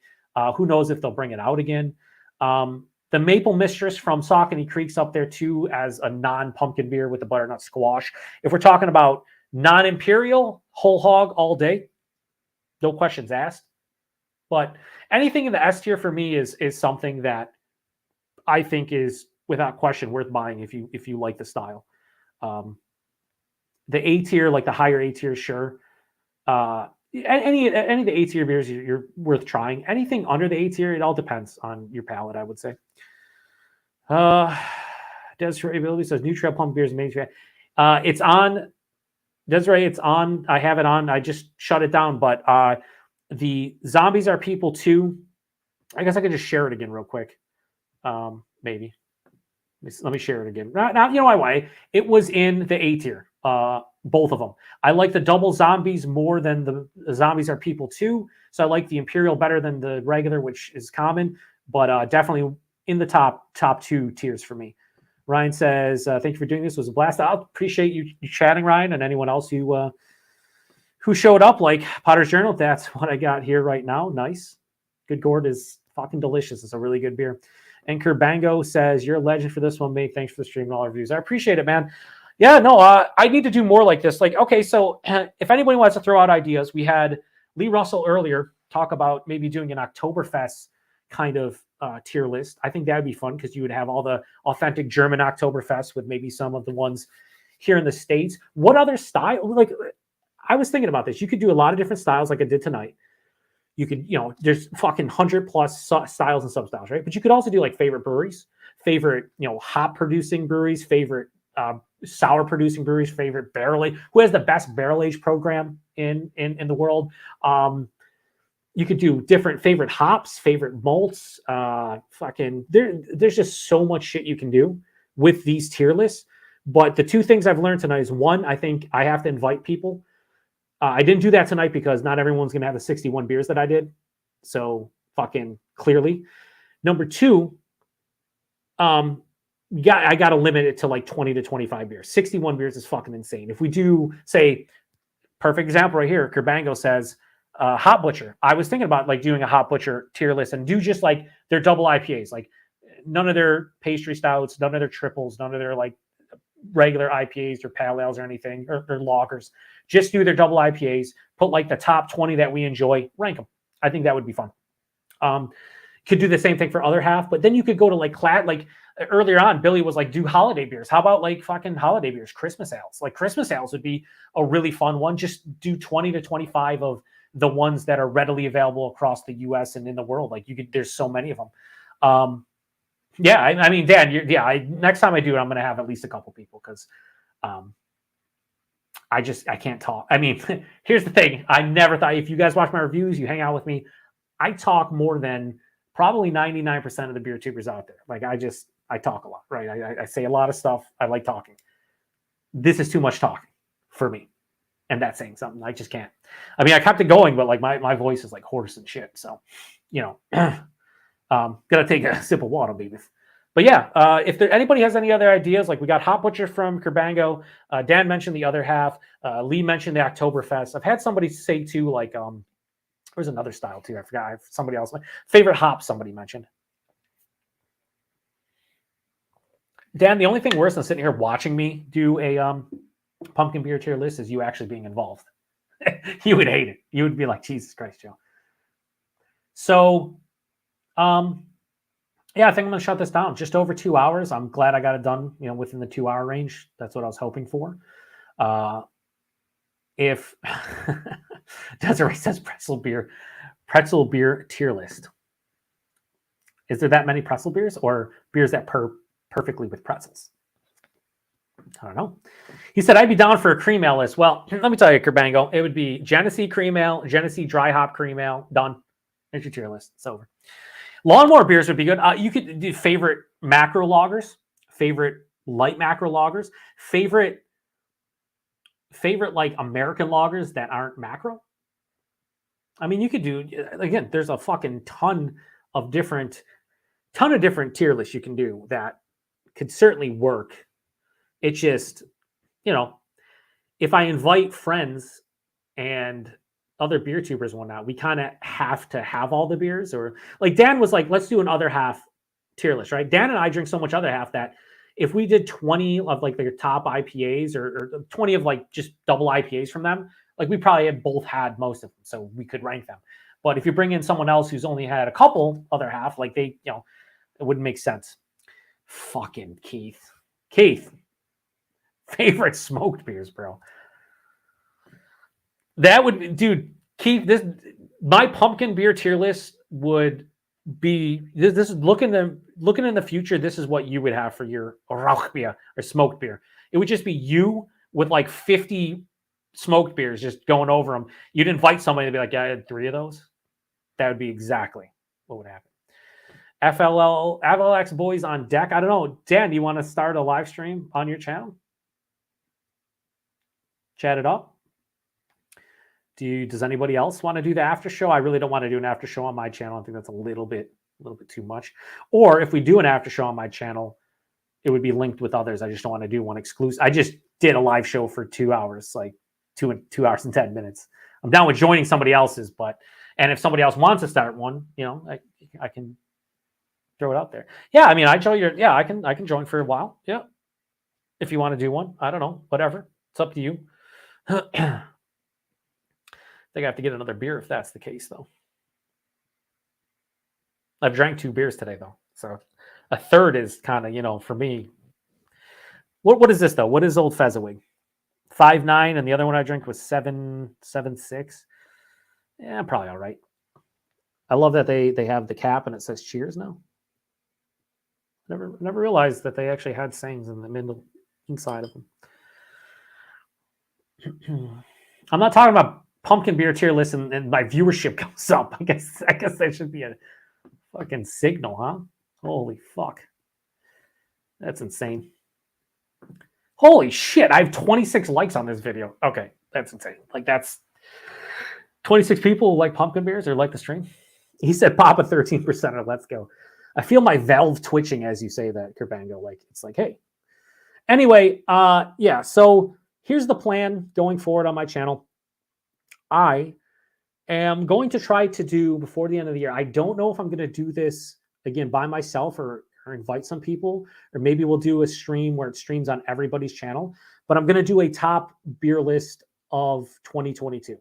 Who knows if they'll bring it out again. The Maple Mistress from Saucony Creek's up there too as a non-pumpkin beer with the butternut squash. If we're talking about non-imperial, whole hog all day, no questions asked. But anything in the S tier for me is something that I think is without question worth buying if you like the style. The A tier, like the higher A tier, sure. Any of the A tier beers you're worth trying. Anything under the A tier, it all depends on your palate, I would say. Desiree Ability says New Trail Pump Beers Main. It's on. Desiree, it's on. I have it on. I just shut it down. But the Zombies Are People too. I guess I could just share it again real quick. Maybe. Let me share it again. Now you know why. It was in the A tier. Both of them. I like the double zombies more than the Zombies Are People too. So I like the Imperial better than the regular, which is common, but definitely in the top two tiers for me. Ryan says, "Thank you for doing this. It was a blast." I appreciate you chatting, Ryan, and anyone else who showed up. Like Potter's Journal. That's what I got here right now. Nice. Good Gourd is fucking delicious. It's a really good beer. And Kerbango says, "You're a legend for this one, mate. Thanks for the stream and all our reviews." I appreciate it, man. Yeah, no, I need to do more like this. Like, okay, so if anybody wants to throw out ideas, we had Lee Russell earlier talk about maybe doing an Oktoberfest kind of tier list. I think that would be fun because you would have all the authentic German Oktoberfest with maybe some of the ones here in the States. What other style? Like, I was thinking about this. You could do a lot of different styles like I did tonight. You could, there's fucking 100+ styles and substyles, right? But you could also do like favorite breweries, favorite, hop producing breweries, favorite sour producing breweries, favorite barrel age, who has the best barrel age program in the world. You could do different favorite hops, favorite malts. There's just so much shit you can do with these tier lists. But the two things I've learned tonight is one, I think I have to invite people. I didn't do that tonight because not everyone's going to have the 61 beers that I did. So fucking clearly. Number two, I got to limit it to like 20 to 25 beers. 61 beers is fucking insane. If we do, say, perfect example right here, Kerbango says, Hop Butcher. I was thinking about like doing a Hop Butcher tier list and do just like their double IPAs, like none of their pastry stouts, none of their triples, none of their like regular IPAs or pale ales or anything, or lagers. Just do their double IPAs, put like the top 20 that we enjoy, rank them. I think that would be fun. Could do the same thing for other half, but then you could go to like earlier on, Billy was like, do holiday beers. How about like fucking holiday beers, Christmas ales? Like Christmas ales would be a really fun one. Just do 20 to 25 of the ones that are readily available across the US and in the world. Like there's so many of them. Yeah, I mean, Dan, next time I do it, I'm going to have at least a couple people because I can't talk. I mean, here's the thing. I never thought, if you guys watch my reviews, you hang out with me, I talk more than probably 99% of the beer tubers out there. Like I talk a lot, right? I say a lot of stuff. I like talking. This is too much talking for me. And that's saying something. I just can't. I mean, I kept it going, but like my voice is like hoarse and shit. So, gotta take a sip of water, baby. But yeah, if anybody has any other ideas, like we got Hop Butcher from Kerbango, Dan mentioned the other half, Lee mentioned the Oktoberfest. I've had somebody say too, like there's another style too. I forgot. Somebody else, favorite hop. Somebody mentioned. Dan, the only thing worse than sitting here watching me do a pumpkin beer tier list is you actually being involved. You would hate it. You would be like, Jesus Christ, Joe. So, yeah, I think I'm going to shut this down. Just over 2 hours. I'm glad I got it done, within the 2 hour range. That's what I was hoping for. If Desiree says pretzel beer tier list. Is there that many pretzel beers or beers that perfectly with pretzels? I don't know. He said, I'd be down for a cream ale list. Well, let me tell you, Kerbango, it would be Genesee cream ale, Genesee dry hop cream ale. Done. There's your tier list. It's over. Lawnmower beers would be good. You could do favorite macro lagers, favorite light macro lagers, favorite like American lagers that aren't macro. I mean, you could do, again, there's a fucking ton of different tier lists you can do that could certainly work. It's just, if I invite friends and other beer tubers and whatnot, we kind of have to have all the beers. Or like Dan was like, let's do an other half tier list, right? Dan and I drink so much other half that if we did 20 of like their top IPAs or 20 of like just double IPAs from them, like we probably have both had most of them, so we could rank them. But if you bring in someone else who's only had a couple other half, like they, it wouldn't make sense. Fucking Keith, favorite smoked beers, bro. That would, dude, Keith, my pumpkin beer tier list would be this is looking in the future. This is what you would have for your rauch beer or smoked beer. It would just be you with like 50 smoked beers, just going over them. You'd invite somebody to be like, yeah, I had 3 of those. That would be exactly what would happen. FLX boys on deck. I don't know. Dan, do you want to start a live stream on your channel? Chat it up. Does anybody else want to do the after show? I really don't want to do an after show on my channel. I think that's a little bit too much. Or if we do an after show on my channel, it would be linked with others. I just don't want to do one exclusive. I just did a live show for 2 hours, like 2 hours and 10 minutes. I'm down with joining somebody else's, and if somebody else wants to start one, I can throw it out there. Yeah, I mean, I can join for a while. Yeah. if you want to do one. I don't know, whatever. It's up to you. I think I have to get another beer if that's the case, though. I've drank 2 beers today, though. So a third is kind of, for me. What is this, though? What is Old Fezziwig? 5.9, and the other one I drank was 7.6. Yeah, I'm probably all right. I love that they have the cap and it says cheers now. Never realized that they actually had sayings in the middle inside of them. I'm not talking about pumpkin beer tier list and my viewership goes up. I guess that should be a fucking signal, huh? Holy fuck. That's insane. Holy shit, I have 26 likes on this video. Okay, that's insane. Like, that's 26 people who like pumpkin beers or like the stream. He said Papa 13%, let's go. I feel my valve twitching as you say that, Kerbango. Like, it's like, hey. Anyway, yeah, so here's the plan going forward on my channel. I am going to try to do before the end of the year. I don't know if I'm going to do this again by myself or invite some people, or maybe we'll do a stream where it streams on everybody's channel. But I'm going to do a top beer list of 2022.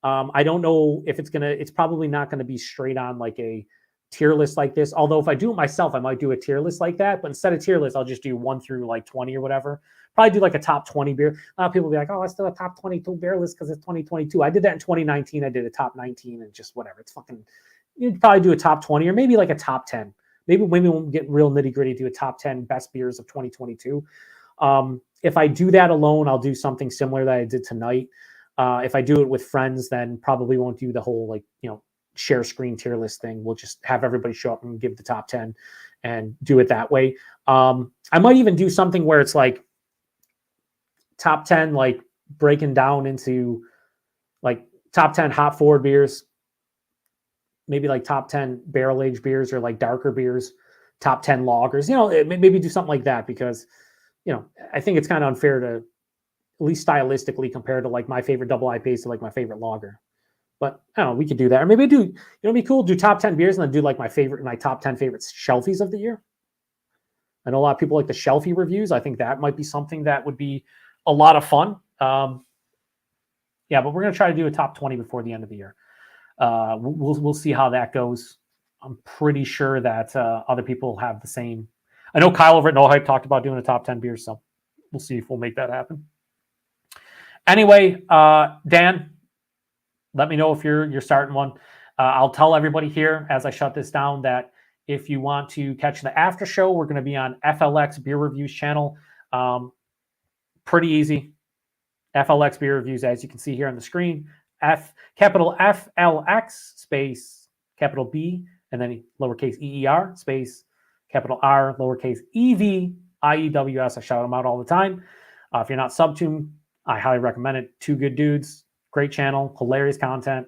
I don't know if it's probably not going to be straight on like a tier list like this. Although if I do it myself, I might do a tier list like that. But instead of tier list, I'll just do 1 through like 20 or whatever. Probably do like a top 20 beer. A lot of people will be like, oh, let's do a top 22 beer list because it's 2022. I did that in 2019. I did a top 19 and just whatever. It's fucking, you'd probably do a top 20 or maybe like a top 10. Maybe we'll get real nitty gritty, do a top 10 best beers of 2022. If I do that alone, I'll do something similar that I did tonight. If I do it with friends, then probably won't do the whole share screen tier list thing. We'll just have everybody show up and give the top 10 and do it that way. I might even do something where it's like top 10, like breaking down into like top 10 hop forward beers, maybe like top 10 barrel aged beers or like darker beers, top 10 lagers, maybe do something like that because, I think it's kind of unfair to at least stylistically compare to like my favorite double IPAs to like my favorite lager. But I don't know, we could do that. Or maybe it'd be cool, do top 10 beers and then do like my top 10 favorite shelfies of the year. I know a lot of people like the shelfie reviews. I think that might be something that would be a lot of fun. Yeah, but we're going to try to do a top 20 before the end of the year. We'll see how that goes. I'm pretty sure that other people have the same. I know Kyle over at No Hype talked about doing a top 10 beers, so we'll see if we'll make that happen. Anyway, Dan, let me know if you're starting one. I'll tell everybody here as I shut this down that if you want to catch the after show, we're going to be on FLX Beer Reviews channel. Pretty easy. FLX Beer Reviews, as you can see here on the screen. Capital FLX space capital B and then lowercase EER space capital R lowercase EVIEWS. I shout them out all the time. If you're not sub to, I highly recommend it. 2 good dudes, great channel, hilarious content.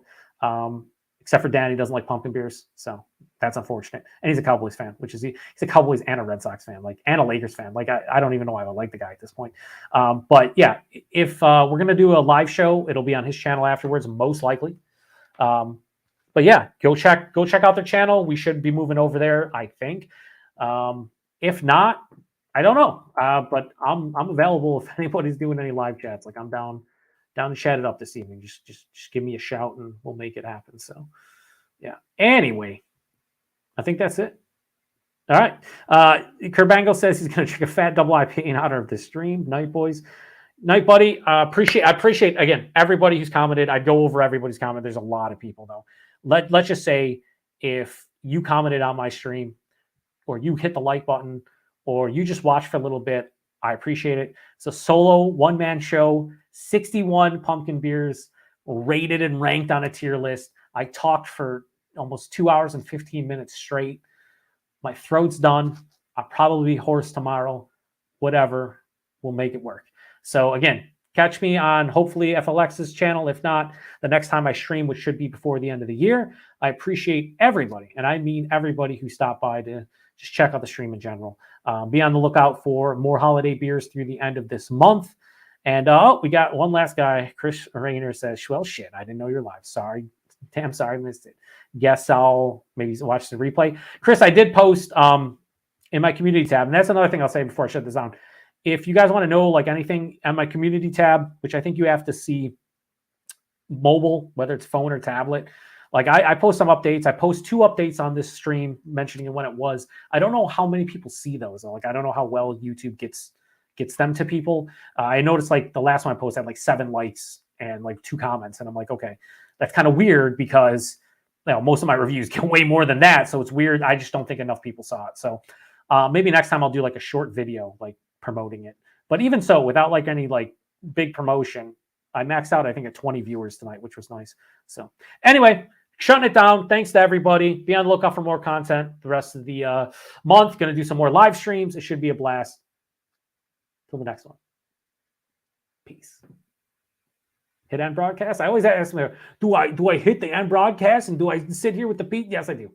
Except for Danny, doesn't like pumpkin beers, so that's unfortunate. And he's a Cowboys fan, which is he's a Cowboys and a Red Sox fan, and a Lakers fan. I don't even know why I like the guy at this point. But yeah, if we're gonna do a live show, it'll be on his channel afterwards, most likely. But yeah, go check out their channel. We should be moving over there, I think. If not, I don't know. But I'm available if anybody's doing any live chats. I'm down to chat it up this evening. Just give me a shout and we'll make it happen. So yeah. Anyway, I think that's it. All right. Kerbango says he's going to drink a fat double IPA in honor of this stream. Night, boys. Night, buddy. I appreciate again everybody who's commented. I'd go over everybody's comment. There's a lot of people though. Let's just say if you commented on my stream, or you hit the like button, or you just watched for a little bit, I appreciate it. It's a solo one-man show. 61 pumpkin beers rated and ranked on a tier list. I talked for almost 2 hours and 15 minutes straight. My throat's done. I'll probably be hoarse tomorrow. Whatever, we'll make it work. So again, catch me on hopefully FLX's channel. If not, the next time I stream, which should be before the end of the year. I appreciate everybody, and I mean everybody who stopped by to just check out the stream in general. Be on the lookout for more holiday beers through the end of this month. And we got one last guy. Chris Rayner says, well, shit, I didn't know you're live. Sorry. Damn, sorry, I missed it. Guess I'll maybe watch the replay. Chris, I did post in my community tab, and that's another thing I'll say before I shut this down. if you guys want to know like anything on my community tab, which I think you have to see mobile, whether it's phone or tablet, like I post some updates. I post 2 updates on this stream mentioning when it was. I don't know how many people see those. Like I don't know how well YouTube gets them to people. I noticed like the last one I posted had like 7 likes and like 2 comments, and I'm like, okay, that's kind of weird because most of my reviews get way more than that. So it's weird. I just don't think enough people saw it. So maybe next time I'll do like a short video like promoting it. But even so, without like any like big promotion, I maxed out I think at 20 viewers tonight, which was nice. So anyway, shutting it down. Thanks to everybody. Be on the lookout for more content the rest of the month. Going to do some more live streams. It should be a blast. Till the next one. Peace. Hit end broadcast. I always ask me, do I hit the end broadcast and do I sit here with the beat? Yes, I do.